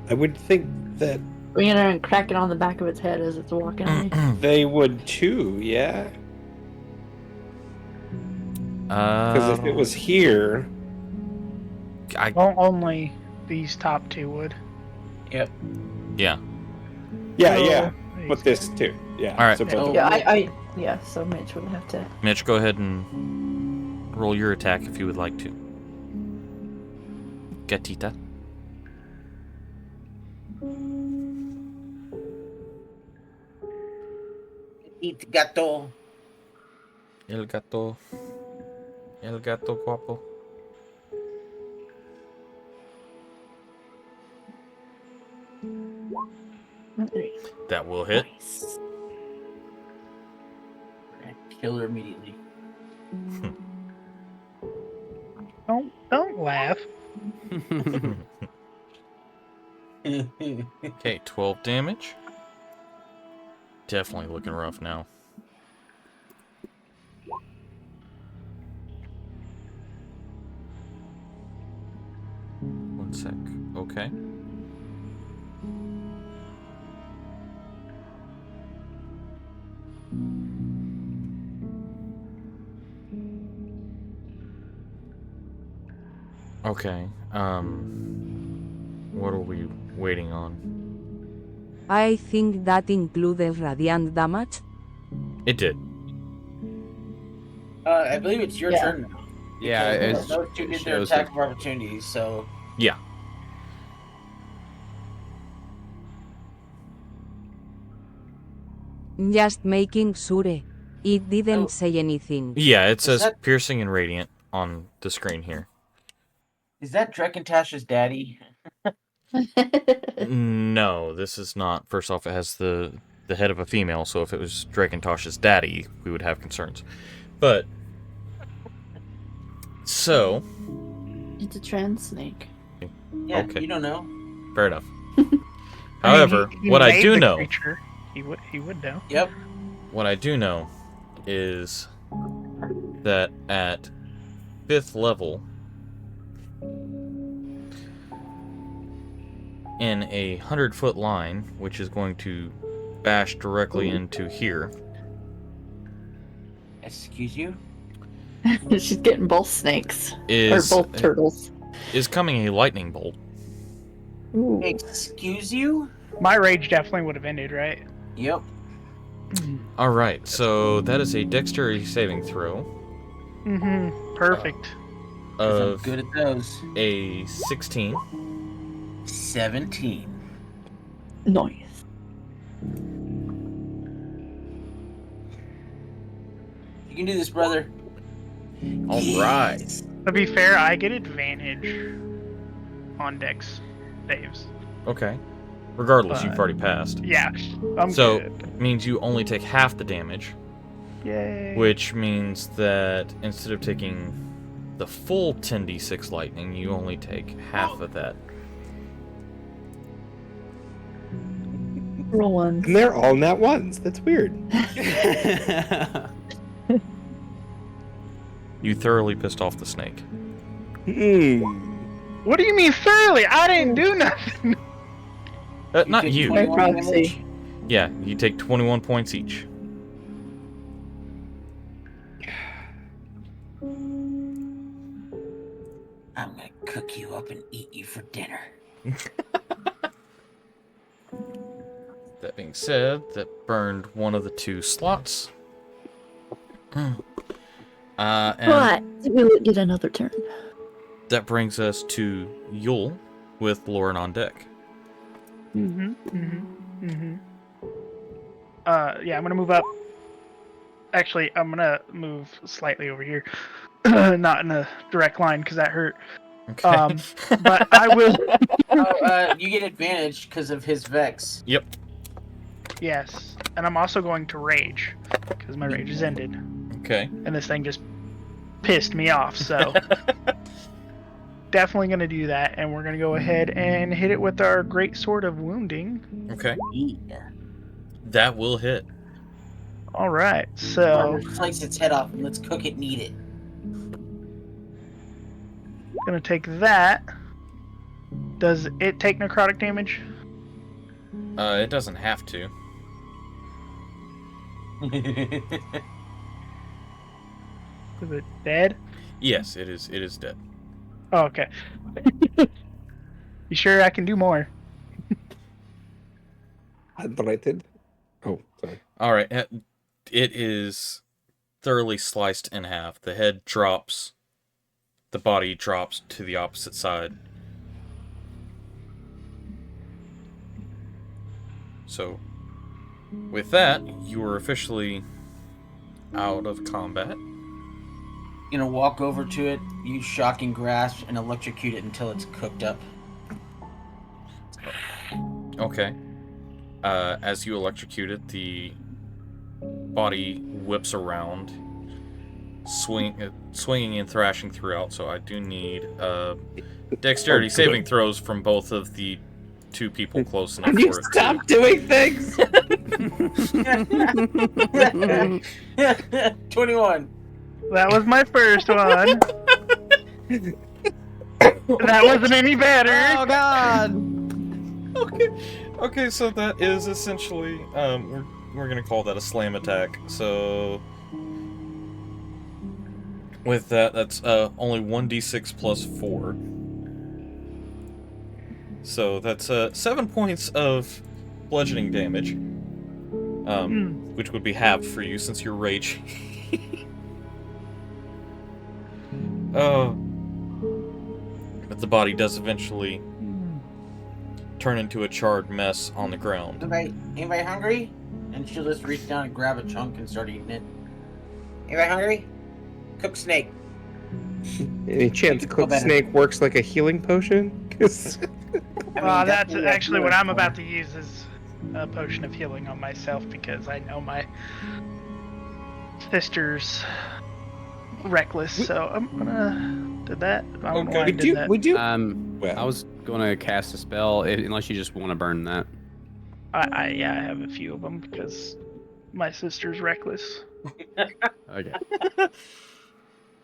I would think that We're gonna crack it on the back of its head as it's walking away. they would too, yeah? Because if it was here, only these top 2 would. Yep. Yeah. yeah, So, yeah. But this too, yeah. All right. So both. Yeah, yeah. So Mitch would have to. Mitch, go ahead and roll your attack if you would like to. Gatita. Eat gato. El gato. El gato guapo. That will hit. Nice. Kill her immediately. Don't laugh. Okay, 12 damage. Definitely looking rough now. One sec. Okay. Okay. What are we waiting on? I think that included radiant damage. It did. I believe it's your Yeah. turn now. Yeah, Because it those two did their shows attack that- of opportunities, so Yeah. Just making sure. It didn't Oh. say anything. Yeah, it says that- piercing and radiant on the screen here. is that Drekantash's daddy? No, this is not. First off, it has the head of a female, so if it was Drakentosh's daddy, we would have concerns. But So, It's a trans snake. Yeah, Okay. you don't know. fair enough. I mean, However, he what I made do the know, creature. He would know. Yep. what I do know is that at 5th level, in a 100-foot line, which is going to bash directly into here, Excuse you? She's getting both snakes. is or both turtles. is coming a lightning bolt. Ooh. Excuse you? My rage definitely would have ended, right? Yep. All right, so that is a dexterity saving throw Mm-hmm. Perfect. 'Cause I'm of good at those. a 16. 17. Nice. You can do this, brother. All right. To be fair, I get advantage on dex saves. Okay. Regardless, you've But- already passed. Yeah, I'm So, good. means you only take half the damage, Yay. which means that instead of taking the full 10d6 lightning, you only take half of that. Roll one. And they're all nat ones. That's weird. You thoroughly pissed off the snake. What do you mean thoroughly? I didn't do nothing. Not take you. 21 By damage. proxy. Yeah, you take 21 points each. I'm gonna cook you up and eat you for dinner. That being said, that burned one of the 2 slots. And But we will get another turn. that brings us to Yule with Lauren on deck. Yeah, I'm gonna move up. Actually, I'm gonna move slightly over here. Not in a direct line because that hurt. Okay. But I will. You get advantage because of his Vex. Yep. Yes, and I'm also going to rage because my rage is ended, Okay. and this thing just pissed me off. So definitely gonna do that, and we're gonna go ahead and hit it with our great sword of wounding. Okay. Yeah. That will hit. All right, so Slice its head off and let's cook it and eat it. gonna take that. Does it take necrotic damage? It doesn't have to. Is it dead? Yes, it is. It is dead. Oh, okay. You sure I can do more? Unrelated. Oh, sorry. All right. It is thoroughly sliced in half. The head drops. The body drops to the opposite side. So, with that, you are officially out of combat. Gonna walk over to it, use shocking grasp, and electrocute it until it's cooked up. Okay. As you electrocute it, the body whips around, swinging and thrashing throughout. So I do need dexterity saving throws from both of the 2 people close enough Can you for it stop doing things? 21. That was my first one. That wasn't any better. Oh God! Okay, so that is essentially we're gonna call that a slam attack. So with that, that's only 1d6 plus 4. So that's 7 points of bludgeoning damage, which would be halved for you since you're rage. But the body does eventually turn into a charred mess on the ground. Anybody hungry? And she'll just reach down and grab a chunk and start eating it. Anybody hungry? Cook snake. Any chance cooked better. snake works like a healing potion? 'Cause That's actually what I'm about to use is a potion of healing on myself because I know my sister's reckless, so I'm gonna do that. I don't know why I We did do. that. We do. I was gonna cast a spell unless you just want to burn that. I have a few of them because my sister's reckless. Okay.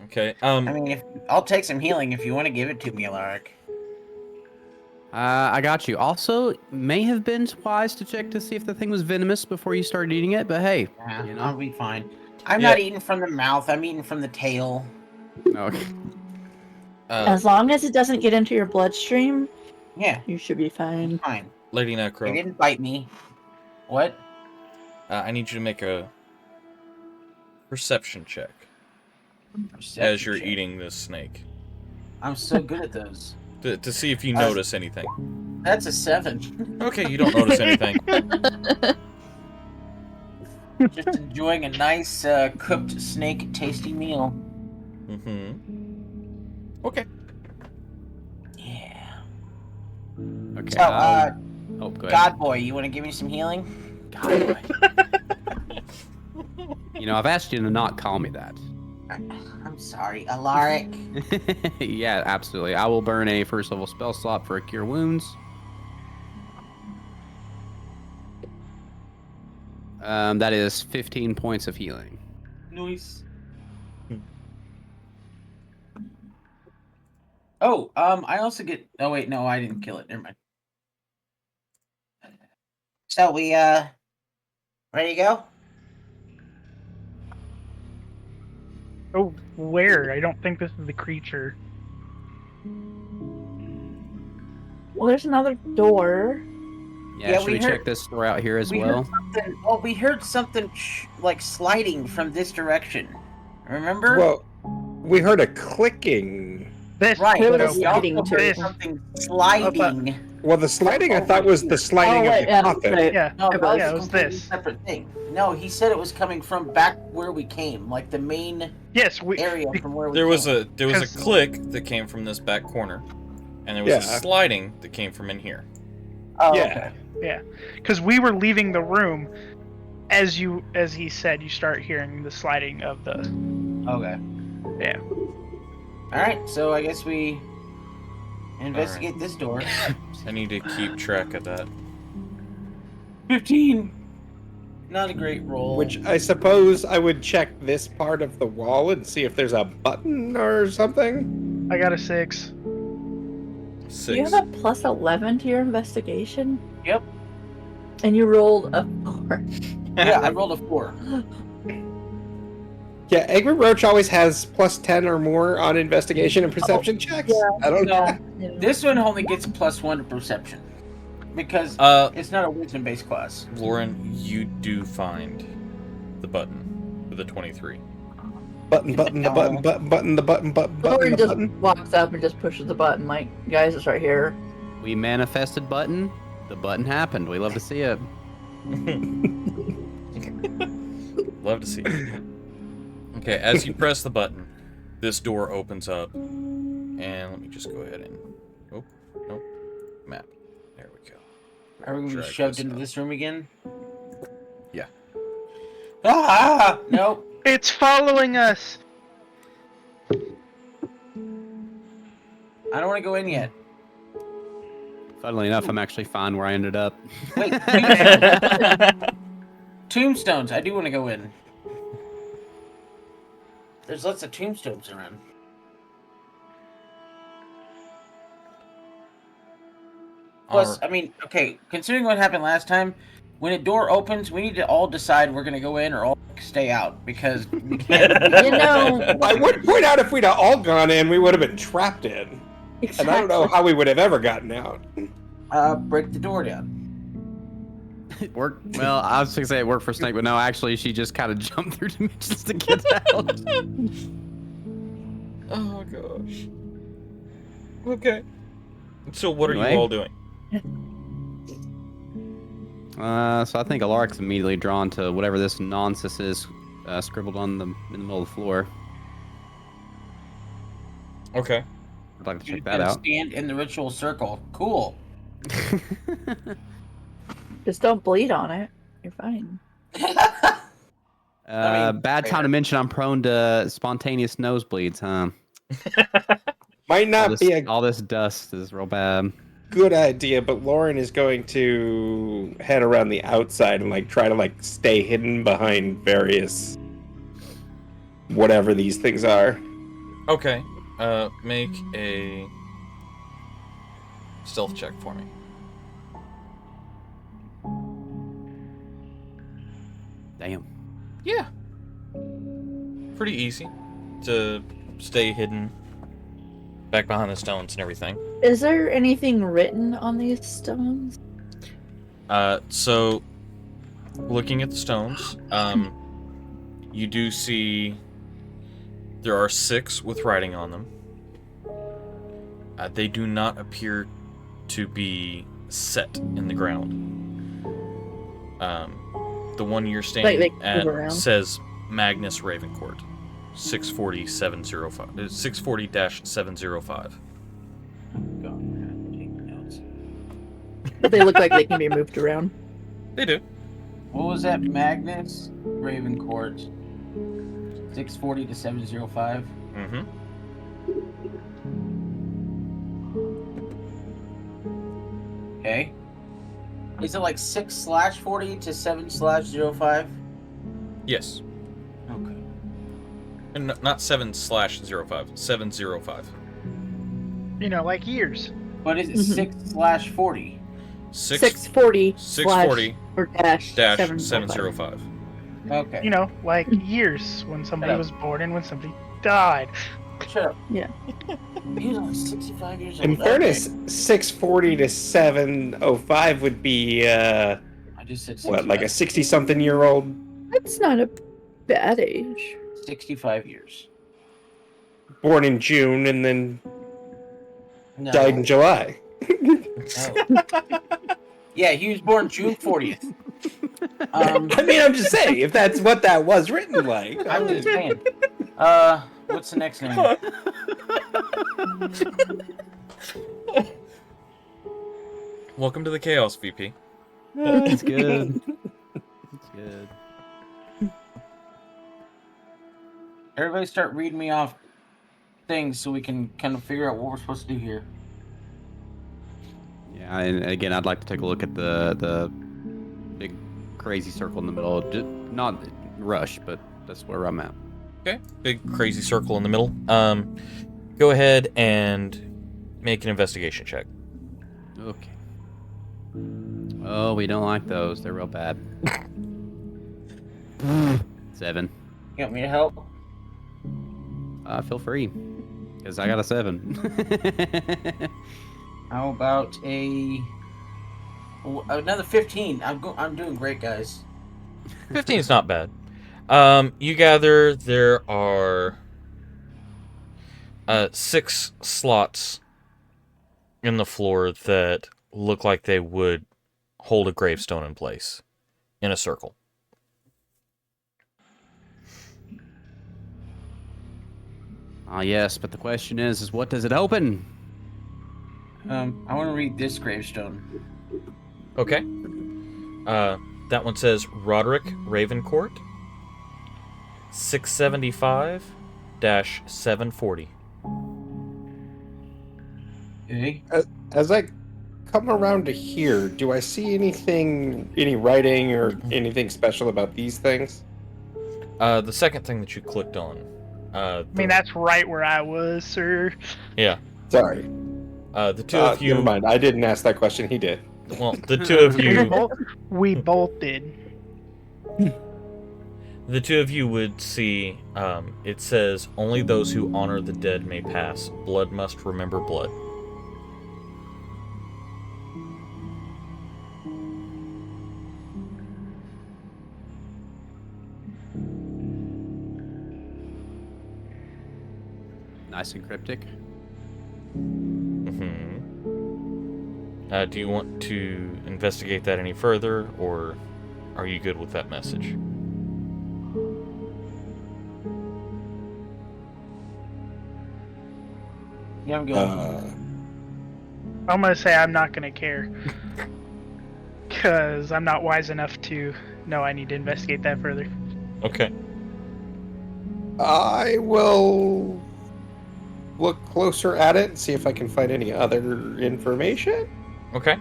Okay. I mean, I'll take some healing if you want to give it to me, Alaric. I got you. Also, may have been wise to check to see if the thing was venomous before you started eating it, but hey, Yeah, you know. I'll be fine. I'm Yeah. not eating from the mouth. I'm eating from the tail. Okay. As long as it doesn't get into your bloodstream, Yeah, you should be fine. fine. Lady It Necro, didn't bite me. What? I need you to make a perception check Perception as you're check. eating this snake I'm so good at those. to see if you notice anything. That's a 7. Okay, you don't notice anything. Just enjoying a nice cooked snake tasty meal. Okay. Yeah. Okay. So, oh, go ahead. God boy, you want to give me some healing? God. You know, I've asked you to not call me that. I'm sorry, Alaric. Yeah, absolutely. I will burn a first level spell slot for a cure wounds. That is 15 points of healing. Nice. Oh, I also get. Oh wait, no, I didn't kill it. Never mind. So we ready to go? Oh, where? I don't think this is the creature. Well, there's another door. Yeah, Yeah, should we we heard- check this door out here as We well? heard something. Oh, we heard something like sliding from this direction. Remember? Well, we heard a clicking. This right. There But was a we also sliding heard too. something sliding. Well, the sliding I thought was the sliding of the coffin. right. Yeah. No, It that was. Yeah, it was completely this. separate thing. No, he said it was coming from back where we came, like the main Yes, we. area from where we There was came. a 'Cause- click that came from this back corner, and there was a Yeah. sliding that came from in here. Oh, Yeah. okay. Yeah, because we were leaving the room. As he said, you start hearing the sliding of the. Okay. Yeah. All right. So I guess we investigate this door. I need to keep track of that. 15. Not a great roll. Which I suppose I would check this part of the wall and see if there's a button or something. I got a 6. Do 6. you have a plus 11 to your investigation? Yep. And you rolled a 4. Yeah, I rolled a 4. Yeah, Angry Roach always has plus 10 or more on investigation and perception checks. yeah. I don't know. No, this one only gets +1 to perception because it's not a wisdom-based class. Lauren, you do find the button with the 23. Button, the button, the button, Lauren the just button. walks up and just pushes the button, like, guys, it's right here. We manifested button. The button happened. We love to see it. Love to see it. Okay, as you press the button, this door opens up, and let me just go ahead and nope, map. There we go. Are we going to be Drag shoved this into up. this room again? Yeah. Ah! Nope. It's following us. I don't want to go in yet. Funnily enough, I'm actually fine where I ended up. Wait, tombstones. I do want to go in. There's lots of tombstones around. Plus, I mean, okay, considering what happened last time, when a door opens, we need to all decide we're going to go in or all stay out because we can't. You know, I would point out if we'd have all gone in, we would have been trapped in. And I don't know how we would have ever gotten out. Break the door down. It worked. Well, I was gonna say it worked for Snake, but no, actually, she just kind of jumped through dimensions to get out. Oh gosh. Okay. So what are Anyway. you all doing? So I think Alaric's immediately drawn to whatever this nonsense is scribbled in the middle of the floor. Okay. I'd like to You're check that gonna out. stand in the ritual circle. Cool. just don't bleed on it. You're fine. Bad time to mention I'm prone to spontaneous nosebleeds, huh? Might not be a All this dust is real bad. good idea, but Lauren is going to head around the outside and try to stay hidden behind various whatever these things are. Okay. Make a stealth check for me. Damn. Yeah. Pretty easy to stay hidden back behind the stones and everything. Is there anything written on these stones? So looking at the stones, you do see there are 6 with writing on them. They do not appear to be set in the ground. The one you're standing at says Magnus Ravencourt, 640-705. 640-705. They look like they can be moved around. They do. What was that? Magnus Ravencourt. 640 to 705. Mm-hmm. Okay. Is it like 6/40 to 7/05? Yes. Okay. And not 7/05. 705. You know, like years. But is it 6/40? 640 640 or dash 705. Okay. You know, like years when somebody was born and when somebody died. Shut up. Yeah. He was only 65 years old. In fairness, 640 to 705 would be I just said 65. like a 60-something-year-old. That's not a bad age. 65 years. Born in June and then No. died in July. No. Yeah, he was born June 40th. I mean, I'm just saying, if that's what that was written like. I'm just saying. What's the next name? Welcome to the Chaos, VP. That's good. That's good. Everybody start reading me off things so we can kind of figure out what we're supposed to do here. Yeah, and again, I'd like to take a look at the big crazy circle in the middle. Just not rush, but that's where I'm at. Okay. Big crazy circle in the middle. Go ahead and make an investigation check. Okay. Oh, we don't like those. They're real bad. 7. You want me to help? Feel free, because I got a 7. How about another 15? I'm doing great, guys. 15 is not bad. You gather there are 6 slots in the floor that look like they would hold a gravestone in place in a circle. Ah, yes, but the question is what does it open? I want to read this gravestone. Okay. That one says Roderick Ravencourt, 675-740. Okay. As I come around to here, do I see any writing or anything special about these things? The second thing that you clicked on. I mean, that's right where I was, sir. Yeah. Sorry. The two of you. Never mind. I didn't ask that question. He did. Well, the two of you. We both did. The two of you would see. It says, "Only those who honor the dead may pass. Blood must remember blood." Nice and cryptic. Mm-hmm. Do you want to investigate that any further, or are you good with that message? Yeah, I'm going. I'm gonna say I'm not gonna care. Because I'm not wise enough to know I need to investigate that further. Okay. I will look closer at it and see if I can find any other information. Okay.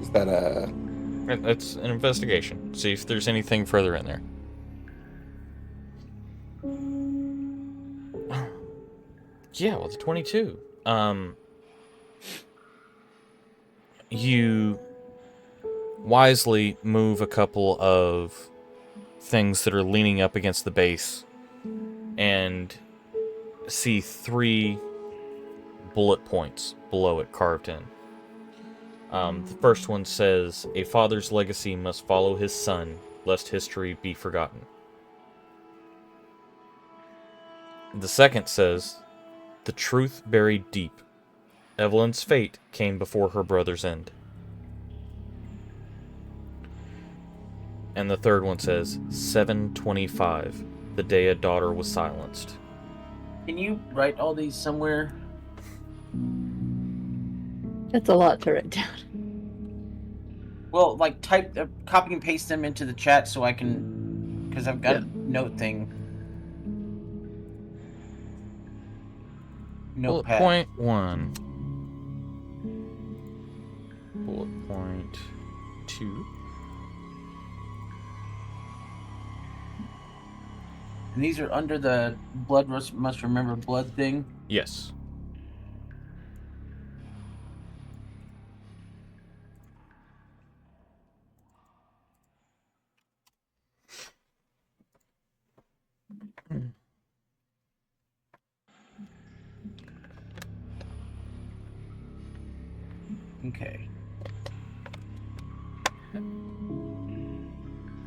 Is that a... That's an investigation. See if there's anything further in there. Yeah, well, it's 22. You wisely move a couple of things that are leaning up against the base and see 3 bullet points below it carved in. The first one says, "A father's legacy must follow his son, lest history be forgotten." The second says, "The truth buried deep. Evelyn's fate came before her brother's end." And the third one says, 7/25, the day a daughter was silenced. Can you write all these somewhere? That's a lot to write down. Well, like type, copy and paste them into the chat so I can, because I've got a note thing. Bullet Notepad. point 1. Bullet point 2. And these are under the blood must remember blood thing. Yes. Okay.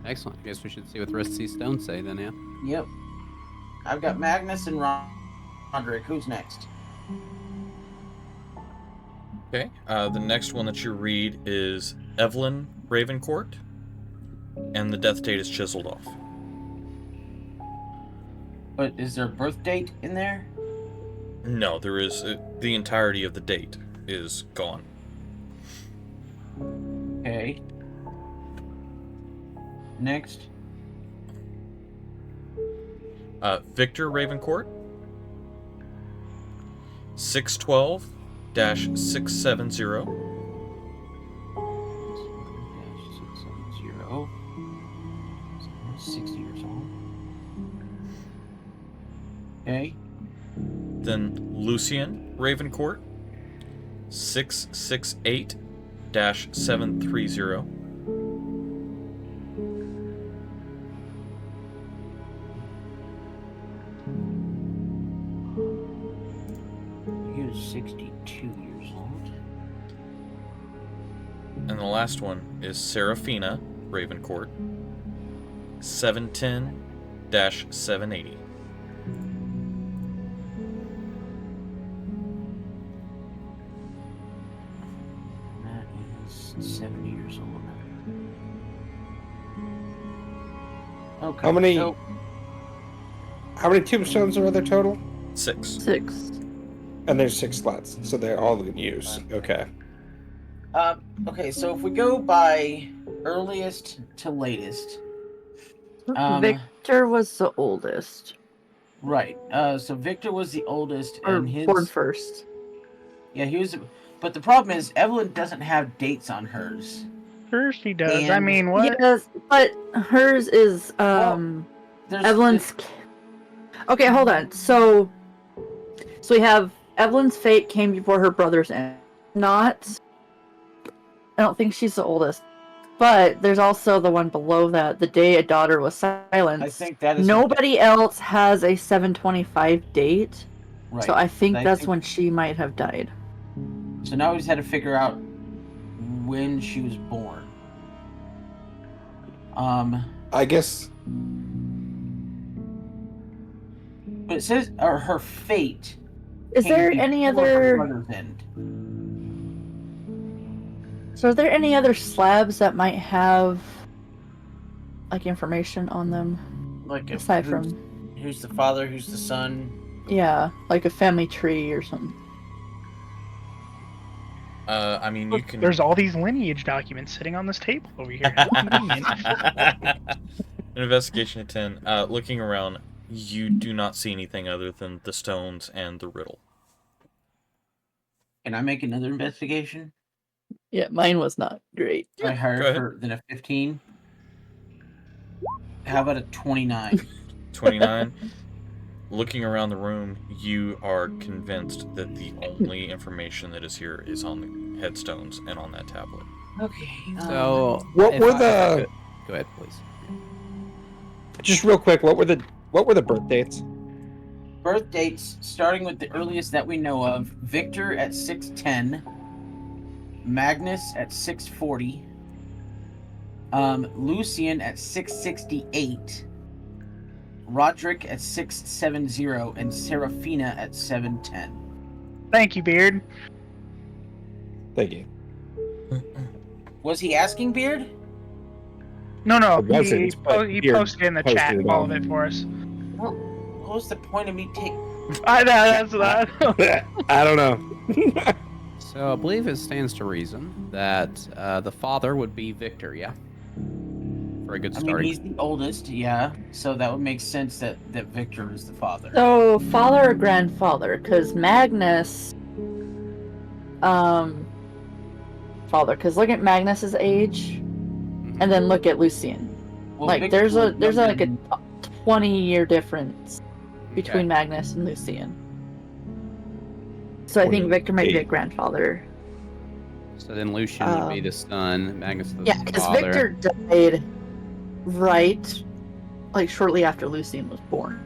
Excellent. I guess we should see what the rest of these stones say then, yeah? Yep. I've got Magnus and Roderick. Who's next? Okay. The next one that you read is Evelyn Ravencourt, and the death date is chiseled off. But is there a birth date in there? No, there is. The entirety of the date is gone. Okay. Next. Victor Ravencourt, 612-670. 670. 60 years old. Okay. Then Lucien Ravencourt, 668-730. He was 62 years old. And the last one is Serafina Ravencourt, 710-780. That is 70 years old. Okay. How many tombstones are there total? 6. 6. And there's 6 slots, so they're all in use. Okay. Okay, so if we go by earliest to latest. Victor was the oldest. Right. So Victor was the oldest, Or and his born first. Yeah, he was. But the problem is Evelyn doesn't have dates on hers. Sure she does. I And- mean, what? Yes, but hers is There's- Evelyn's. Okay, hold on. So we have Evelyn's fate came before her brother's end. Not. I don't think she's the oldest. But there's also the one below that, the day a daughter was silenced. I think that is Nobody else has a 7/25 date. Right. So I think I that's think- when she might have died. So now we just had to figure out when she was born. I guess... But it says her fate. Is came there any before her other... brother's end. So are there any other slabs that might have like information on them? Like if Aside who's, from who's the father, who's the son. yeah, like a family tree or something. I mean, you Look, can. there's all these lineage documents sitting on this table over here. How convenient. An investigation at 10. Looking around, you do not see anything other than the stones and the riddle. Can I make another investigation? Yeah, mine was not great. I go higher ahead. than a 15. How about a 29? 29. Looking around the room, you are convinced that the only information that is here is on the headstones and on that tablet. Okay. So, What if were I- if I the- could- Go ahead, please. Just real quick, what were the birth dates? Birth dates, starting with the earliest that we know of: Victor at 6:10, Magnus at 6:40, Lucian at 6:68, Roderick at 6:70, and Serafina at 7:10. Thank you, Beard. Thank you. Was he asking, Beard? No, It wasn't, but he Beard posted in the posted chat it all all. of it for us. Well, what was the point of me taking? I know, that's that. I don't know. So I believe it stands to reason that the father would be Victor, yeah? For a good I mean, starting. he's the oldest, yeah. So that would make sense that Victor is the father. So, father or grandfather? Because Magnus, father. Because look at Magnus's age, and then look at Lucian. Well, Like, Victor there's was like younger a than- 20-year difference between Okay. Magnus and Lucian. So I think Victor might be a 28. grandfather. So then Lucian would be the son, Magnus the Yeah, because father. Victor died right, like shortly after Lucian was born,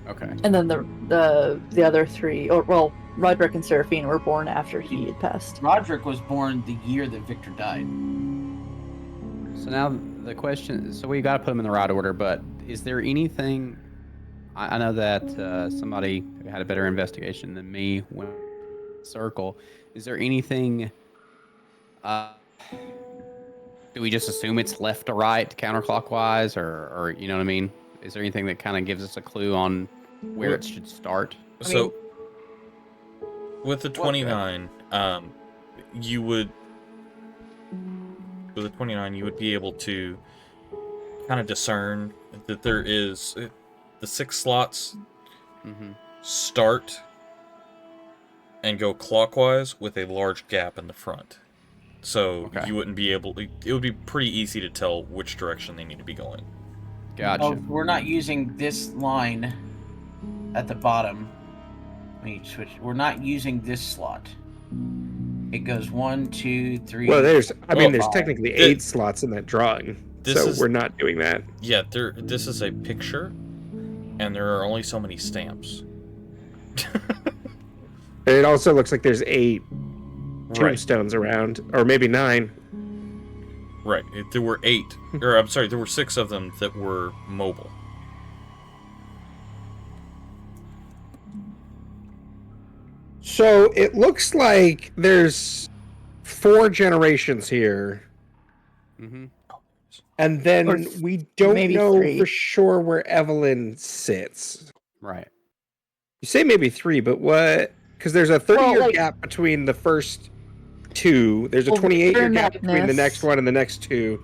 Okay. and then the other three, or well, Roderick and Seraphine were born after he had passed. Roderick was born the year that Victor died. So now the question, so we got to put them in the right order, but is there anything, I know that somebody had a better investigation than me when circle, is there anything, do we just assume it's left to right counterclockwise, or you know what I mean? Is there anything that kind of gives us a clue on where it should start? So, with the 29, you would be able to kind of discern that there is the 6 slots start and go clockwise with a large gap in the front. So you wouldn't be able. It would be pretty easy to tell which direction they need to be going. Gotcha. Oh, we're not using this line at the bottom. Let me switch. We're not using this slot. It goes 1, 2, 3. Well, there's five. technically 8 slots in that drawing, so we're not doing that. Yeah, this is a picture, and there are only so many stamps. And it also looks like there's 8 Right. tombstones around, or maybe 9. Right. There were 8, or I'm sorry, there were 6 of them that were mobile. So it looks like there's 4 generations here, and then Or we don't maybe know 3. for sure where Evelyn sits. Right. You say maybe 3, but what? Because there's a 30-year like- gap between the first 2. There's a Well, 28-year Victor gap between the Magnus- next one and the next 2.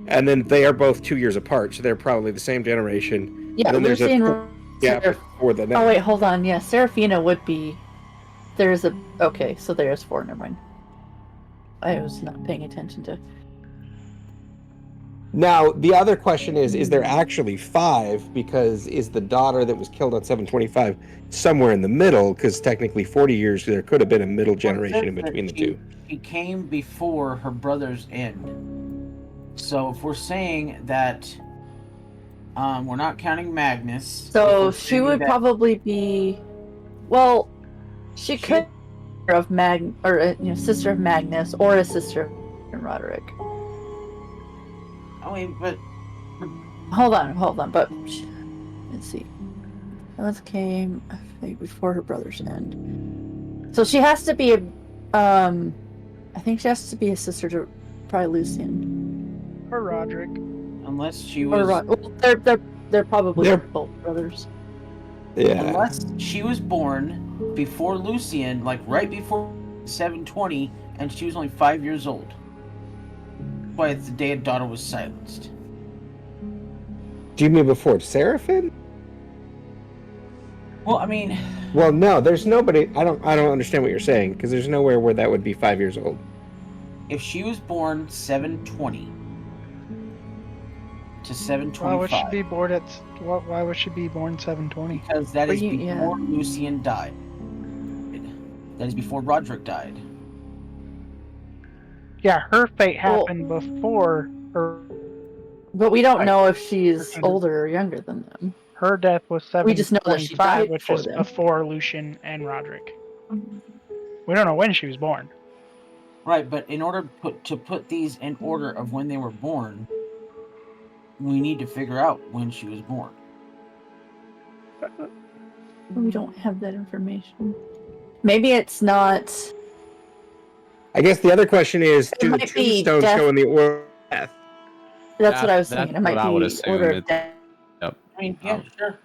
And then they are both 2 years apart, so they're probably the same generation. Yeah, and then there's Lucian. a gap before the next. Oh wait, hold on. Yeah, Seraphina would be. There's a. Okay, so there's 4. Never mind. I was not paying attention to. Now, the other question is there actually 5? Because is the daughter that was killed on 725 somewhere in the middle? Because technically 40 years, there could have been a middle generation in between the 2. She came before her brother's end. So if we're saying that we're not counting Magnus. if So we're she saying would that- probably be. Well, she could be of sister of Magnus or a sister of Roderick. I mean, but Hold on. But let's see. Ellis came I think, before her brother's end. So she has to be a. I think she has to be a sister to probably Lucian. Or Roderick. unless she Or was well, they're probably They're- both brothers. Yeah. unless she was born before Lucian, like right before 720, and she was only 5 years old. That's why the day a daughter was silenced. Do you mean before Seraphim? Well, I mean, Well, no, there's nobody. I don't understand what you're saying because there's nowhere where that would be 5 years old. if she was born 720 to Why would she 725, be born at? Why would she be born 720? because that is Yeah. before Lucian died. That is before Roderick died. Yeah, her fate Well- happened before her. But we don't Right. know if she's Mhm. older or younger than them. Her death was We just know that she 725, died which before is them. before Lucian and Roderick. We don't know when she was born. Right, but in order to put these in order of when they were born, we need to figure out when she was born. We don't have that information. Maybe it's not. I guess the other question is, do the might be tombstones death- show in the order of death? That's what I was That's thinking. It might what I would be assume. order of It's- death. I mean, yeah, sure.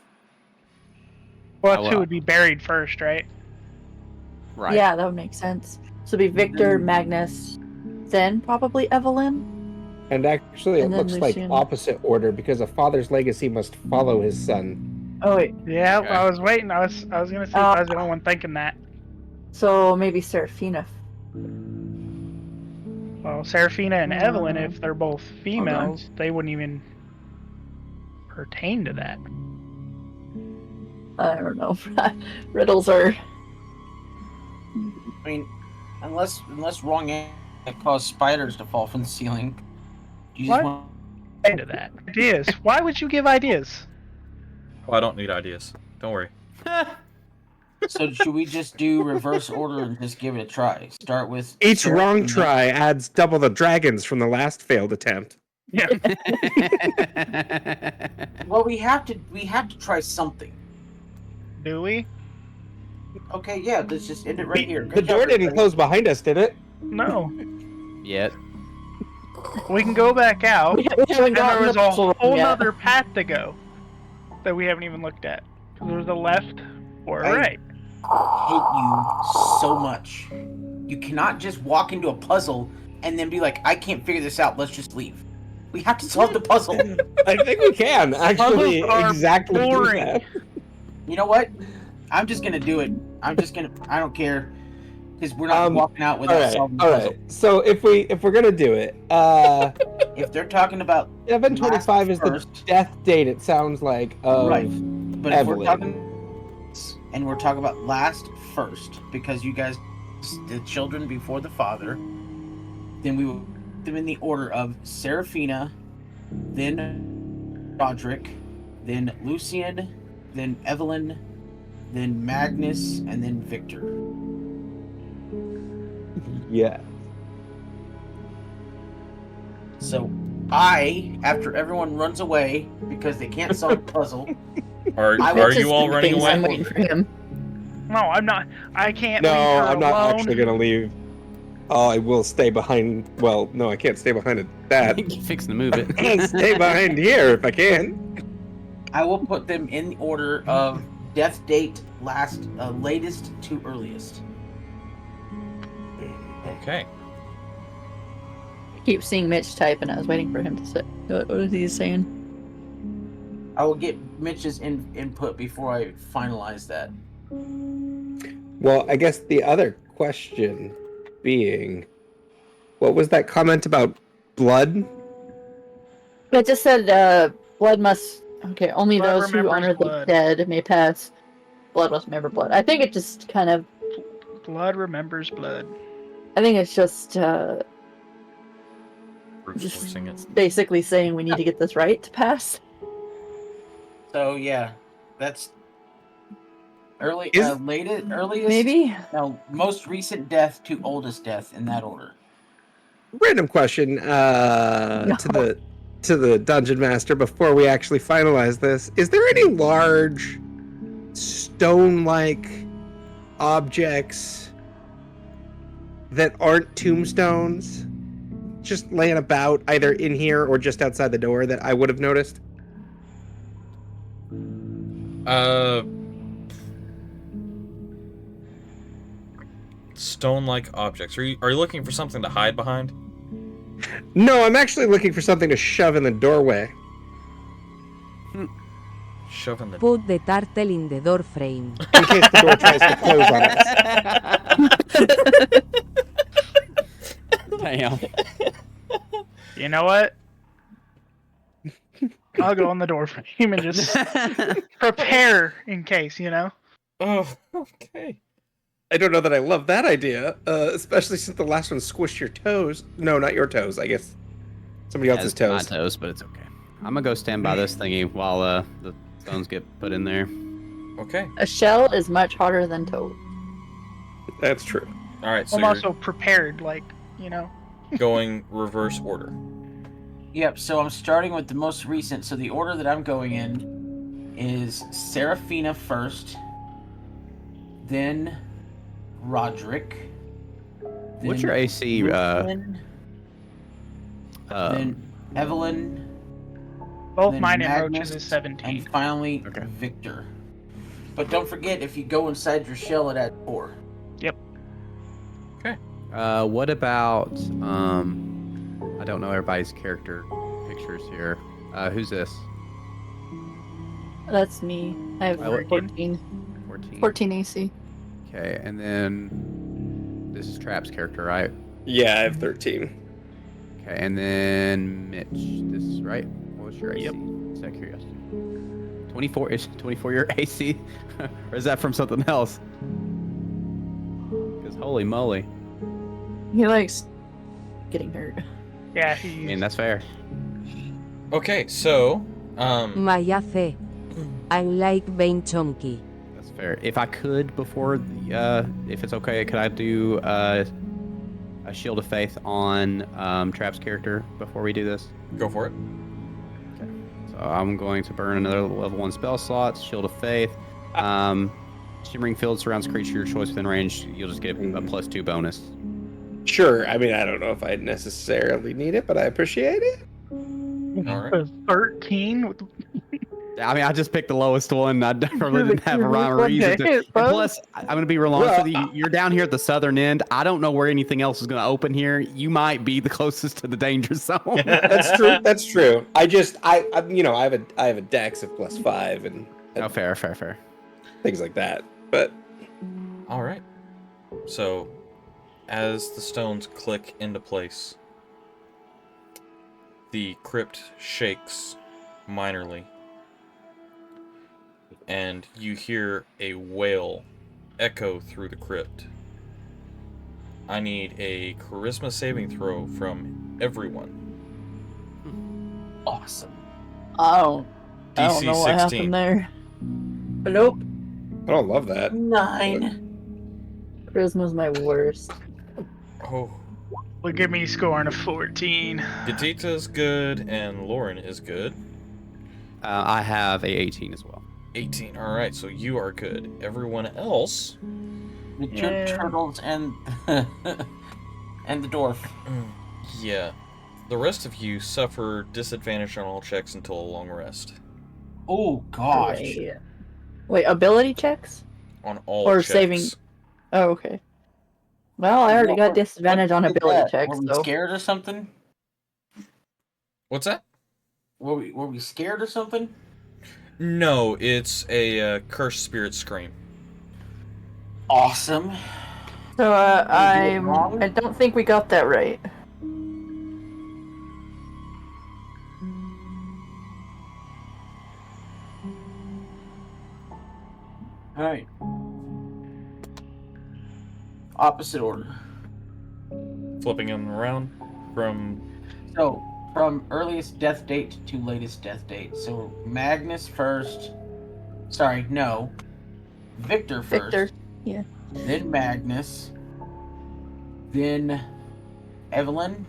Well, Oh, that's well. who would be buried first, right? Right. Yeah, that would make sense. So it'd be Victor, Magnus, then probably Evelyn. And actually, it And then looks like Lucian. opposite order because a father's legacy must follow his son. Oh wait, Yeah, Okay. I was waiting. I was gonna see if I was the only one thinking that. so maybe Seraphina. Well, Seraphina and Evelyn, if they're both females, they wouldn't even pertain to that. I don't know. Riddles are. I mean, unless wrong that caused spiders to fall from the ceiling. You just What? want Into that. Ideas. Why would you give ideas? Oh, I don't need ideas. Don't worry. So should we just do reverse order and just give it a try? Start with Each Sarah wrong and try adds double the dragons from the last failed attempt. Yeah. Well, we have to try something. Do we? Okay, yeah, let's just end it right here. The Good door job, didn't everybody. close behind us, did it? No. Yet. We can go back out, We haven't and there gotten was the a puzzle room whole yet. other path to go that we haven't even looked at. There was a left or a I- right. hate you so much. You cannot just walk into a puzzle and then be like, I can't figure this out, let's just leave. We have to solve the puzzle. I think we can actually Puzzles are exactly do boring. that. You know what? I'm just gonna do it. I don't care. Because we're not walking out without solving the All puzzle. right. So if we're gonna do it, If they're talking about 725 is the first. death date. It sounds like of Right. But if we're Evelyn. talking and we're talking about last first, because you guys the children before the father, then we will put them in the order of Seraphina, then Roderick, then Lucian, then Evelyn, then Magnus, and then Victor. Yeah. So after everyone runs away because they can't solve the puzzle, Are I will are Just you all in running case I'm away? waiting for him. No, I'm not. I can't No, leave her I'm not alone. actually gonna leave. Oh, I will stay behind. Well, no, I can't stay behind at that. Fixing to move it. I'm gonna stay behind here if I can. I will put them in the order of death date latest to earliest. Okay. I keep seeing Mitch type, and I was waiting for him to say. What was he saying? I will get Mitch's input before I finalize that. Well, I guess the other question being, what was that comment about blood? It just said, blood must. Okay, only Blood those who remembers honor blood. the dead may pass. Blood must remember blood. I think it just kind of. Blood remembers blood. I think it's just Brute forcing it. basically saying we need to get this right to pass. So yeah, that's earliest, earliest. Maybe. No, most recent death to oldest death in that order. Random question to the dungeon master before we actually finalize this. Is there any large stone-like objects that aren't tombstones just laying about either in here or just outside the door that I would have noticed? stone-like objects. Are you looking for something to hide behind? No, I'm actually looking for something to shove in the doorway. Shove in the... Put the turtle in the door frame. In case the door tries to close on us. Damn. You know what? I'll go on the door frame and just prepare in case, you know? Oh, okay. I don't know that I love that idea, especially since the last one squished your toes. No, not your toes, I guess. Somebody else's It's my toes. toes, but it's okay. I'm gonna go stand by this thingy while the stones get put in there. Okay. A shell is much harder than toad. That's true. All right, so I'm you're also prepared, like, you know? going reverse order. Yep, so I'm starting with the most recent. So the order that I'm going in is Seraphina first, then Roderick. What's then your AC? Lucian, then Evelyn, Both then mine and Magnus, Roach's is 17. and finally Okay. Victor. But don't forget, if you go inside your shell, it adds 4. What about I don't know everybody's character pictures here. Who's this? That's me. I have What? 14. 14. 14 AC. Okay, and then this is Trap's character, right? Yeah, I have 13. Okay, and then Mitch. This is right. What was your AC? Yep. Is that curiosity? 24 is 24 your AC, or is that from something else? Because holy moly, He likes getting hurt. Yeah, I he's... mean that's fair. Okay, so Maya fe. I like being chunky. That's fair. If I could before the, if it's okay, could I do a shield of faith on Trap's character before we do this? go for it. So I'm going to burn another level 1 spell slot, Shield of Faith. Shimmering Field surrounds creature your choice within range. You'll just get a +2 bonus. Sure, I mean, I don't know if I necessarily need it, but I appreciate it. All right. 13? I mean, I just picked the lowest one. I really didn't have a rhyme or One reason day, to. And bro. plus, I'm going to be real honest with you. You're down here at the southern end. I don't know where anything else is going to open here. You might be the closest to the danger zone. That's true. That's true. I you know, I have a dex of +5 and Oh, fair. things like that. But All right. So, as the stones click into place, the crypt shakes minorly, and you hear a wail echo through the crypt. I need a charisma saving throw from everyone. Awesome. I don't DC know what 16. happened there. Nope. I don't love that. 9. Charisma's my worst. Oh, Look at me scoring a 14. Gatita's good, and Lauren is good. I have a 18 as well. 18. All right, so you are good. Everyone else, Richard, Yeah. Turtles, and and the dwarf. yeah. The rest of you suffer disadvantage on all checks until a long rest. Oh gosh. Wait, ability checks? On all Or checks. saving- Oh, okay. Well, I already got disadvantage on What did ability that? checks, Were we so scared or something? What's that? Were we scared or something? No, it's a cursed spirit scream. Awesome. so Did we do it wrong? I don't think we got that right. All right. Opposite order. Flipping them around from... So, from earliest death date to latest death date. So, Magnus first. Sorry, no. Victor first. Victor. Yeah. Then Magnus. Then Evelyn.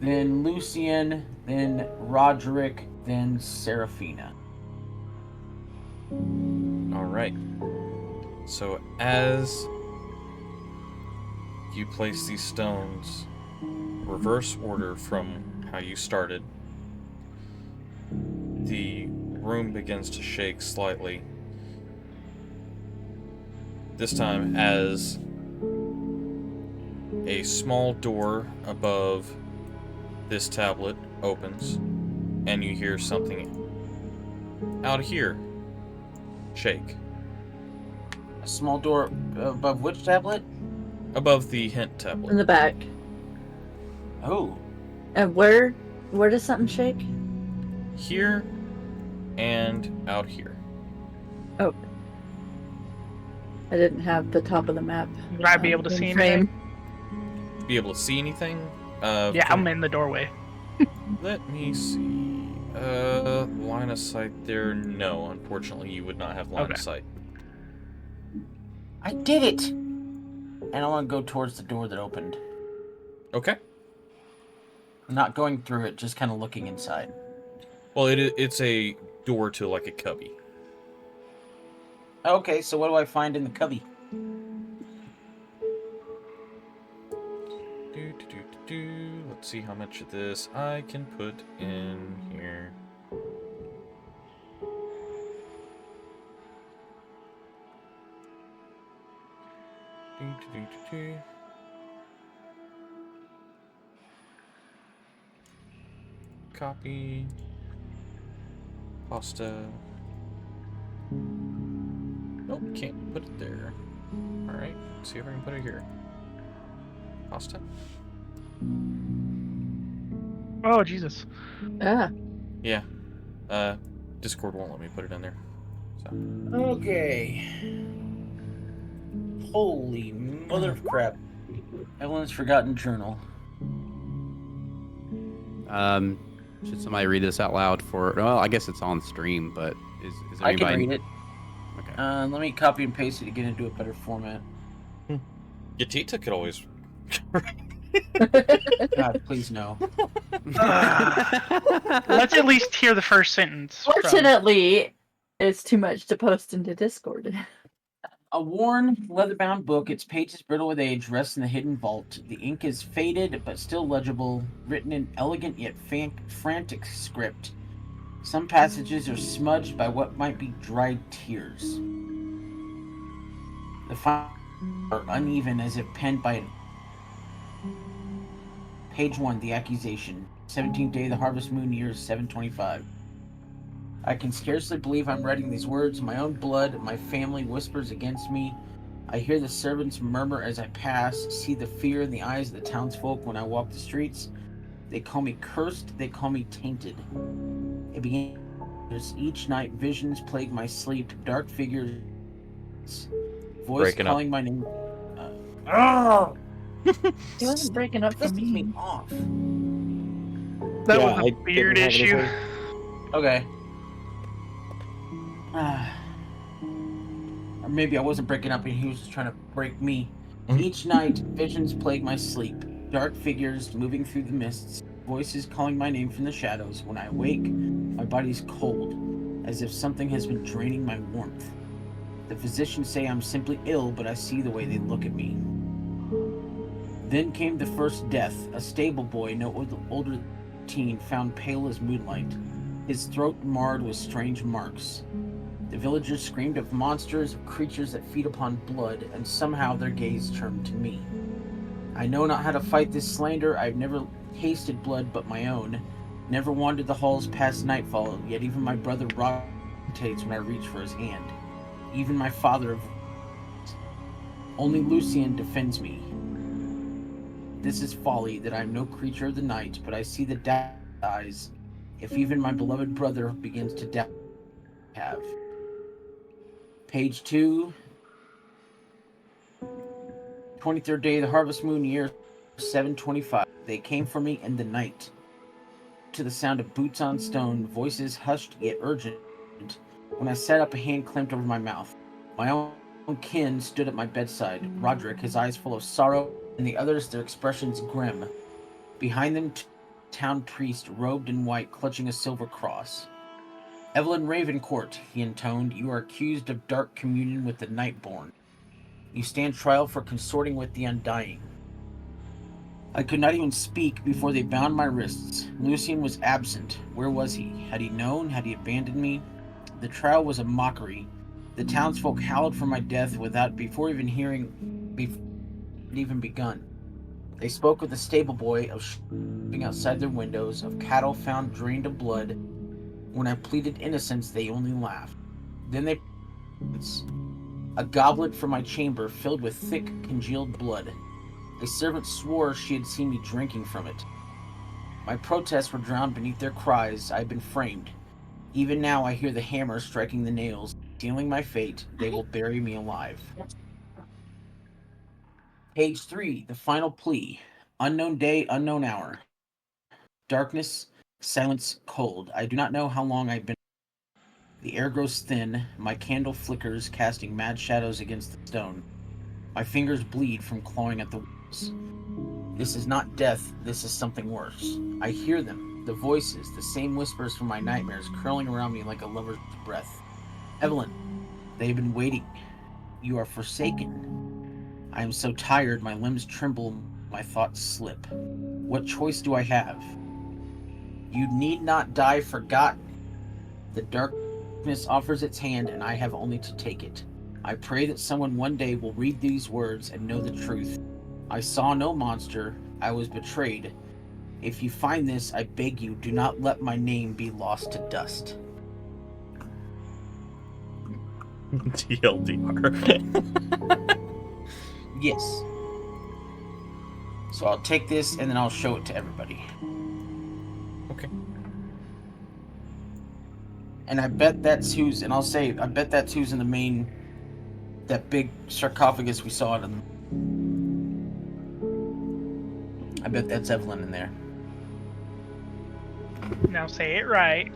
Then Lucian. Then Roderick. Then Seraphina. Alright. So as you place these stones, reverse order from how you started, the room begins to shake slightly. This time as A small door above this tablet opens, and you hear something out here shake. A small door above which tablet? Above the hint In tablet. the back. Oh. And where does something shake? Here and out here. Oh. I didn't have the top of the map. Would I be able to in see frame. anything? Be able to see anything? Yeah, I'm in the doorway. Let me see. Line of sight there? No, unfortunately, you would not have line Okay. of sight. I did it! And I want to go towards the door that opened. Okay. I'm not going through it, just kind of looking inside. Well, it's a door to like a cubby. Okay, so what do I find in the cubby? Let's see how much of this I can put in here. Copy. Pasta. Nope, can't put it there. Alright, let's see if I can put it here. Pasta. Oh, Jesus. Ah. Yeah. Discord won't let me put it in there. So. Okay. Holy mother of crap. Evelyn's forgotten journal. Should somebody read this out loud for? Well, I guess it's on stream, but is there I anybody? can read it. Okay. Let me copy and paste it to get into a better format. Yatita could always. God, please no. Let's at least hear the first sentence. Fortunately, it's too much to post into Discord. A worn, leather-bound book, its pages brittle with age, rests in the hidden vault. The ink is faded, but still legible, written in elegant yet frantic script. Some passages are smudged by what might be dried tears. The fine are uneven as if penned by Page 1, the accusation. 17th day of the harvest moon, year 725. I can scarcely believe I'm writing these words. My own blood, my family whispers against me. I hear the servants murmur as I pass, see the fear in the eyes of the townsfolk when I walk the streets. They call me cursed, they call me tainted. It begins each night, visions plague my sleep, dark figures, voice Breaking calling my name. He wasn't breaking up for Pisses me me. off. That Yeah, was I a didn't weird have issue. anything. Okay. Or maybe I wasn't breaking up and he was just trying to break me. Each night, visions plague my sleep. Dark figures moving through the mists. Voices calling my name from the shadows. When I awake, my body's cold, as if something has been draining my warmth. The physicians say I'm simply ill, but I see the way they look at me. Then came the first death. A stable boy, no older teen, found pale as moonlight. His throat marred with strange marks. The villagers screamed of monsters, of creatures that feed upon blood, and somehow their gaze turned to me. I know not how to fight this slander. I've never tasted blood but my own. Never wandered the halls past nightfall, yet even my brother rotates when I reach for his hand. Even my father. Only Lucian defends me. This is folly, that I am no creature of the night, but I see the dies. If even my beloved brother begins to die, have. Page 2. 23rd day of the harvest moon, year 725. They came for me in the night. To the sound of boots on stone, voices hushed yet urgent. When I sat up, a hand clamped over my mouth. My own kin stood at my bedside. Roderick, his eyes full of sorrow, and the others, their expressions grim. Behind them, town priest, robed in white, clutching a silver cross. Evelyn Ravencourt, he intoned, you are accused of dark communion with the Nightborn. You stand trial for consorting with the Undying. I could not even speak before they bound my wrists. Lucian was absent. Where was he? Had he known? Had he abandoned me? The trial was a mockery. The townsfolk howled for my death before even begun. They spoke of the stable boy, of shooting outside their windows, of cattle found drained of blood. When I pleaded innocence, they only laughed. Then they a goblet from my chamber filled with thick, congealed blood. A servant swore she had seen me drinking from it. My protests were drowned beneath their cries. I had been framed. Even now I hear the hammer striking the nails. Sealing my fate, they will bury me alive. Page 3, the final plea. Unknown day, unknown hour. Darkness, silence, cold. I do not know how long I've been. The air grows thin. My candle flickers, casting mad shadows against the stone. My fingers bleed from clawing at the walls. This is not death, this is something worse. I hear them, the voices, the same whispers from my nightmares curling around me like a lover's breath. Evelyn, they have been waiting. You are forsaken. I am so tired, my limbs tremble, my thoughts slip. What choice do I have? You need not die forgotten. The darkness offers its hand, and I have only to take it. I pray that someone one day will read these words and know the truth. I saw no monster. I was betrayed. If you find this, I beg you, do not let my name be lost to dust. TLDR. Yes. So I'll take this and then I'll show it to everybody. Okay. And I bet that's who's, and I'll say, I bet that's who's in the main, that big sarcophagus we saw in. I bet that's Evelyn in there. Now say it right.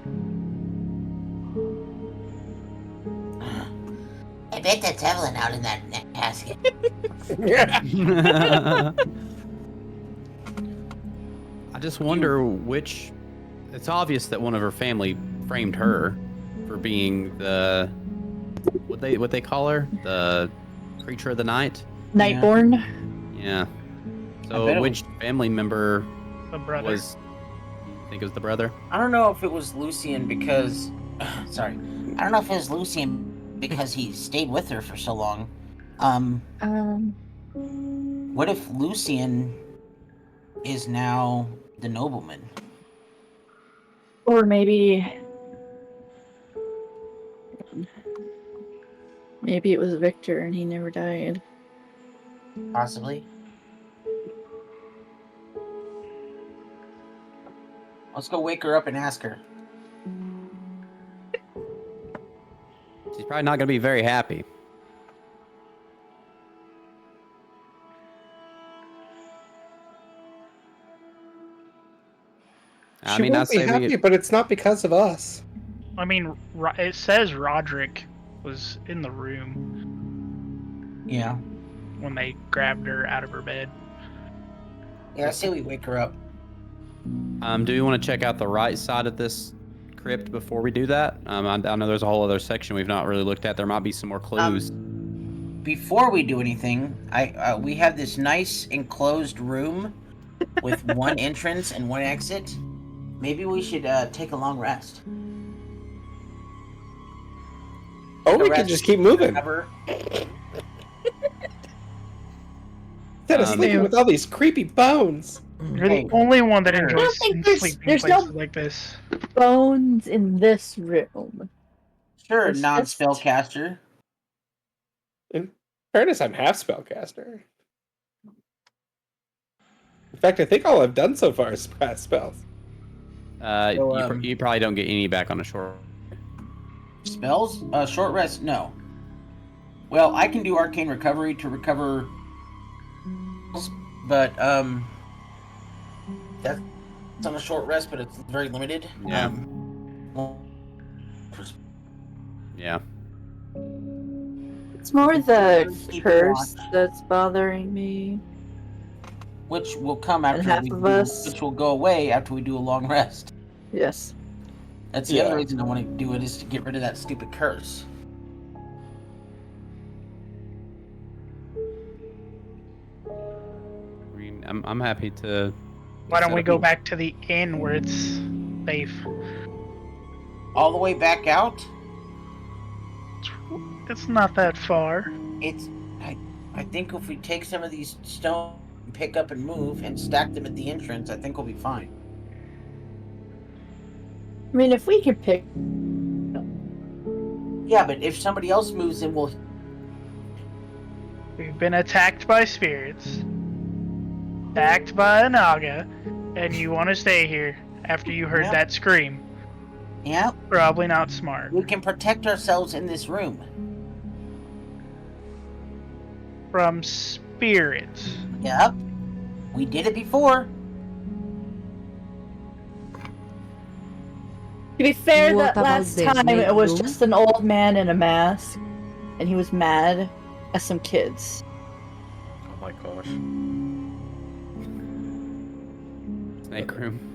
I bet that's Evelyn out in that casket. I just wonder which. It's obvious that one of her family framed her for being the what they call her, the creature of the night. Nightborn. Yeah. I bet So it which family member The brother. was? I think it was the brother. I don't know if it was Lucian because, sorry, I don't know if it was Lucian because he stayed with her for so long. what if Lucian is now the nobleman? Or maybe it was Victor and he never died. Possibly. Let's go wake her up and ask her. She's probably not going to be very happy. She won't be happy, but it's not because of us. I mean, it says Roderick was in the room Yeah. when they grabbed her out of her bed. Yeah, I say we wake her up. Do we want to check out the right side of this crypt before we do that? I know there's a whole other section we've not really looked at. There might be some more clues. Before we do anything, we have this nice enclosed room with one entrance and one exit. Maybe we should take a long rest. Or we can just keep moving. Recover. Instead of sleeping with all these creepy bones. You're the only one that I don't enjoys think sleeping there's places no like this. bones in this room. Sure, It's non-spellcaster. In fairness, I'm half spellcaster. In fact, I think all I've done so far is cast spells. You probably don't get any back on a short. Spells? Short rest? No. Well, I can do arcane recovery to recover, but that's on a short rest, but it's very limited. Yeah. Yeah. It's more the Keep curse watch. that's bothering me. Which will come And after half we of do, us- which will go away after we do a long rest. Yes. That's the Yeah. other reason I want to do it, is to get rid of that stupid curse. I mean, I'm happy to. Why don't set we up go a- back to the inn where it's safe? All the way back out? It's not that far. It's... I think if we take some of these stones pick up and move and stack them at the entrance, I think we'll be fine. I mean, if we could pick. Yeah, but if somebody else moves, then we'll... We've been attacked by spirits, attacked by a Naga, and you want to stay here after you heard Yep. that scream. Yep. Probably not smart. We can protect ourselves in this room. From spirits. Yep. We did it before. To be fair, What that about last the time snake it was room? just an old man in a mask, and he was mad at some kids. Oh my gosh. Snake room.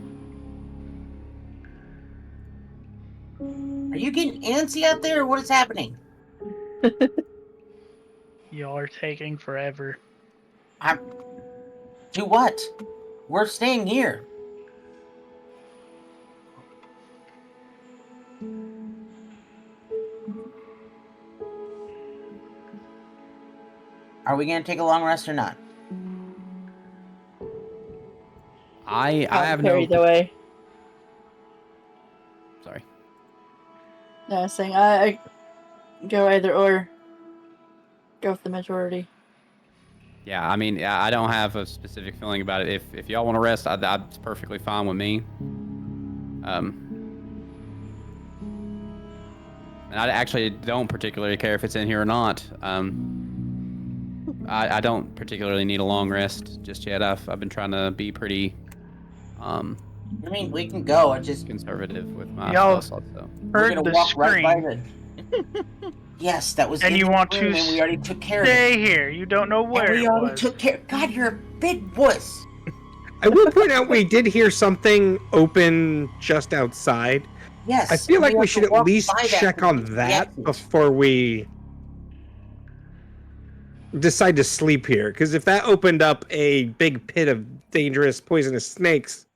Are you getting antsy out there, or what is happening? Y'all are taking forever. Do what? We're staying here. Are we gonna take a long rest or not? I have Care no. either way. Sorry. No, I was saying I go either or. Go with the majority. Yeah, I mean, I don't have a specific feeling about it. If y'all want to rest, that's perfectly fine with me. And I actually don't particularly care if it's in here or not. I don't particularly need a long rest just yet. I've been trying to be pretty I mean, we can go. I just conservative with my Y'all spell slot, so. we're Heard gonna the walk right by scream. the. Yes, that was. And in you the want room, to and we already took care of it. Stay here. You don't know And where we it already was. took care. God, you're a big wuss. I will point out we did hear something open just outside. Yes. I feel like have we to should at walk least by that check to on get to the that exit. before we decide to sleep here. Because if that opened up a big pit of dangerous, poisonous snakes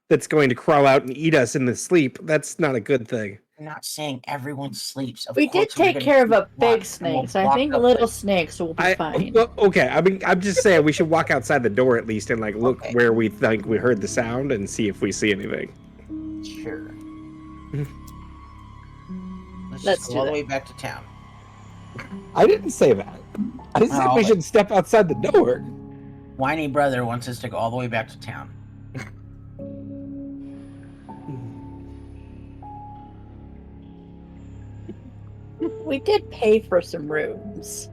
that's going to crawl out and eat us in the sleep, that's not a good thing. I'm not saying everyone sleeps. Of We did course we're take gonna care of keep a big watch, and snake, we'll so I walk think up little with- snakes will be fine. Well, okay. I mean, I'm just saying we should walk outside the door at least and like look Okay. where we think we heard the sound and see if we see anything. Sure. Let's Let's just do go all the that. way back to town. I didn't say that. I said Oh, we but- should step outside the door. Whiny brother wants us to go all the way back to town. We did pay for some rooms.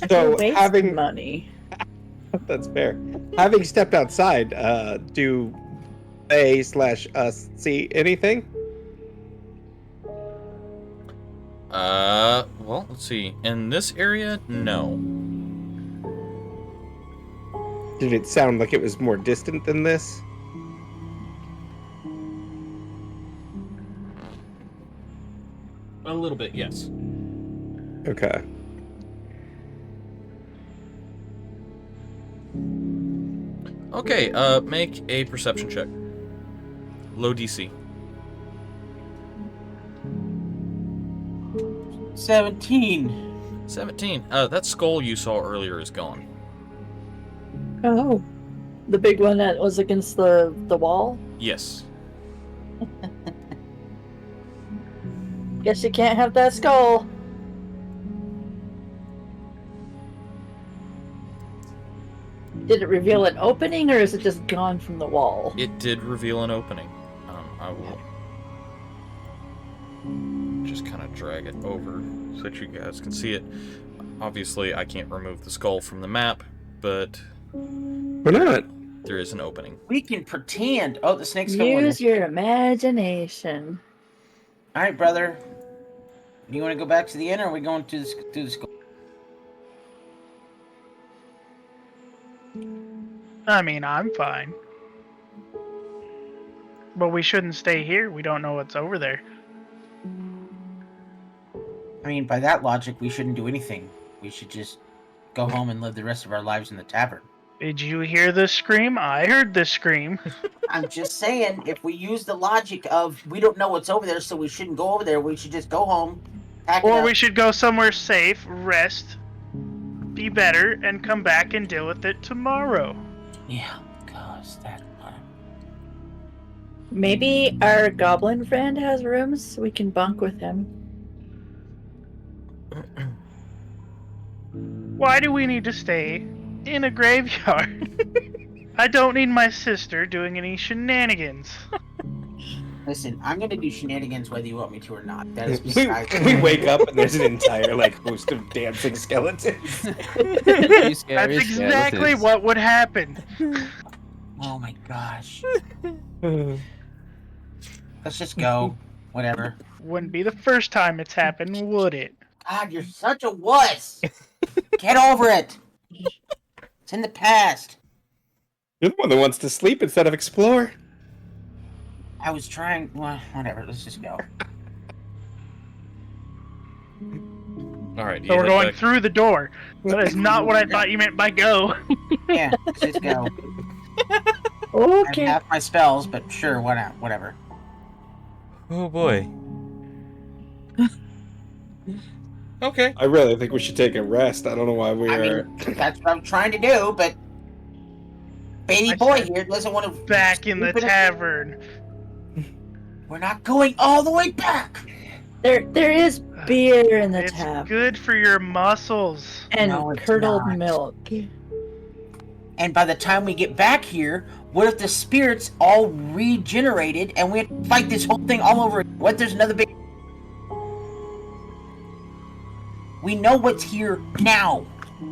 So Waste having money. that's fair. Having stepped outside, do they/us see anything? Well, let's see. In this area, no. Did it sound like it was more distant than this? A little bit, yes. Okay. Okay, make a perception check. Low DC. 17. 17. That skull you saw earlier is gone. Oh. The big one that was against the wall? Yes. Guess you can't have that skull. Did it reveal an opening, or is it just gone from the wall? It did reveal an opening. I will just kind of drag it over so that you guys can see it. Obviously, I can't remove the skull from the map, but Why not? there is an opening. We can pretend. Oh, the snake's going. Use your imagination. All right, brother. Do you want to go back to the inn, or are we going to the school? I mean, I'm fine. But we shouldn't stay here. We don't know what's over there. I mean, by that logic, we shouldn't do anything. We should just go home and live the rest of our lives in the tavern. Did you hear the scream? I heard the scream. I'm just saying, if we use the logic of we don't know what's over there, so we shouldn't go over there, we should just go home, pack it Or up. we should go somewhere safe, rest, be better and come back and deal with it tomorrow. Yeah, cause that one. Maybe our goblin friend has rooms so we can bunk with him. Why do we need to stay in a graveyard? I don't need my sister doing any shenanigans. Listen, I'm gonna do shenanigans whether you want me to or not. That is we, besides. we wake up and there's an entire host of dancing skeletons. That's exactly what would happen. Oh my gosh. Let's just go. Whatever. Wouldn't be the first time it's happened, would it? God, you're such a wuss. Get over it. It's in the past. You're the one that wants to sleep instead of explore. I was trying. Well, whatever. Let's just go. All right. So we're going through the door. That is not what I thought you meant by go. Yeah, let's just go. Okay. I have my spells, but sure, why not? Whatever. Oh boy. Okay. I really think we should take a rest. I don't know why we I are. mean, that's what I'm trying to do, but baby I boy said here doesn't want to. Back in the tavern. We're not going all the way back. There is beer in the It's tavern. good for your muscles. And No, it's curdled not. milk. And by the time we get back here, what if the spirits all regenerated and we have to fight this whole thing all over? What if there's another big. We know what's here now.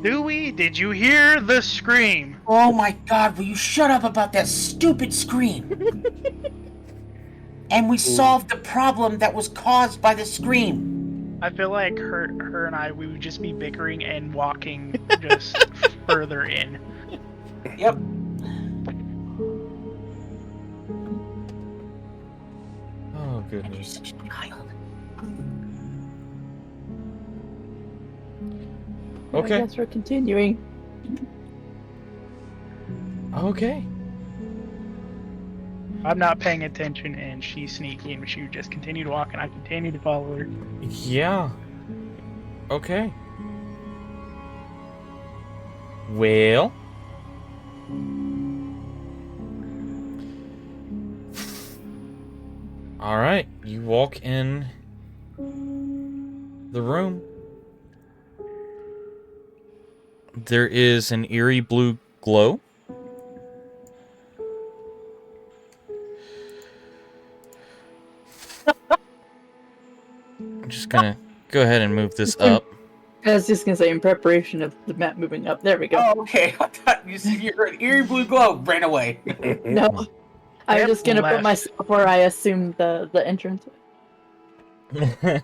Do we? Did you hear the scream? Oh my god, will you shut up about that stupid scream? And we solved the problem that was caused by the scream. I feel like her and I, we would just be bickering and walking just further in. Yep. Oh You're goodness. such a child. Okay. I guess we're continuing. Okay. I'm not paying attention, and she's sneaking. She would just continue to walk, and I continue to follow her. Yeah. Okay. Well. All right. You walk in the room. There is an eerie blue glow. I'm just gonna go ahead and move this up. I was just gonna say, in preparation of the map moving up. There we go. Oh, okay. I thought you said you heard an eerie blue glow. Ran away. No, I'm Yep, just gonna put left. myself where I assumed the entrance. That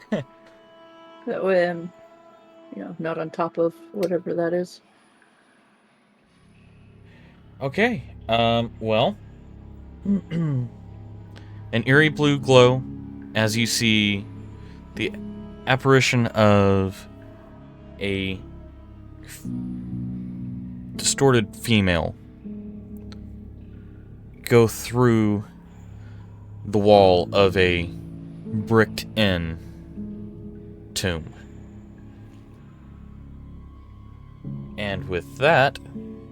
way I'm, not on top of whatever that is. Okay. Well. An eerie blue glow as you see the apparition of a distorted female go through the wall of a bricked in tomb. And with that,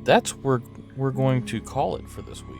that's where we're going to call it for this week.